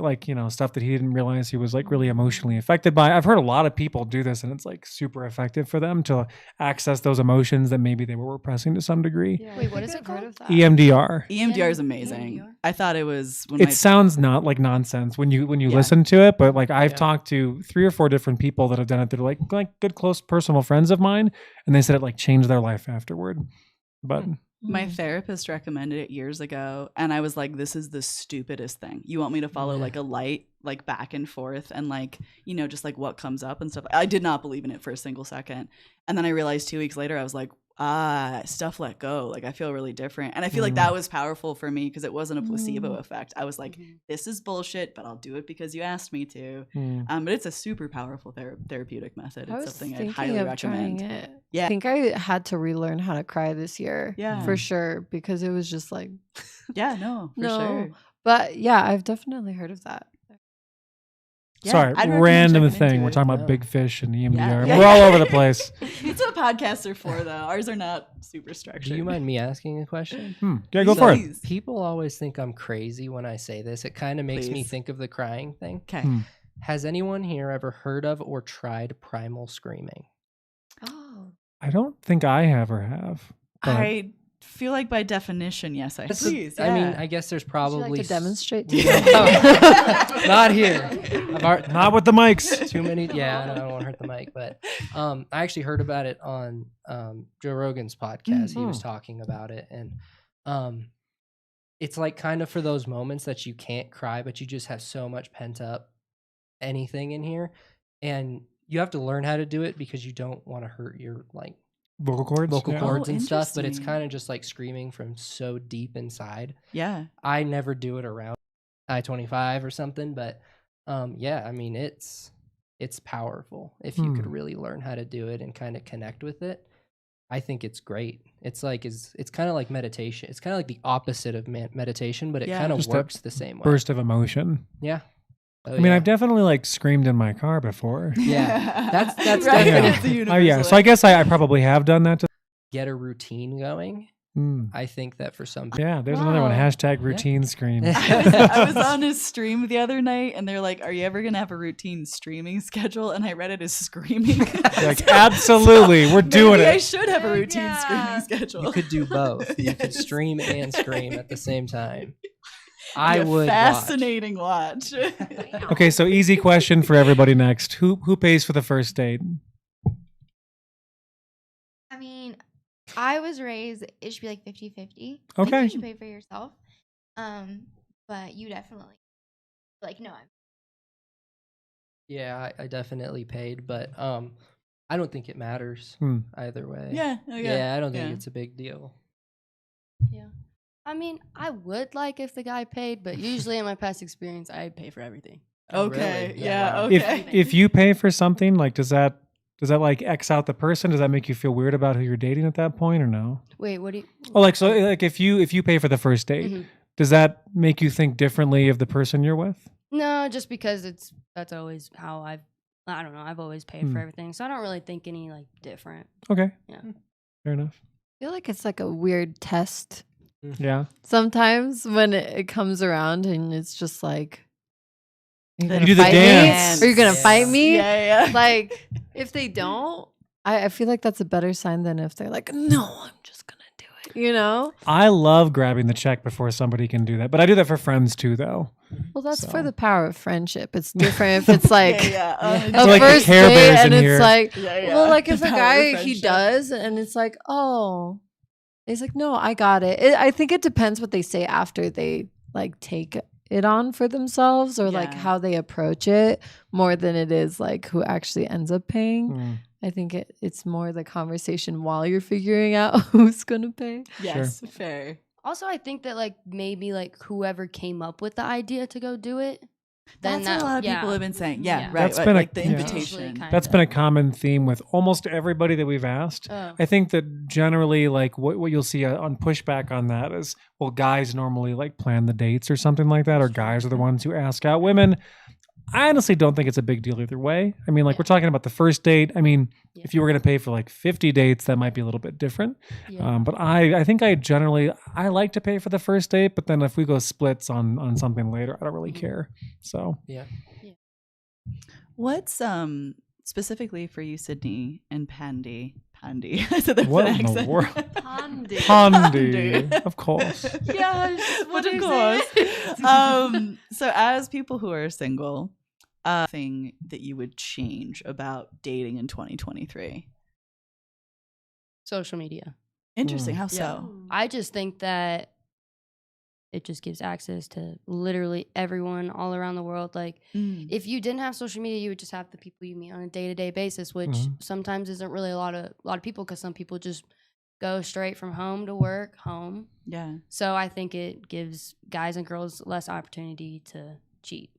stuff that he didn't realize he was like really emotionally affected by. I've heard a lot of people do this, and it's like super effective for them to access those emotions that maybe they were repressing to some degree. Wait, what is it called? EMDR. EMDR is amazing. EMDR? I thought it was when It sounds not like nonsense when you Yeah. listen to it, but like I've Yeah. talked to 3 or 4 different people that have done it. They're like good close personal friends of mine, and they said it like changed their life afterward. But my therapist recommended it years ago, and I was like, this is the stupidest thing. You want me to follow Yeah. like a light, like back and forth, and like, just like what comes up and stuff. I did not believe in it for a single second. And then I realized 2 weeks later, I was like, stuff let go. Like I feel really different. And I feel like that was powerful for me because it wasn't a placebo effect. I was like, this is bullshit, but I'll do it because you asked me to. But it's a super powerful therapeutic method. I It's was something I thinking highly of recommend. trying it. Yeah. I think I had to relearn how to cry this year. Yeah. For sure. Because it was just like, Yeah, no, for no. sure. But yeah, I've definitely heard of that. Yeah, sorry, I'd recommend random checking thing. into We're it. talking about Yeah. Big Fish and EMDR. Yeah. Yeah. We're all over the place. It's what podcasts are for, though. Ours are not super structured. Do you mind me asking a question? Yeah, go for it. Please. People always think I'm crazy when I say this. It kind of makes me Please. think of the crying thing. Okay. Has anyone here ever heard of or tried primal screaming? Oh. I don't think I ever have. but- I feel like by definition, yes, I That's a- please. I mean, yeah. I guess there's Would you probably like to demonstrate? to Yeah. me? Not here. I've already, Not with the mics. too many. Yeah, I don't want to hurt the mic, but I actually heard about it on Joe Rogan's podcast. He was talking about it, and it's like kind of for those moments that you can't cry, but you just have so much pent up anything in here, and you have to learn how to do it because you don't want to hurt your like Vocal cords. vocal Yeah. cords Oh, and stuff. But it's interesting. kind of just like screaming from so deep inside. yeah. I never do it around I-25 or something, but yeah, I mean it's powerful if you could really learn how to do it and kind of connect with it. I think it's great. It's kind of like meditation. It's kind of like the opposite of meditation, but it Yeah. kind of Just a works the same way. Burst of emotion. Yeah. Oh, I mean, yeah. I've definitely like screamed in my car before. Yeah. That's right. definitely- It's a Oh universal yeah. So I guess I probably have done that. Get a routine going. I think that for some people, Yeah, there's another one. Wow. Hashtag routine scream. I was on his stream the other night, and they're like, "Are you ever gonna have a routine streaming schedule?" And I read it as screaming. Like, absolutely, we're doing Maybe I it. should have a routine Yeah. screaming schedule. you could do both. You could Yes. stream and scream at the same time. Be I a would watch. fascinating watch. Okay, so easy question for everybody next. Who pays for the first date? I mean, I was raised it should be like 50-50. I think Okay. you should pay for yourself. But you definitely like no. Yeah, I definitely paid, but I don't think it matters Hmm. either way. Yeah. Yeah, I don't think Yeah. it's a big deal. Yeah. I mean, I would like if the guy paid, but usually in my past experience, I pay for everything. Oh, Okay. really? Yeah. Wow. Okay. If you pay for something, like does that like X out the person? Does that make you feel weird about who you're dating at that point or no? Wait, what do you? Oh, like so like if you pay for the first date, Mhm. does that make you think differently of the person you're with? No, just because that's always how I don't know. I've always paid Hmm. for everything, so I don't really think any like different. Okay. Yeah. Fair enough. I feel like it's like a weird test Yeah. sometimes when it comes around and it's just like, are you You gonna do the fight dance. me? Are you gonna Yeah. fight me? Yeah. Like if they don't, I feel like that's a better sign than if they're like, no, I'm just gonna do it. You know? I love grabbing the check before somebody can do that, but I do that for friends too, though. Well, that's So- for the power of friendship. It's different if it's like yeah. a So like first Care date Bears and in it's here. like, Yeah. well, like if The a power of guy he friendship. does and it's like, oh, he's like, no, I got it. I think it depends what they say after they like take it on for themselves or like Yeah. how they approach it more than it is like who actually ends up paying. Mm. I think it's more the conversation while you're figuring out who's gonna pay. Yes. Fair. Also, I think that like maybe like whoever came up with the idea to go do it, then That's what a lot of yeah. people have been saying. Yeah. Yeah. Right. That's right, been a- like the yeah. invitation. Usually kind That's been a common theme with almost everybody that we've asked. Oh. I think that generally, like what you'll see on pushback on that is, well, guys normally like plan the dates or something like that, or guys are the ones who ask out women. I honestly don't think it's a big deal either way. I mean, like Yeah. we're talking about the first date. I mean, Yeah. if you were going to pay for like 50 dates, that might be a little bit different. Yeah. But I think I generally I like to pay for the first date, but then if we go splits on something later, I don't really care. So Yeah. What's specifically for you, Sydney and Pandy? Pandy. I said that with What an in the accent. world? Pandy. Pandy, of course. Yes, but of course. So as people who are single, thing that you would change about dating in 2023? Social media. Interesting. Mm. How Yeah. so? I just think that it just gives access to literally everyone all around the world. Like, Mm. if you didn't have social media, you would just have the people you meet on a day-to-day basis, which Mhm. sometimes isn't really a lot of people, because some people just go straight from home to work, home. Yeah. So I think it gives guys and girls less opportunity to cheat.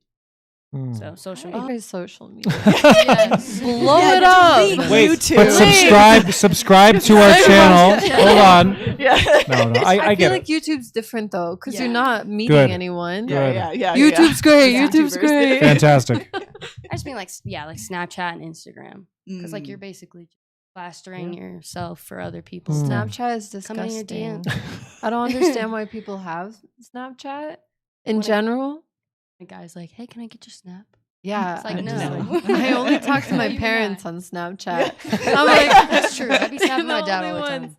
Mm. So social Oh, media. social media. Yes. Blow Yeah, it just up. leak Wait, YouTube. but subscribe to our channel. Hold on. Yeah. No, I I get feel it. like YouTube's different though, because Yeah. you're not meeting Good. anyone. Good. Yeah. YouTube's great. Yeah. YouTube's YouTubers. great. Fantastic. I just mean like Snapchat and Instagram, because like Mm. you're basically plastering yourself for other people. Mm. Snapchat is Come in your disgusting. DMs. I don't understand why people have Snapchat in What a- general. The guy's like, "Hey, can I get your snap?" Yeah, It's like, I just, no. like, I only talk to my You parents not. on Snapchat. Yeah. I'm like, That's true. I'd be snapping my the dad only all the time. ones.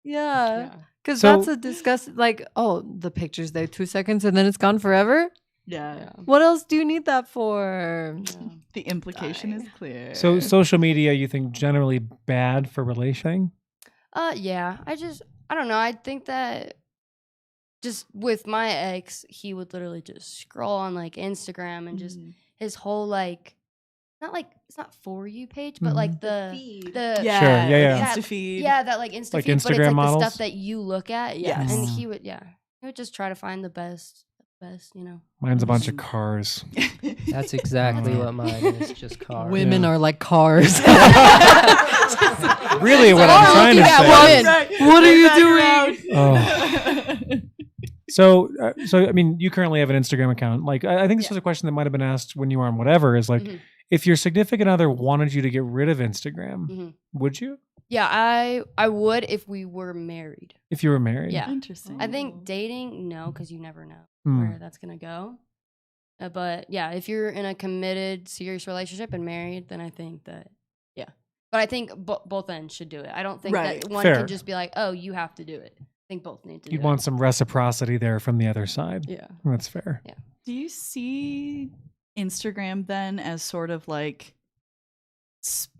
Yeah, Yeah. because So- that's a disgusting. Like, oh, the picture's there 2 seconds and then it's gone forever. Yeah. What else do you need that for? The implication is Die. clear. So social media, you think generally bad for relationing? Yeah. I don't know. I think that just with my ex, he would literally just scroll on like Instagram and just Mm. his whole like it's not For You page, but like the feed. the Yeah. Sure, yeah. Yeah, Insta feed. yeah, that like Insta Like feed, but it's Instagram like models? the stuff that you look at. Yeah. Yes. And Mm. he would just try to find the best, you know. Mine's a bunch of Mm. cars. That's exactly Uh, what mine is. Just cars. Women are like cars. Really, what Oh, I'm trying to looking at say. women. What are you doing? Oh. So I mean, you currently have an Instagram account. Like, I think this Yeah. was a question that might have been asked when you were on whatever. Is like, Mhm. if your significant other wanted you to get rid of Instagram, Mhm. would you? Yeah, I would if we were married. If you were married? Yeah. Interesting. I think dating, no, because you never know Hmm. where that's gonna go. But yeah, if you're in a committed, serious relationship and married, then I think that But I think both ends should do it. I don't think Right. that one Fair. can just be like, "Oh, you have to do it." I think both need to. You'd do want some reciprocity there from the other side. it. Yeah. That's fair. Do you see Instagram then as sort of like,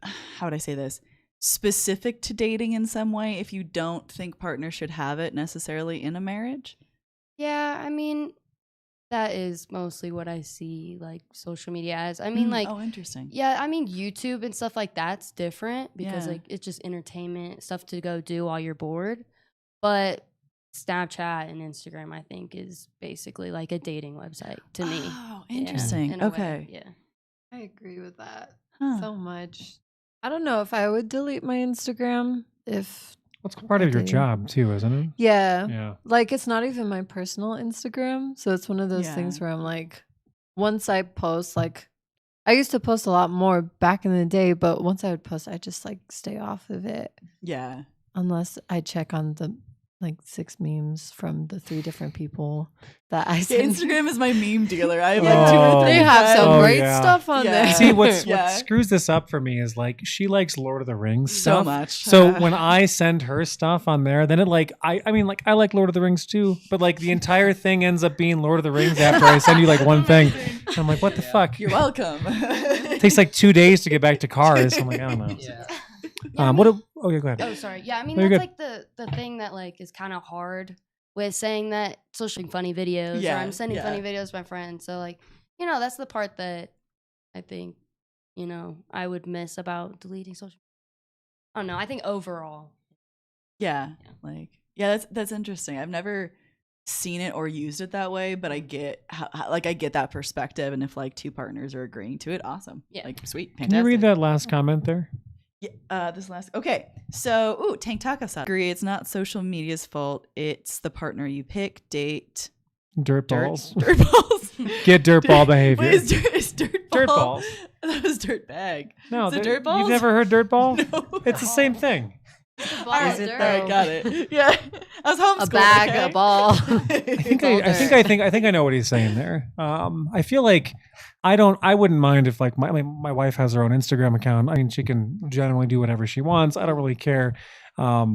how would I say this? Specific to dating in some way if you don't think partners should have it necessarily in a marriage? Yeah, I mean, That is mostly what I see like social media as. I mean, like, oh, interesting. yeah, I mean, YouTube and stuff like that's different because Yeah. like it's just entertainment stuff to go do while you're bored. But Snapchat and Instagram, I think, is basically like a dating website to me. Oh, Yeah, interesting. in a way, Okay. yeah. I agree with that Huh. so much. I don't know if I would delete my Instagram if That's part of your dating. job too, isn't it? yeah. Yeah. Like it's not even my personal Instagram. So it's one of those things Yeah. where I'm like, once I post, like I used to post a lot more back in the day, but once I would post, I just like stay off of it Yeah. unless I check on the like 6 memes from the 3 different people that I Yeah, send. Instagram is my meme dealer. I have Yeah. like 2 or 3. They have some Oh, great yeah. stuff on Yeah. there. See, what Yeah. screws this up for me is like she likes Lord of the Rings so stuff. much. So when I send her stuff on there, then it like I mean like I like Lord of the Rings too, but like the entire thing ends up being Lord of the Rings after I send you like one thing. And I'm like, what the fuck? You're welcome. It takes like 2 days to get back to cars. I'm like, I don't know. Yeah. Oh yeah, go ahead. Oh, sorry. Yeah, I mean No, you're that's good. like the thing that like is kind of hard with saying that social funny videos or Yeah, I'm sending yeah. funny videos to my friends. So like, you know, that's the part that I think, you know, I would miss about deleting social. I don't know. I think overall. Yeah. Yeah. Like, yeah, that's interesting. I've never seen it or used it that way, but I get how like I get that perspective, and if like 2 partners are agreeing to it, awesome. Yeah. Like, sweet. Can you read fantastic. that last comment there? Yeah, this last. Okay, so Tank Taco Side. Agree. It's not social media's fault. It's the partner you pick, date, Dirt balls. dirt balls. Get dirt ball behavior. Wait, is dirt ball? Dirt balls. That was dirt bag. No, Is it th- dirt balls? You've never heard dirt ball? No. It's the same thing. Ball All right, of dirt. I got it. Yeah, I was homeschooled. A bag, okay? a ball. I think I know what he's saying there. I feel like I wouldn't mind if like my wife has her own Instagram account. I mean, she can generally do whatever she wants. I don't really care. I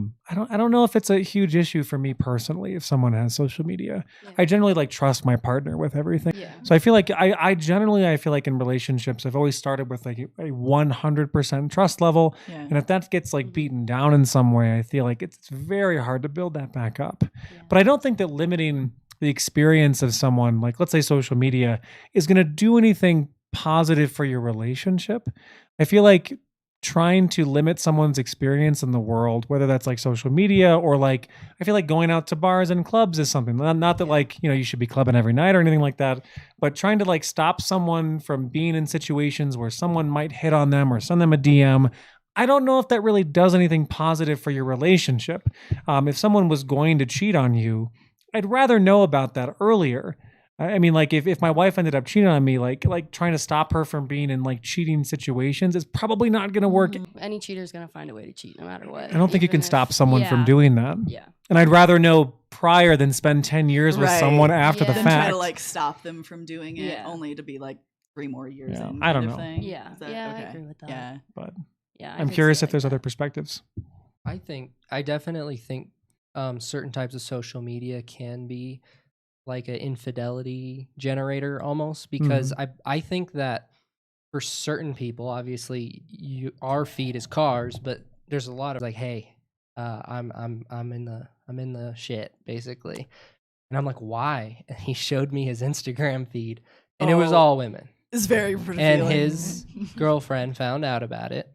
don't know if it's a huge issue for me personally if someone has social media. Yeah. I generally like trust my partner with everything. Yeah. So I feel like I generally feel like in relationships I've always started with like a 100% trust level. Yeah. And if that gets like Mhm. beaten down in some way, I feel like it's very hard to build that back up. Yeah. But I don't think that limiting the experience of someone, like let's say social media, is going to do anything positive for your relationship. I feel like trying to limit someone's experience in the world, whether that's like social media or like, I feel like going out to bars and clubs is something. Not that like, you should be clubbing every night or anything like that, but trying to like stop someone from being in situations where someone might hit on them or send them a DM. I don't know if that really does anything positive for your relationship. If someone was going to cheat on you, I'd rather know about that earlier. I mean, like if my wife ended up cheating on me, like trying to stop her from being in like cheating situations is probably not going to work. Any cheater's gonna find a way to cheat no matter what. I don't think you even can stop if- someone yeah. from doing that. Yeah. And I'd rather know prior than spend 10 years with Right. someone after Yeah. the Then fact. try to like stop them from doing it, Yeah. only to be like 3 more years Yeah, in. I don't kind of know. thing. Yeah. Is that- Yeah, I okay. agree with that. Yeah. But Yeah. I I'm could curious see if there's like other that. perspectives. I definitely think certain types of social media can be like an infidelity generator almost, because I think that for certain people, obviously our feed is cars, but there's a lot of like, hey, I'm in the shit basically, and I'm like, why? And he showed me his Instagram feed, and it was Oh. all women. It's very And revealing. his girlfriend found out about it,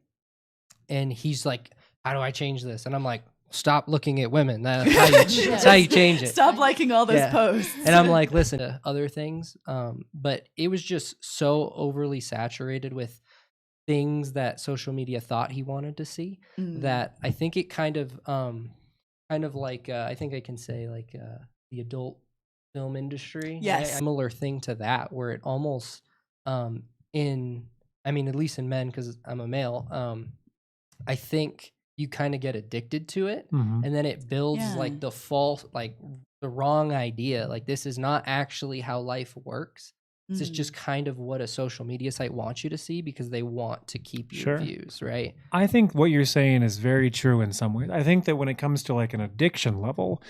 and he's like, how do I change this? And I'm like, stop looking at women. That's how that's how you change it. Stop liking all those Yeah. posts. And I'm like, listen to other things. But it was just so overly saturated with things that social media thought he wanted to see Mm. that I think it kind of like, I think I can say like the adult film industry. Yes. Similar thing to that, where it almost, at least in men, because I'm a male, I think you kind of get addicted to it. Mhm. And then it builds Yeah. like the false, like the wrong idea. Like this is not actually how life works. This is Mm. just kind of what a social media site wants you to see because they want to keep your Sure. views, right? I think what you're saying is very true in some ways. I think that when it comes to like an addiction level,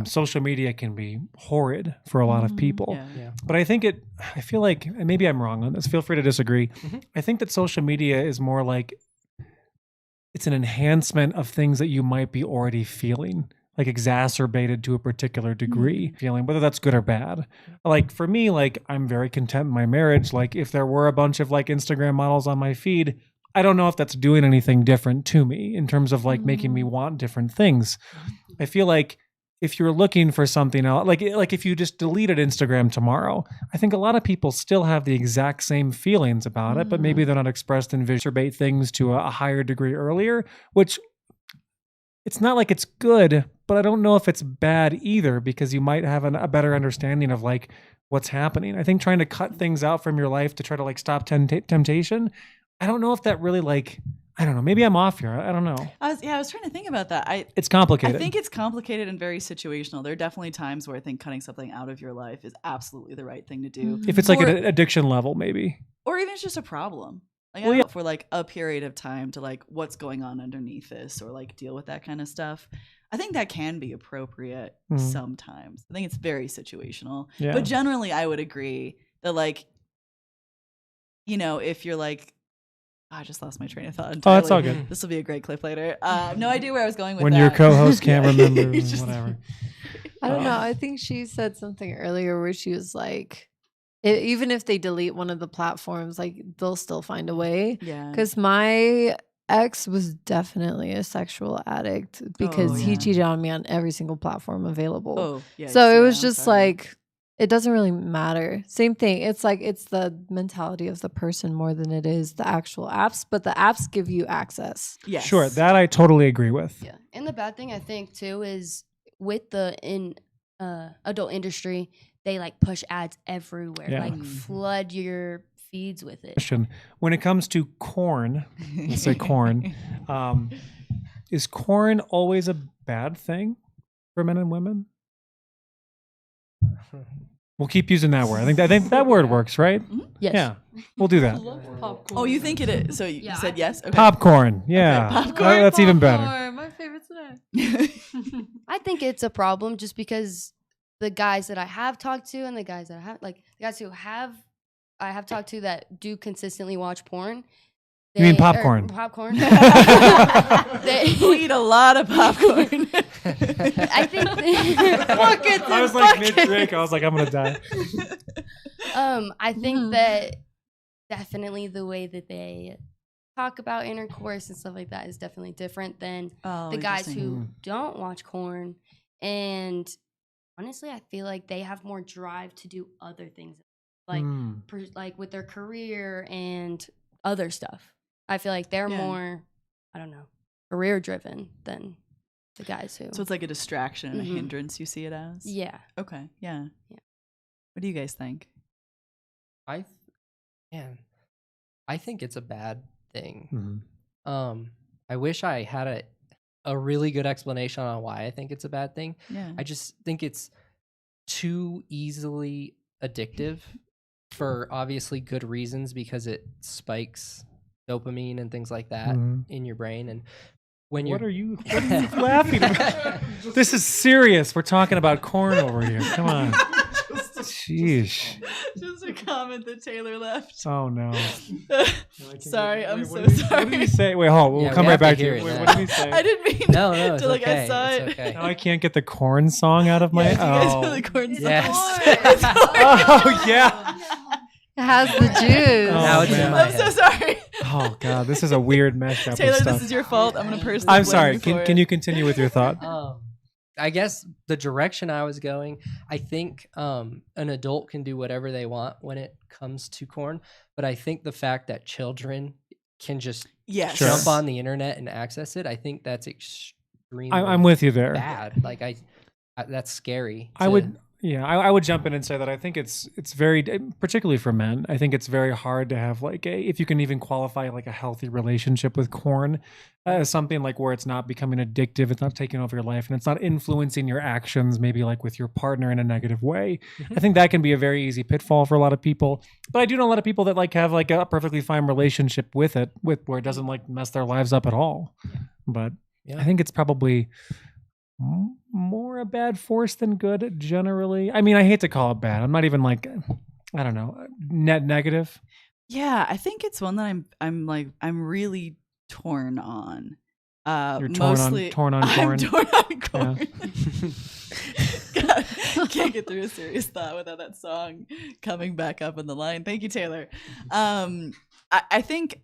social media can be horrid for a lot of Mhm. people. Yeah. Yeah. But I feel like, and maybe I'm wrong on this, feel free to disagree. Mhm. I think that social media is more like, it's an enhancement of things that you might be already feeling like exacerbated to a particular degree feeling, whether that's good or bad. Like for me, like I'm very content in my marriage. Like if there were a bunch of like Instagram models on my feed, I don't know if that's doing anything different to me in terms of like making me want different things. I feel like if you're looking for something else, like if you just deleted Instagram tomorrow, I think a lot of people still have the exact same feelings about it, but maybe they're not expressed and exacerbate things to a higher degree earlier, which it's not like it's good, but I don't know if it's bad either, because you might have a better understanding of like what's happening. I think trying to cut things out from your life to try to like stop temptation, I don't know if that really like, I don't know. Maybe I'm off here. I don't know. I was trying to think about that. It's complicated. I think it's complicated and very situational. There are definitely times where I think cutting something out of your life is absolutely the right thing to do. If it's like an addiction level, maybe. Or even it's just a problem. Like Well, I yeah. don't know, for like a period of time to like what's going on underneath this or like deal with that kind of stuff. I think that can be appropriate sometimes. I think it's very situational. Yeah. But generally I would agree that like, you know, if you're like, I just lost my train of thought entirely. Oh, that's all good. This will be a great clip later. No idea where I was going with When that. your co-host can't Yeah. remember, You just- whatever. I don't know. I think she said something earlier where she was like, even if they delete one of the platforms, like they'll still find a way. Yeah. Because my ex was definitely a sexual addict because Oh, he yeah. cheated on me on every single platform available. Oh, yeah. So it yeah, was I'm just sorry. like, it doesn't really matter. Same thing. It's like, it's the mentality of the person more than it is the actual apps, but the apps give you access. yes. Sure, that I totally agree with. Yeah. And the bad thing I think too is with the adult industry, they like push ads everywhere, Yeah. like flood your feeds with it. Question. When it comes to corn, let's say corn, is corn always a bad thing for men and women? We'll keep using that word. I think that word works, right? Yes. Yeah, we'll do that. Oh, you think it is? So you Yeah, said yes? Okay. Popcorn. Yeah, popcorn. That's even better. My favorite snack. I think it's a problem just because the guys that I have talked to and the guys that I have, like the guys who I have talked to that do consistently watch porn. You mean or popcorn? Popcorn. We eat a lot of popcorn. I think I was like mid-drink. I was like, I'm gonna die. I think that definitely the way that they talk about intercourse and stuff like that is definitely different than Oh, the guys interesting. who don't watch porn. And honestly, I feel like they have more drive to do other things, like like with their career and other stuff. I feel like they're Yeah. more, I don't know, career driven than the guys who. So it's like a distraction and a Mhm. hindrance, you see it as? Yeah. Okay. Yeah. Yeah. What do you guys think? I think it's a bad thing. Mhm. I wish I had a really good explanation on why I think it's a bad thing. Yeah. I just think it's too easily addictive for obviously good reasons, because it spikes dopamine and things like that Mhm. in your brain. And when What you're are you laughing about? This is serious. We're talking about corn over here. Come on. Sheesh. Just a comment that Taylor left. Oh no. Sorry, I'm Wait, so what did he sorry. say? Wait, hold on. We'll Yeah, come we right have to back to hear you. it Wait, now. what did he say? I didn't mean no, it's to like okay. I saw it. It's okay. Now I can't get the corn song out of my. Yeah, do you guys oh. know the corn song? Yes. Oh yeah. It has the juice. Oh, Now it's in man. my I'm so head. sorry. Oh god, this is a weird mashup Taylor, of stuff. this is your fault. I'm gonna personally. I'm blame sorry. you for Can it. you continue with your thought? I guess the direction I was going, I think an adult can do whatever they want when it comes to corn, but I think the fact that children can just Yes. Sure. jump on the internet and access it, I think that's extremely I'm with you there. bad. Like that's scary. I would. Yeah, I would jump in and say that I think it's very, particularly for men, I think it's very hard to have like if you can even qualify like a healthy relationship with corn as something like where it's not becoming addictive, it's not taking over your life, and it's not influencing your actions, maybe like with your partner in a negative way. I think that can be a very easy pitfall for a lot of people. But I do know a lot of people that like have like a perfectly fine relationship with it, where it doesn't like mess their lives up at all. But Yeah. I think it's probably more a bad force than good generally. I mean, I hate to call it bad. I'm not even like, I don't know, net negative. Yeah, I think it's one that I'm really torn on You're Mostly, torn on I'm corn. torn on corn. God, can't get through a serious thought without that song coming back up in the line. Thank you, Taylor. I think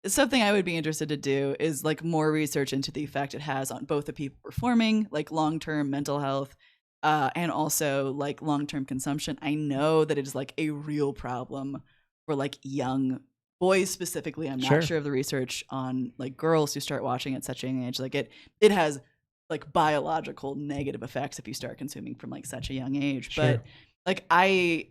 something I would be interested to do is like more research into the effect it has on both the people performing, like long-term mental health, and also like long-term consumption. I know that it is like a real problem for like young boys specifically. I'm Sure. not sure of the research on like girls who start watching at such a young age. Like it has like biological negative effects if you start consuming from like such a young age. Sure. But like I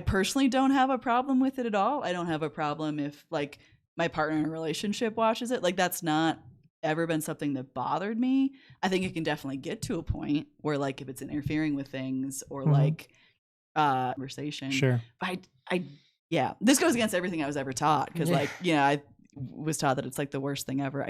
personally don't have a problem with it at all. I don't have a problem if like my partner in a relationship watches it. Like that's not ever been something that bothered me. I think it can definitely get to a point where like if it's interfering with things or like conversation. Sure. Yeah, this goes against everything I was ever taught because like, you know, I was taught that it's like the worst thing ever.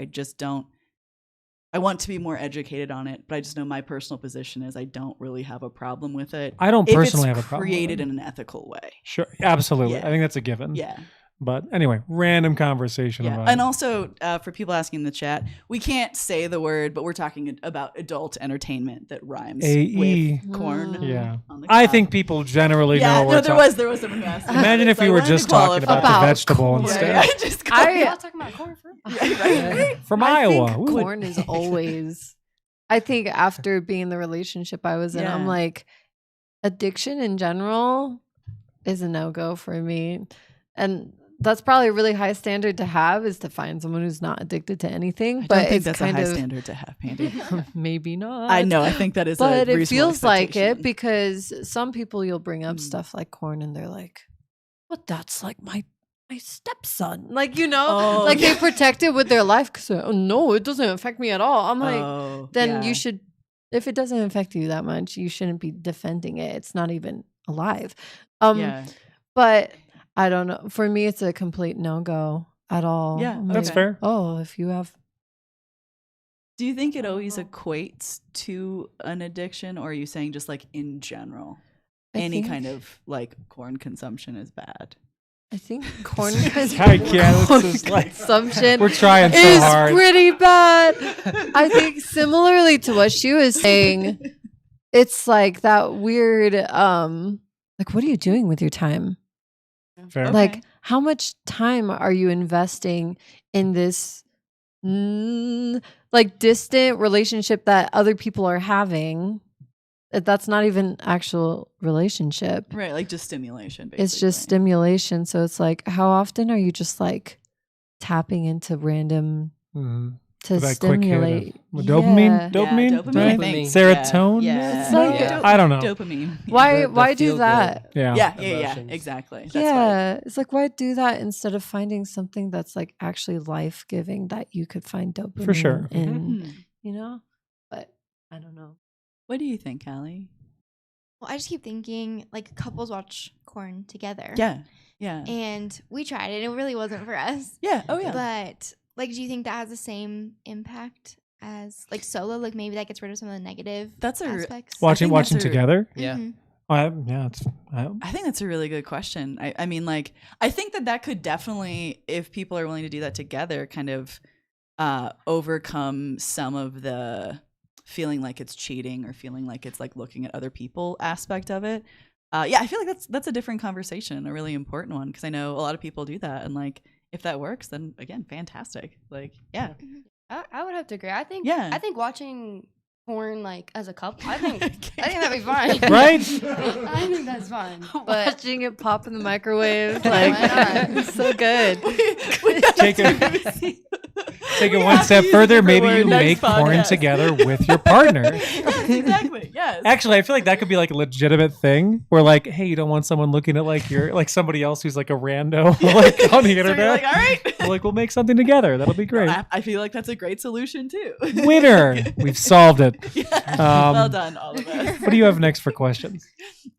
I want to be more educated on it, but I just know my personal position is I don't really have a problem with it. I don't personally have a if it's problem with created it. in an ethical way. Sure. Absolutely. Yeah. I think that's a given. Yeah. But anyway, random conversation Yeah. about And also for people asking in the chat, we can't say the word, but we're talking about adult entertainment that rhymes AE. with corn. Yeah. on the I cob. think people generally know Yeah, what no, there was someone who asked. me Imagine about if this. we I were wanted just to talking about qualify. the vegetable corn. instead. Yeah, just We're qualify. not talking about corn fruit. Right? From I Iowa. think We would- corn is always. I think after being in the relationship I was in, I'm Yeah. like, addiction in general is a no-go for me. And that's probably a really high standard to have, is to find someone who's not addicted to anything. I But don't think it's that's a kind high of standard to have, Pandy. maybe not. I know. I think that is but a it reasonable feels like it expectation. because some people you'll bring up Mm. stuff like corn and they're like, but that's like my stepson, like, you know, Oh, like yeah. they protect it with their life because, oh no, it doesn't affect me at all. I'm like, Oh, then yeah. you should, if it doesn't affect you that much, you shouldn't be defending it. It's not even alive. Yeah. But I don't know, for me it's a complete no-go at all. Yeah, I'm That's like, fair. oh, if you have Do you think it always equates to an addiction, or are you saying just like in general, any kind of like corn consumption is bad? I think corn I can't. corn It's just like consumption we're trying so is hard. pretty bad. I think similarly to what she was saying, it's like that weird like, what are you doing with your time? Fair. Okay. Like, how much time are you investing in this like distant relationship that other people are having? That's not even actual relationship. Right, like just stimulation. Basically. It's just stimulation. So it's like, how often are you just like tapping into random Mhm. to For that quick hit of- stimulate with dopamine? Yeah. Dopamine? Yeah, dopamine. Right? I think. Serotonin? Yeah. It's like- yeah. I don't know. Dopamine. Why? The Why do feel that? Yeah. Yeah, Emotions. exactly. That's Yeah, it's like, why do that instead of finding something that's like actually life giving that you could find dopamine For sure. right. in, Hmm. you know? But I don't know. What do you think, Callie? Well, I just keep thinking like couples watch corn together. Yeah, yeah, And we tried it. It really wasn't for us. yeah. Oh yeah. But like, do you think that has the same impact as like solo? Like maybe that gets rid of some of the negative That's a aspects. Watch- Watching that's a- together? Yeah. Mhm. Yeah. I think that's a really good question. I mean, like, I think that could definitely, if people are willing to do that together, kind of overcome some of the feeling like it's cheating or feeling like it's like looking at other people aspect of it. Yeah, I feel like that's a different conversation and a really important one because I know a lot of people do that, and like if that works, then again, fantastic. Like, yeah, I would have to agree. I think Yeah. I think watching porn like as a couple, I think that'd be fine. Right? I think that's fine. But Watching it pop in the microwave, Why like, not? it's so good. Take it one step further. Maybe you make Next porn podcast. together with your partner. Exactly. Yes. Actually, I feel like that could be like a legitimate thing where like, hey, you don't want someone looking at like your like somebody else who's like a rando like on the So you're internet. like, all right. We're like, we'll make something together. That'll be great. I feel like that's a great solution too. Winner. We've solved it. Yeah. Um, Well done, all of us. What do you have next for questions?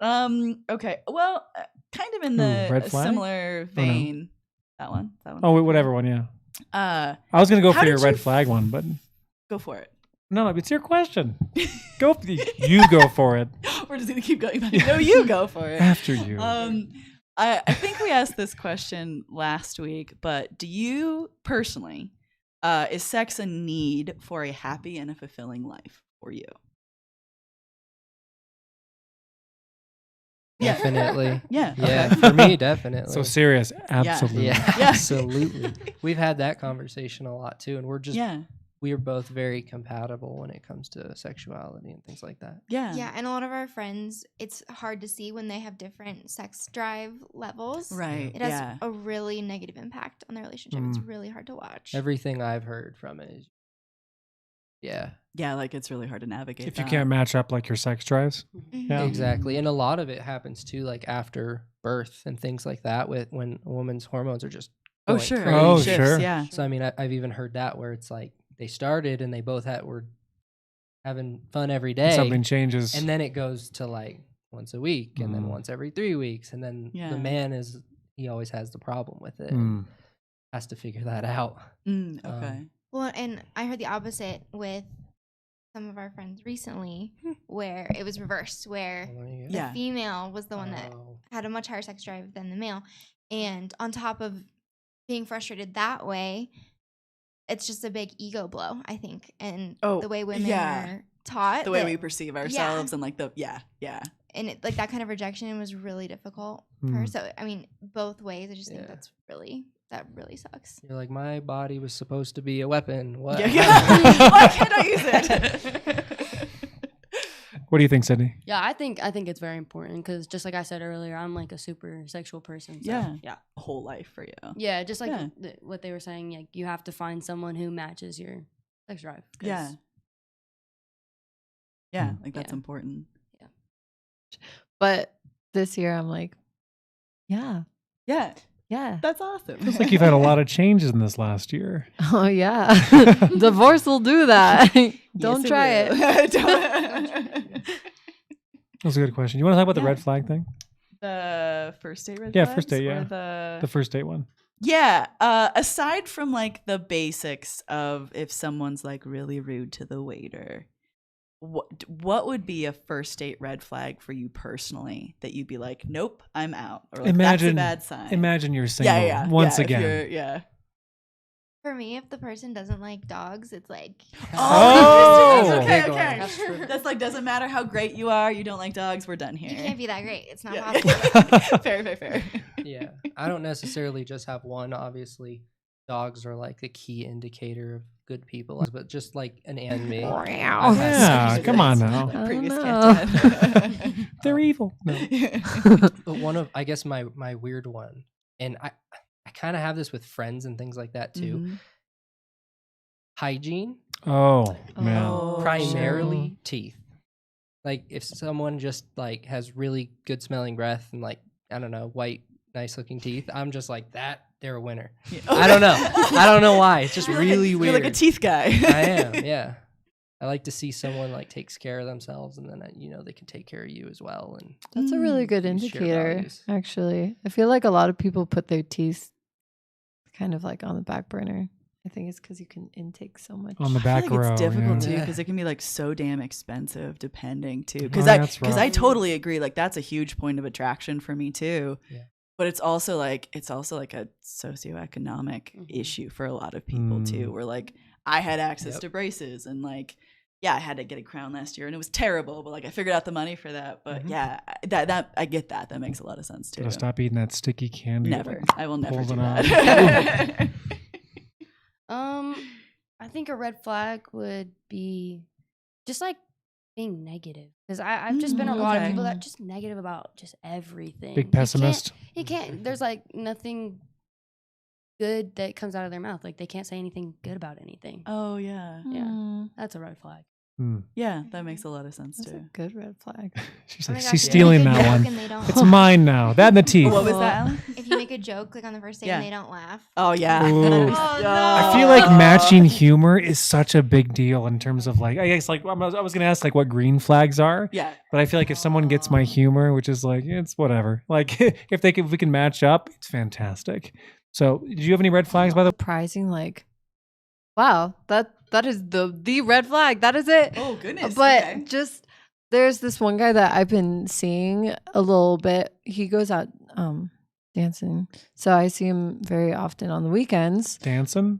Okay. Well, kind of in Ooh, the red flag? similar no? vein. That one. Oh, wait, whatever one. Yeah. I was going to go How for your did red you flag one, but go for it. no, it's your question. You go for it We're just gonna keep going back. No, you go for it. after you. I think we asked this question last week, but do you personally Is sex a need for a happy and a fulfilling life for you? Yeah. Definitely. Yeah. Yeah, Okay. for me, definitely. So serious. Absolutely. Yeah, Yeah. absolutely. We've had that conversation a lot too, and Yeah. we are both very compatible when it comes to sexuality and things like that. Yeah. Yeah, and a lot of our friends, it's hard to see when they have different sex drive levels. Right. It has Yeah. a really negative impact on their relationship. It's really hard to watch. Everything I've heard from it is, yeah, Yeah. Like it's really hard to navigate. If you that. can't match up like your sex drives. Mhm. Yeah. exactly. And a lot of it happens too, like after birth and things like that, with when a woman's hormones are just Oh, going sure. crazy. Oh, Shifts, sure. Yeah. So I mean, I've even heard that where it's like they started and they both were having fun every day, Something changes. and then it goes to like once a week, and then Mm. once every 3 weeks, and then Yeah. the man he always has the problem with it, Mm. and has to figure that out. Okay. Well, and I heard the opposite with some of our friends recently, where it was reversed, where the Yeah. female was the one that Oh. had a much higher sex drive than the male. And on top of being frustrated that way, it's just a big ego blow, I think. And Oh, the way women yeah. are taught. The way that- we perceive ourselves and like yeah. and it, like that kind of rejection was really difficult for her. Mm. So, I mean, both ways, I just think Yeah. that really sucks. You're like, my body was supposed to be a weapon. What? Yeah. Yeah. Why can't I use it? What do you think, Sydney? Yeah, I think it's very important because just like I said earlier, I'm like a super sexual person. So, Yeah. yeah, Whole life for you. yeah. Just like Yeah. what they were saying, like you have to find someone who matches your sex drive. 'cause- Yeah. Yeah. Mm. Like that's Yeah. important. But this year I'm like, yeah, Yeah. yeah. That's awesome. Feels like you've had a lot of changes in this last year. Oh yeah. Divorce will do that. Don't try it. it. That was a good question. You want to talk about the Yeah. red flag thing? The first date red Yeah, flags first date, or yeah. The first date one. Yeah. Aside from like the basics of if someone's like really rude to the waiter, what would be a first date red flag for you personally that you'd be like, nope, I'm out, or like, Imagine- that's a bad sign. Imagine you're single yeah. once if again. you're- Yeah. For me, if the person doesn't like dogs, it's like, Oh! okay, Big one. okay. That's true. That's like doesn't matter how great you are, you don't like dogs, we're done you here. can't be that great. It's not Yeah. possible. Fair. Yeah, I don't necessarily just have one. Obviously, dogs are like the key indicator of good people, but just like an enemy. I've had Yeah, some come on experiences. now. Previous know. candidate. They're evil. No. But one of, I guess, my weird one, and I kind of have this with friends and things like that too. Mhm. Hygiene, Oh, man. Oh, primarily teeth. Like if someone just like has really good smelling breath and like, I don't know, white, nice looking teeth, I'm just like that. They're a winner. Yeah. I don't know. I don't know why. It's just You're like really you're weird. like a teeth guy. I am. Yeah. I like to see someone like takes care of themselves, and then they can take care of you as well. And That's a really good You share indicator, values. actually. I feel like a lot of people put their teeth kind of like on the back burner. I think it's because you can intake so much. On the I feel back like row. it's difficult yeah. too Yeah. because it can be like so damn expensive depending too. Oh, Because that's I rough. totally agree. Like that's a huge point of attraction for me too. Yeah. But it's also like a socioeconomic issue for a lot of people too. Where like I had access Yep. to braces and like I had to get a crown last year and it was terrible. But like I figured out the money for that. But yeah, that I get that. That makes a lot of sense too. Gotta stop eating that sticky candy. Never. I will never Pulls do it out. that. I think a red flag would be just like being negative because I've just been a lot of okay. people that just negative about just everything. Big pessimist. You can't. There's like nothing good that comes out of their mouth. Like they can't say anything good about anything. Oh yeah. Yeah, Mm, that's a red flag. Yeah, that makes a lot of sense that's a too. good red flag. She's Oh my like, gosh, she's if you stealing make a that joke one. and they don't It's laugh- mine now. That and the teeth. What was that, Alan? If you make a joke like on the first date Yeah. and they don't laugh, Oh yeah. Ooh. Oh, no. I feel like matching humor is such a big deal in terms of like, I guess like I was gonna ask like what green flags are, Yeah. but I feel like if someone gets my humor, which is like it's whatever, like if we can match up, it's fantastic. So, did you have any red flags by the? Surprising, like, wow, that is the red flag. That is it. Oh goodness. But okay. just there's this one guy that I've been seeing a little bit. He goes out dancing, so I see him very often on the weekends. Dancing?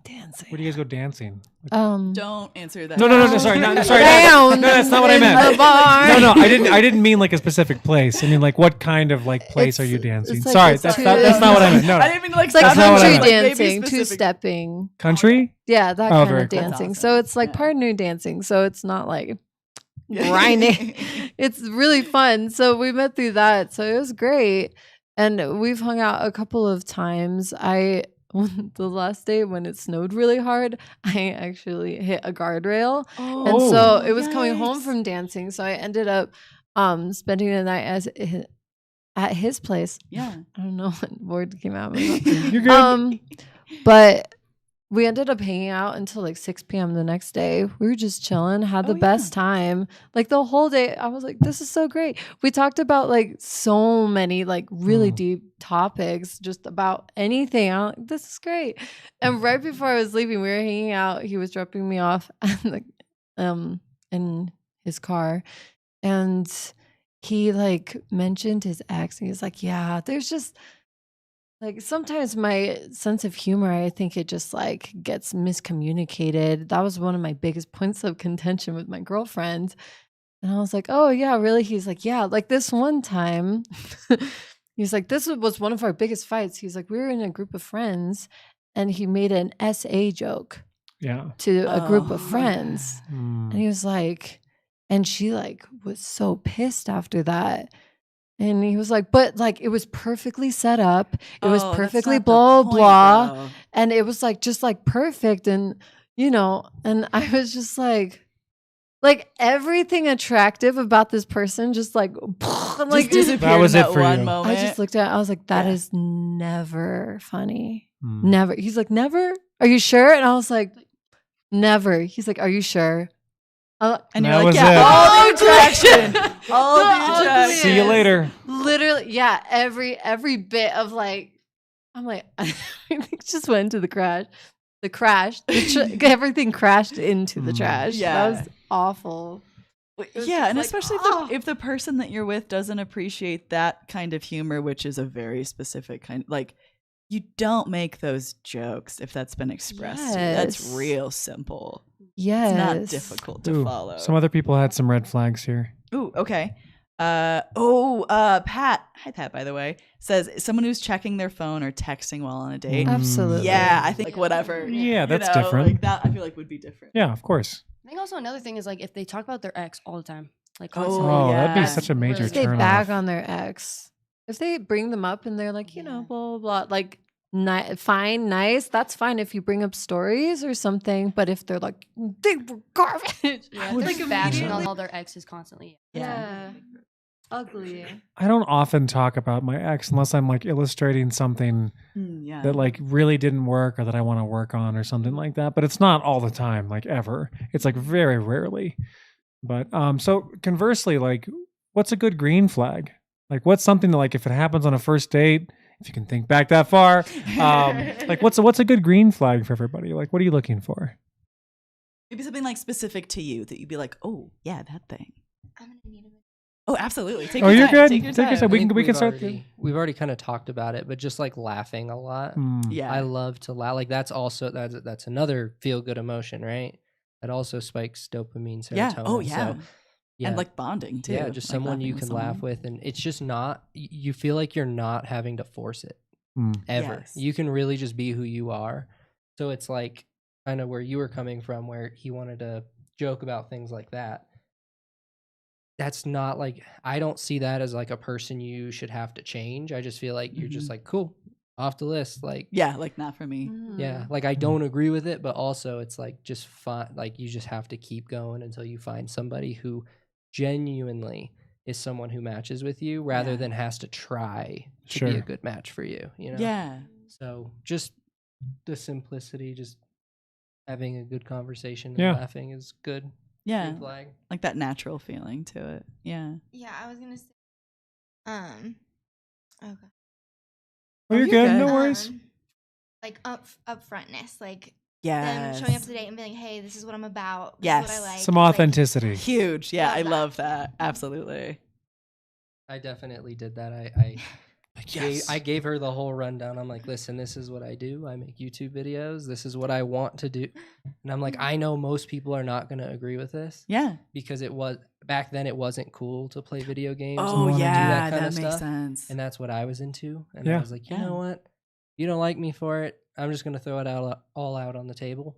Dancing. Where do you guys go dancing? Don't answer that. No, sorry, no, sorry. Down No, that's not what I in meant. the bar. No, I didn't mean like a specific place. I mean like what kind of like place are you dancing? it's like Sorry, it's that's two- that's not what I meant. No, I didn't mean to like It's like That's not what I country meant. dancing, two-stepping. country. Yeah, that Oh, kind very of cool. dancing. That's So awesome. it's like Yeah. partner dancing. So it's not like grinding. It's really fun. So we met through that. So it was great. And we've hung out a couple of times. The last day when it snowed really hard, I actually hit a guardrail. And so it was coming home yikes. from dancing. So I ended up spending the night at his place. Yeah. I don't know what word came out of my mouth. You're good. But we ended up hanging out until like 6 p.m. the next day. We were just chilling, had the best time. Like the whole day, I was like, this is so great. We talked about like so many like really deep topics, just about anything. I'm like, this is great. And right before I was leaving, we were hanging out. He was dropping me off in his car. And he like mentioned his ex. And he's like, yeah, there's just like sometimes my sense of humor, I think it just like gets miscommunicated. That was one of my biggest points of contention with my girlfriend. And I was like, oh, yeah, really? He's like, yeah, like this one time, he's like, this was one of our biggest fights. He's like, we were in a group of friends and he made an SA joke Yeah. to a group of Oh. friends. Mm. And he was like, and she like was so pissed after that. And he was like, but like it was perfectly set up. It was Oh, that's perfectly not the blah, point, blah. though. And it was like just like perfect. And you know, and I was just like everything attractive about this person just like I'm like Just disappeared That was in it that for one you. moment. I just looked at it, I was like, that Yeah. is never funny. Mm. Never. He's like, never? Are you sure? And I was like, never. He's like, are you sure? and That you're like, was yeah, it. all the attraction. All The the attraction. ugliest. See you later. Literally, yeah, every bit of like, I'm like, I think it just went into the crash. Everything crashed into the trash. Yeah. That was awful. It was Yeah, just and like, especially oh. if the person that you're with doesn't appreciate that kind of humor, which is a very specific kind, like you don't make those jokes if that's been expressed to you. That's Yes. real simple. Yes. It's not difficult to Ooh, follow. some other people had some red flags here. Ooh, okay. Pat, hi Pat, by the way, says someone who's checking their phone or texting while on a date. Absolutely. Yeah, I think like whatever. Yeah, you that's know, different. Like that, I feel like would be different. Yeah, of course. I think also another thing is like if they talk about their ex all the time, like Oh, constantly. Oh, that'd be yeah. such a major Really. If they turn bag off. on their ex, if they bring them up and they're like, you know, Yeah. blah, blah, blah, like, fine, nice, that's fine if you bring up stories or something. But if they're like, they were garbage. Yeah, would- they're like bashing immediately- on all their exes constantly. Yeah. Ugly. I don't often talk about my ex unless I'm like illustrating something Yeah. that like really didn't work or that I want to work on or something like that. But it's not all the time, like ever. It's like very rarely. But so conversely, like what's a good green flag? Like what's something that like if it happens on a first date, if you can think back that far, like what's a good green flag for everybody? Like what are you looking for? Maybe something like specific to you that you'd be like, oh yeah, that thing. I'm gonna need a minute. Oh, absolutely. Take Oh, your you're time. good. Take your Take your time. time. We I think can start We've already kind of talked about it, but just like laughing a lot. Mm. Yeah. I love to laugh. Like that's also that's another feel good emotion, right? That also spikes dopamine, serotonin. Yeah. Oh yeah. So, yeah. And like bonding too. yeah, just like someone laughing you with can someone. laugh with, and it's just not. You feel like you're not having to force it Mm. ever. Yes. You can really just be who you are. So it's like kind of where you were coming from, where he wanted to joke about things like that. That's not like, I don't see that as like a person you should have to change. I just feel like you're just like, cool, off the list. Like, Yeah, like not for me. yeah, like I don't agree with it, but also it's like just fun. Like you just have to keep going until you find somebody who genuinely is someone who matches with you rather Yeah. than has to try to Sure. be a good match for you, you know? Yeah. So just the simplicity, just having a good conversation and Yeah. laughing is good. Yeah. Green flag. Like that natural feeling to it. Yeah. Yeah, I was gonna say. Okay. Oh, you're you're good. No good. worries. Like upfrontness, like Yeah. them showing up to the date and being, hey, this is what I'm about. This Yes. is what I like. Some Like, authenticity. Huge. Yeah, Love I that. love that. Absolutely. I definitely did that. I I gave her the whole rundown. I'm like, listen, this is what I do. I make YouTube videos. This is what I want to do. And I'm like, I know most people are not going to agree with this. Yeah. Because it was back then, it wasn't cool to play video games. Oh, and yeah. do that That makes stuff. sense. And that's what I was into. And Yeah. I was like, you know what? You don't like me for it. I'm just going to throw it all out on the table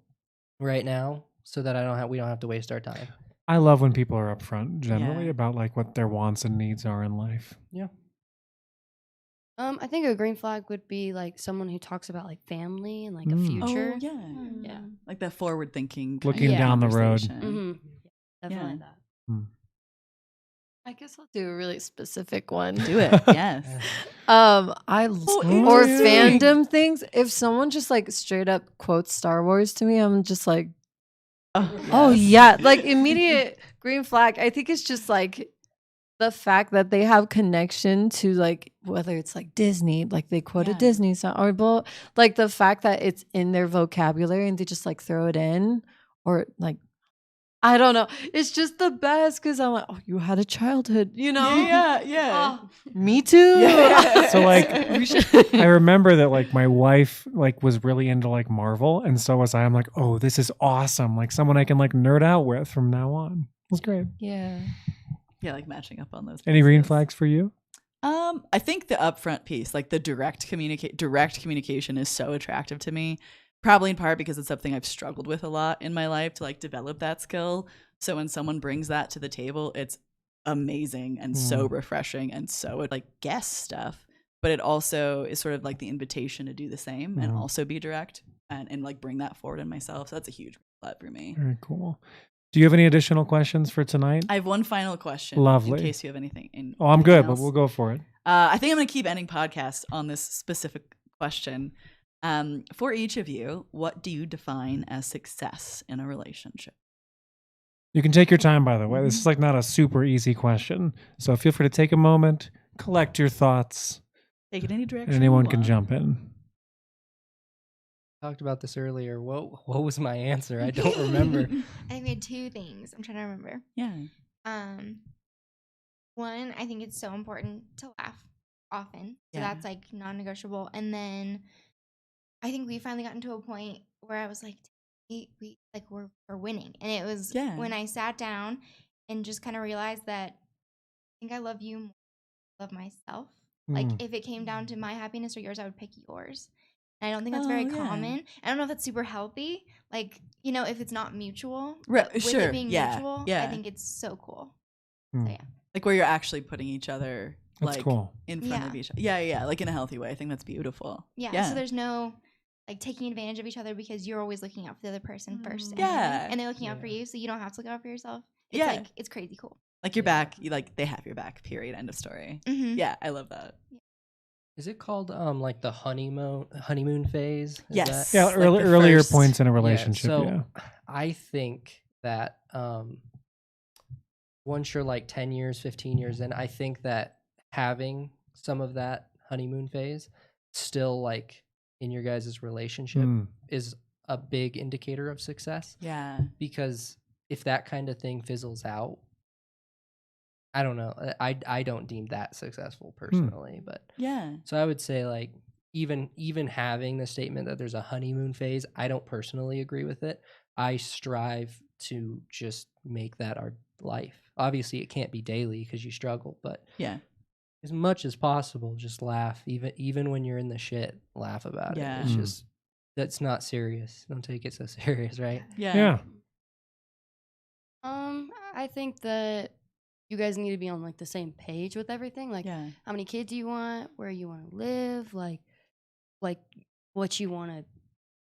right now so that we don't have to waste our time. I love when people are upfront generally Yeah. about like what their wants and needs are in life. Yeah. I think a green flag would be like someone who talks about like family and like a Mm. future. Oh, yeah. Yeah. Like that forward thinking. Looking down the road. Mm-hmm. Definitely Yeah. that. I guess I'll do a really specific one. Do it. Yes. Or interesting. fandom things. If someone just like straight up quotes Star Wars to me, I'm just like, oh yeah, like immediate green flag. I think it's just like the fact that they have connection to like whether it's like Disney, like they quote a Yeah. Disney song, or like the fact that it's in their vocabulary and they just like throw it in, or like I don't know. It's just the best because I'm like, oh, you had a childhood, you know? Yeah. Oh, me too. Yeah. So like I remember that like my wife like was really into like Marvel, and so was I. I'm like, oh, this is awesome. Like someone I can like nerd out with from now on. It was great. Yeah. Yeah, like matching up on those. Any green pieces. flags for you? I think the upfront piece, like the direct communication is so attractive to me. Probably in part because it's something I've struggled with a lot in my life to like develop that skill. So when someone brings that to the table, it's amazing and so refreshing and so like guest stuff. But it also is sort of like the invitation to do the same and also be direct and like bring that forward in myself. So that's a huge flag for me. Very cool. Do you have any additional questions for tonight? I have one final question. Lovely. In case you have anything. Oh, I'm good, but else. we'll go for it. I think I'm going to keep ending podcasts on this specific question. For each of you, what do you define as success in a relationship? You can take your time, by the way. This is like not a super easy question. So feel free to take a moment, collect your thoughts, Take it any direction. and anyone you can want. jump in. Talked about this earlier. What was my answer? I don't remember. I think we had two things. I'm trying to remember. Yeah. One, I think it's so important to laugh often. So Yeah. that's like non-negotiable. And then I think we finally gotten to a point where I was like, we like we're winning. And it was when I sat down and just kind of realized that I think I love you more than I love myself. Like if it came down to my happiness or yours, I would pick yours. And I don't think that's very common. I don't know if that's super healthy. Like, you know, if it's not mutual. But with it being mutual, I think it's so cool. So yeah. Like where you're actually putting each other That's like cool. in front of each other. Yeah. Like in a healthy way. I think that's beautiful. Yeah. So there's no like taking advantage of each other because you're always looking out for the other person first. Yeah. And they're looking out for you, so you don't have to look out for yourself. It's like it's crazy cool. Like your back, you like they have your back, period. End of story. Mm-hmm. Yeah, I love that. Is it called like the honeymoon phase? Is Yes. Yeah, Like the earlier first- points in a relationship. So Yeah. I think that once you're like 10 years, 15 years in, I think that having some of that honeymoon phase still like in your guys' relationship is a big indicator of success. Yeah. Because if that kind of thing fizzles out, I don't know. I don't deem that successful personally, but Yeah. so I would say like even having the statement that there's a honeymoon phase, I don't personally agree with it. I strive to just make that our life. Obviously, it can't be daily because you struggle, but Yeah. as much as possible, just laugh. Even when you're in the shit, laugh about Yeah. it. It's just that's not serious. Don't take it so serious, right? Yeah. I think that you guys need to be on like the same page with everything. Like how many kids you want, where you want to live, like what you want to,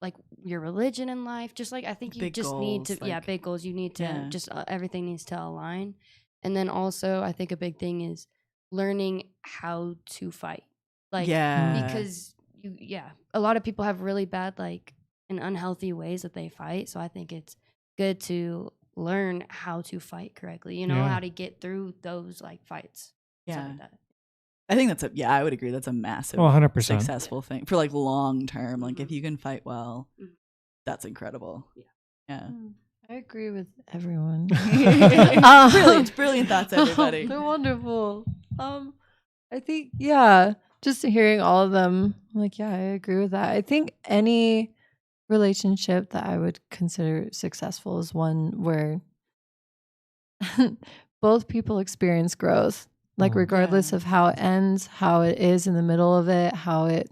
like your religion in life. Just like I think you Big just need to, goals, like- big goals. You need to just everything needs to align. And then also, I think a big thing is learning how to fight. Like because a lot of people have really bad like and unhealthy ways that they fight. So I think it's good to learn how to fight correctly. You know how to get through those like fights. Yeah. Like that. I think that's I would agree. That's a massive 100%. successful thing for like long term. Like if you can fight well, that's incredible. Yeah. I agree with everyone. Brilliant thoughts, everybody. They're wonderful. I think just hearing all of them, I'm like, yeah, I agree with that. I think any relationship that I would consider successful is one where both people experience growth, like regardless Yeah. of how it ends, how it is in the middle of it, how it,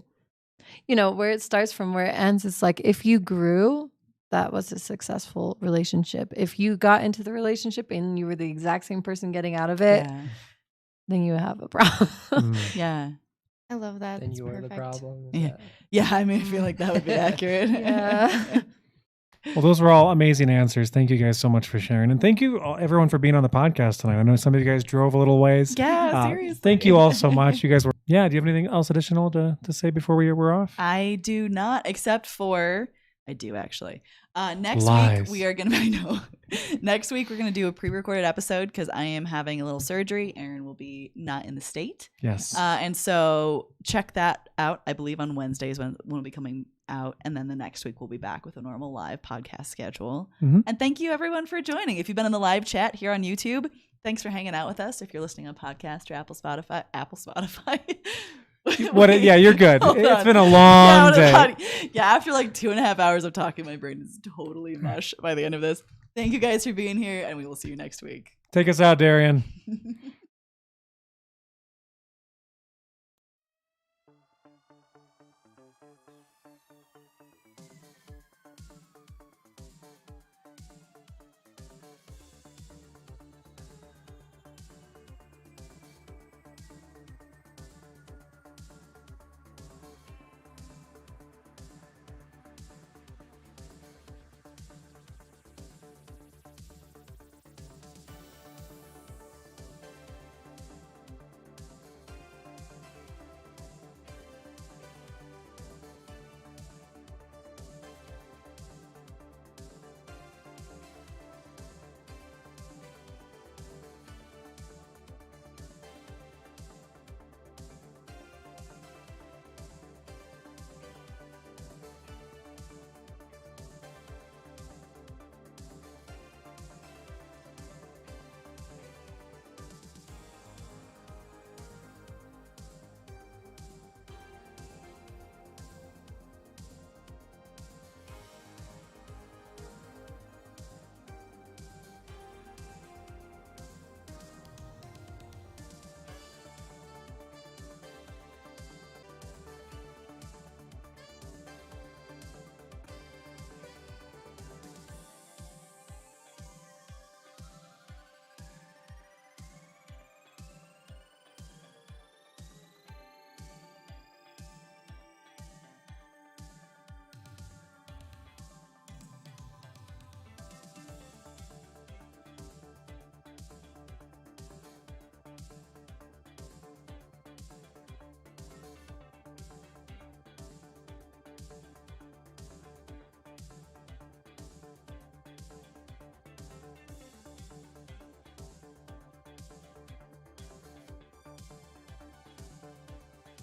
where it starts from where it ends. It's like if you grew, that was a successful relationship. If you got into the relationship and you were the exact same person getting out of it, Yeah. then you have a problem. Yeah. I love that. Then That's you are the perfect. problem. Is Yeah. that- Yeah. I mean, I feel like that would be accurate. Yeah. Well, those were all amazing answers. Thank you guys so much for sharing. And thank you everyone for being on the podcast tonight. I know some of you guys drove a little ways. Yeah, seriously. Thank you all so much. You guys were, do you have anything else additional to say before we're off? I do not, except for I do actually. Next Lies. week we are gonna. I know. Next week we're gonna do a pre-recorded episode because I am having a little surgery. Aaron will be not in the state, Yes. and so check that out. I believe on Wednesdays when we'll be coming out, and then the next week we'll be back with a normal live podcast schedule. Mhm. And thank you everyone for joining. If you've been in the live chat here on YouTube, thanks for hanging out with us. If you're listening on podcast or Apple Spotify. Yeah, you're good. Hold It's on. been a long Yeah, day. yeah, after like 2.5 hours of talking, my brain is totally mush by the end of this. Thank you guys for being here, and we will see you next week. Take us out, Darian.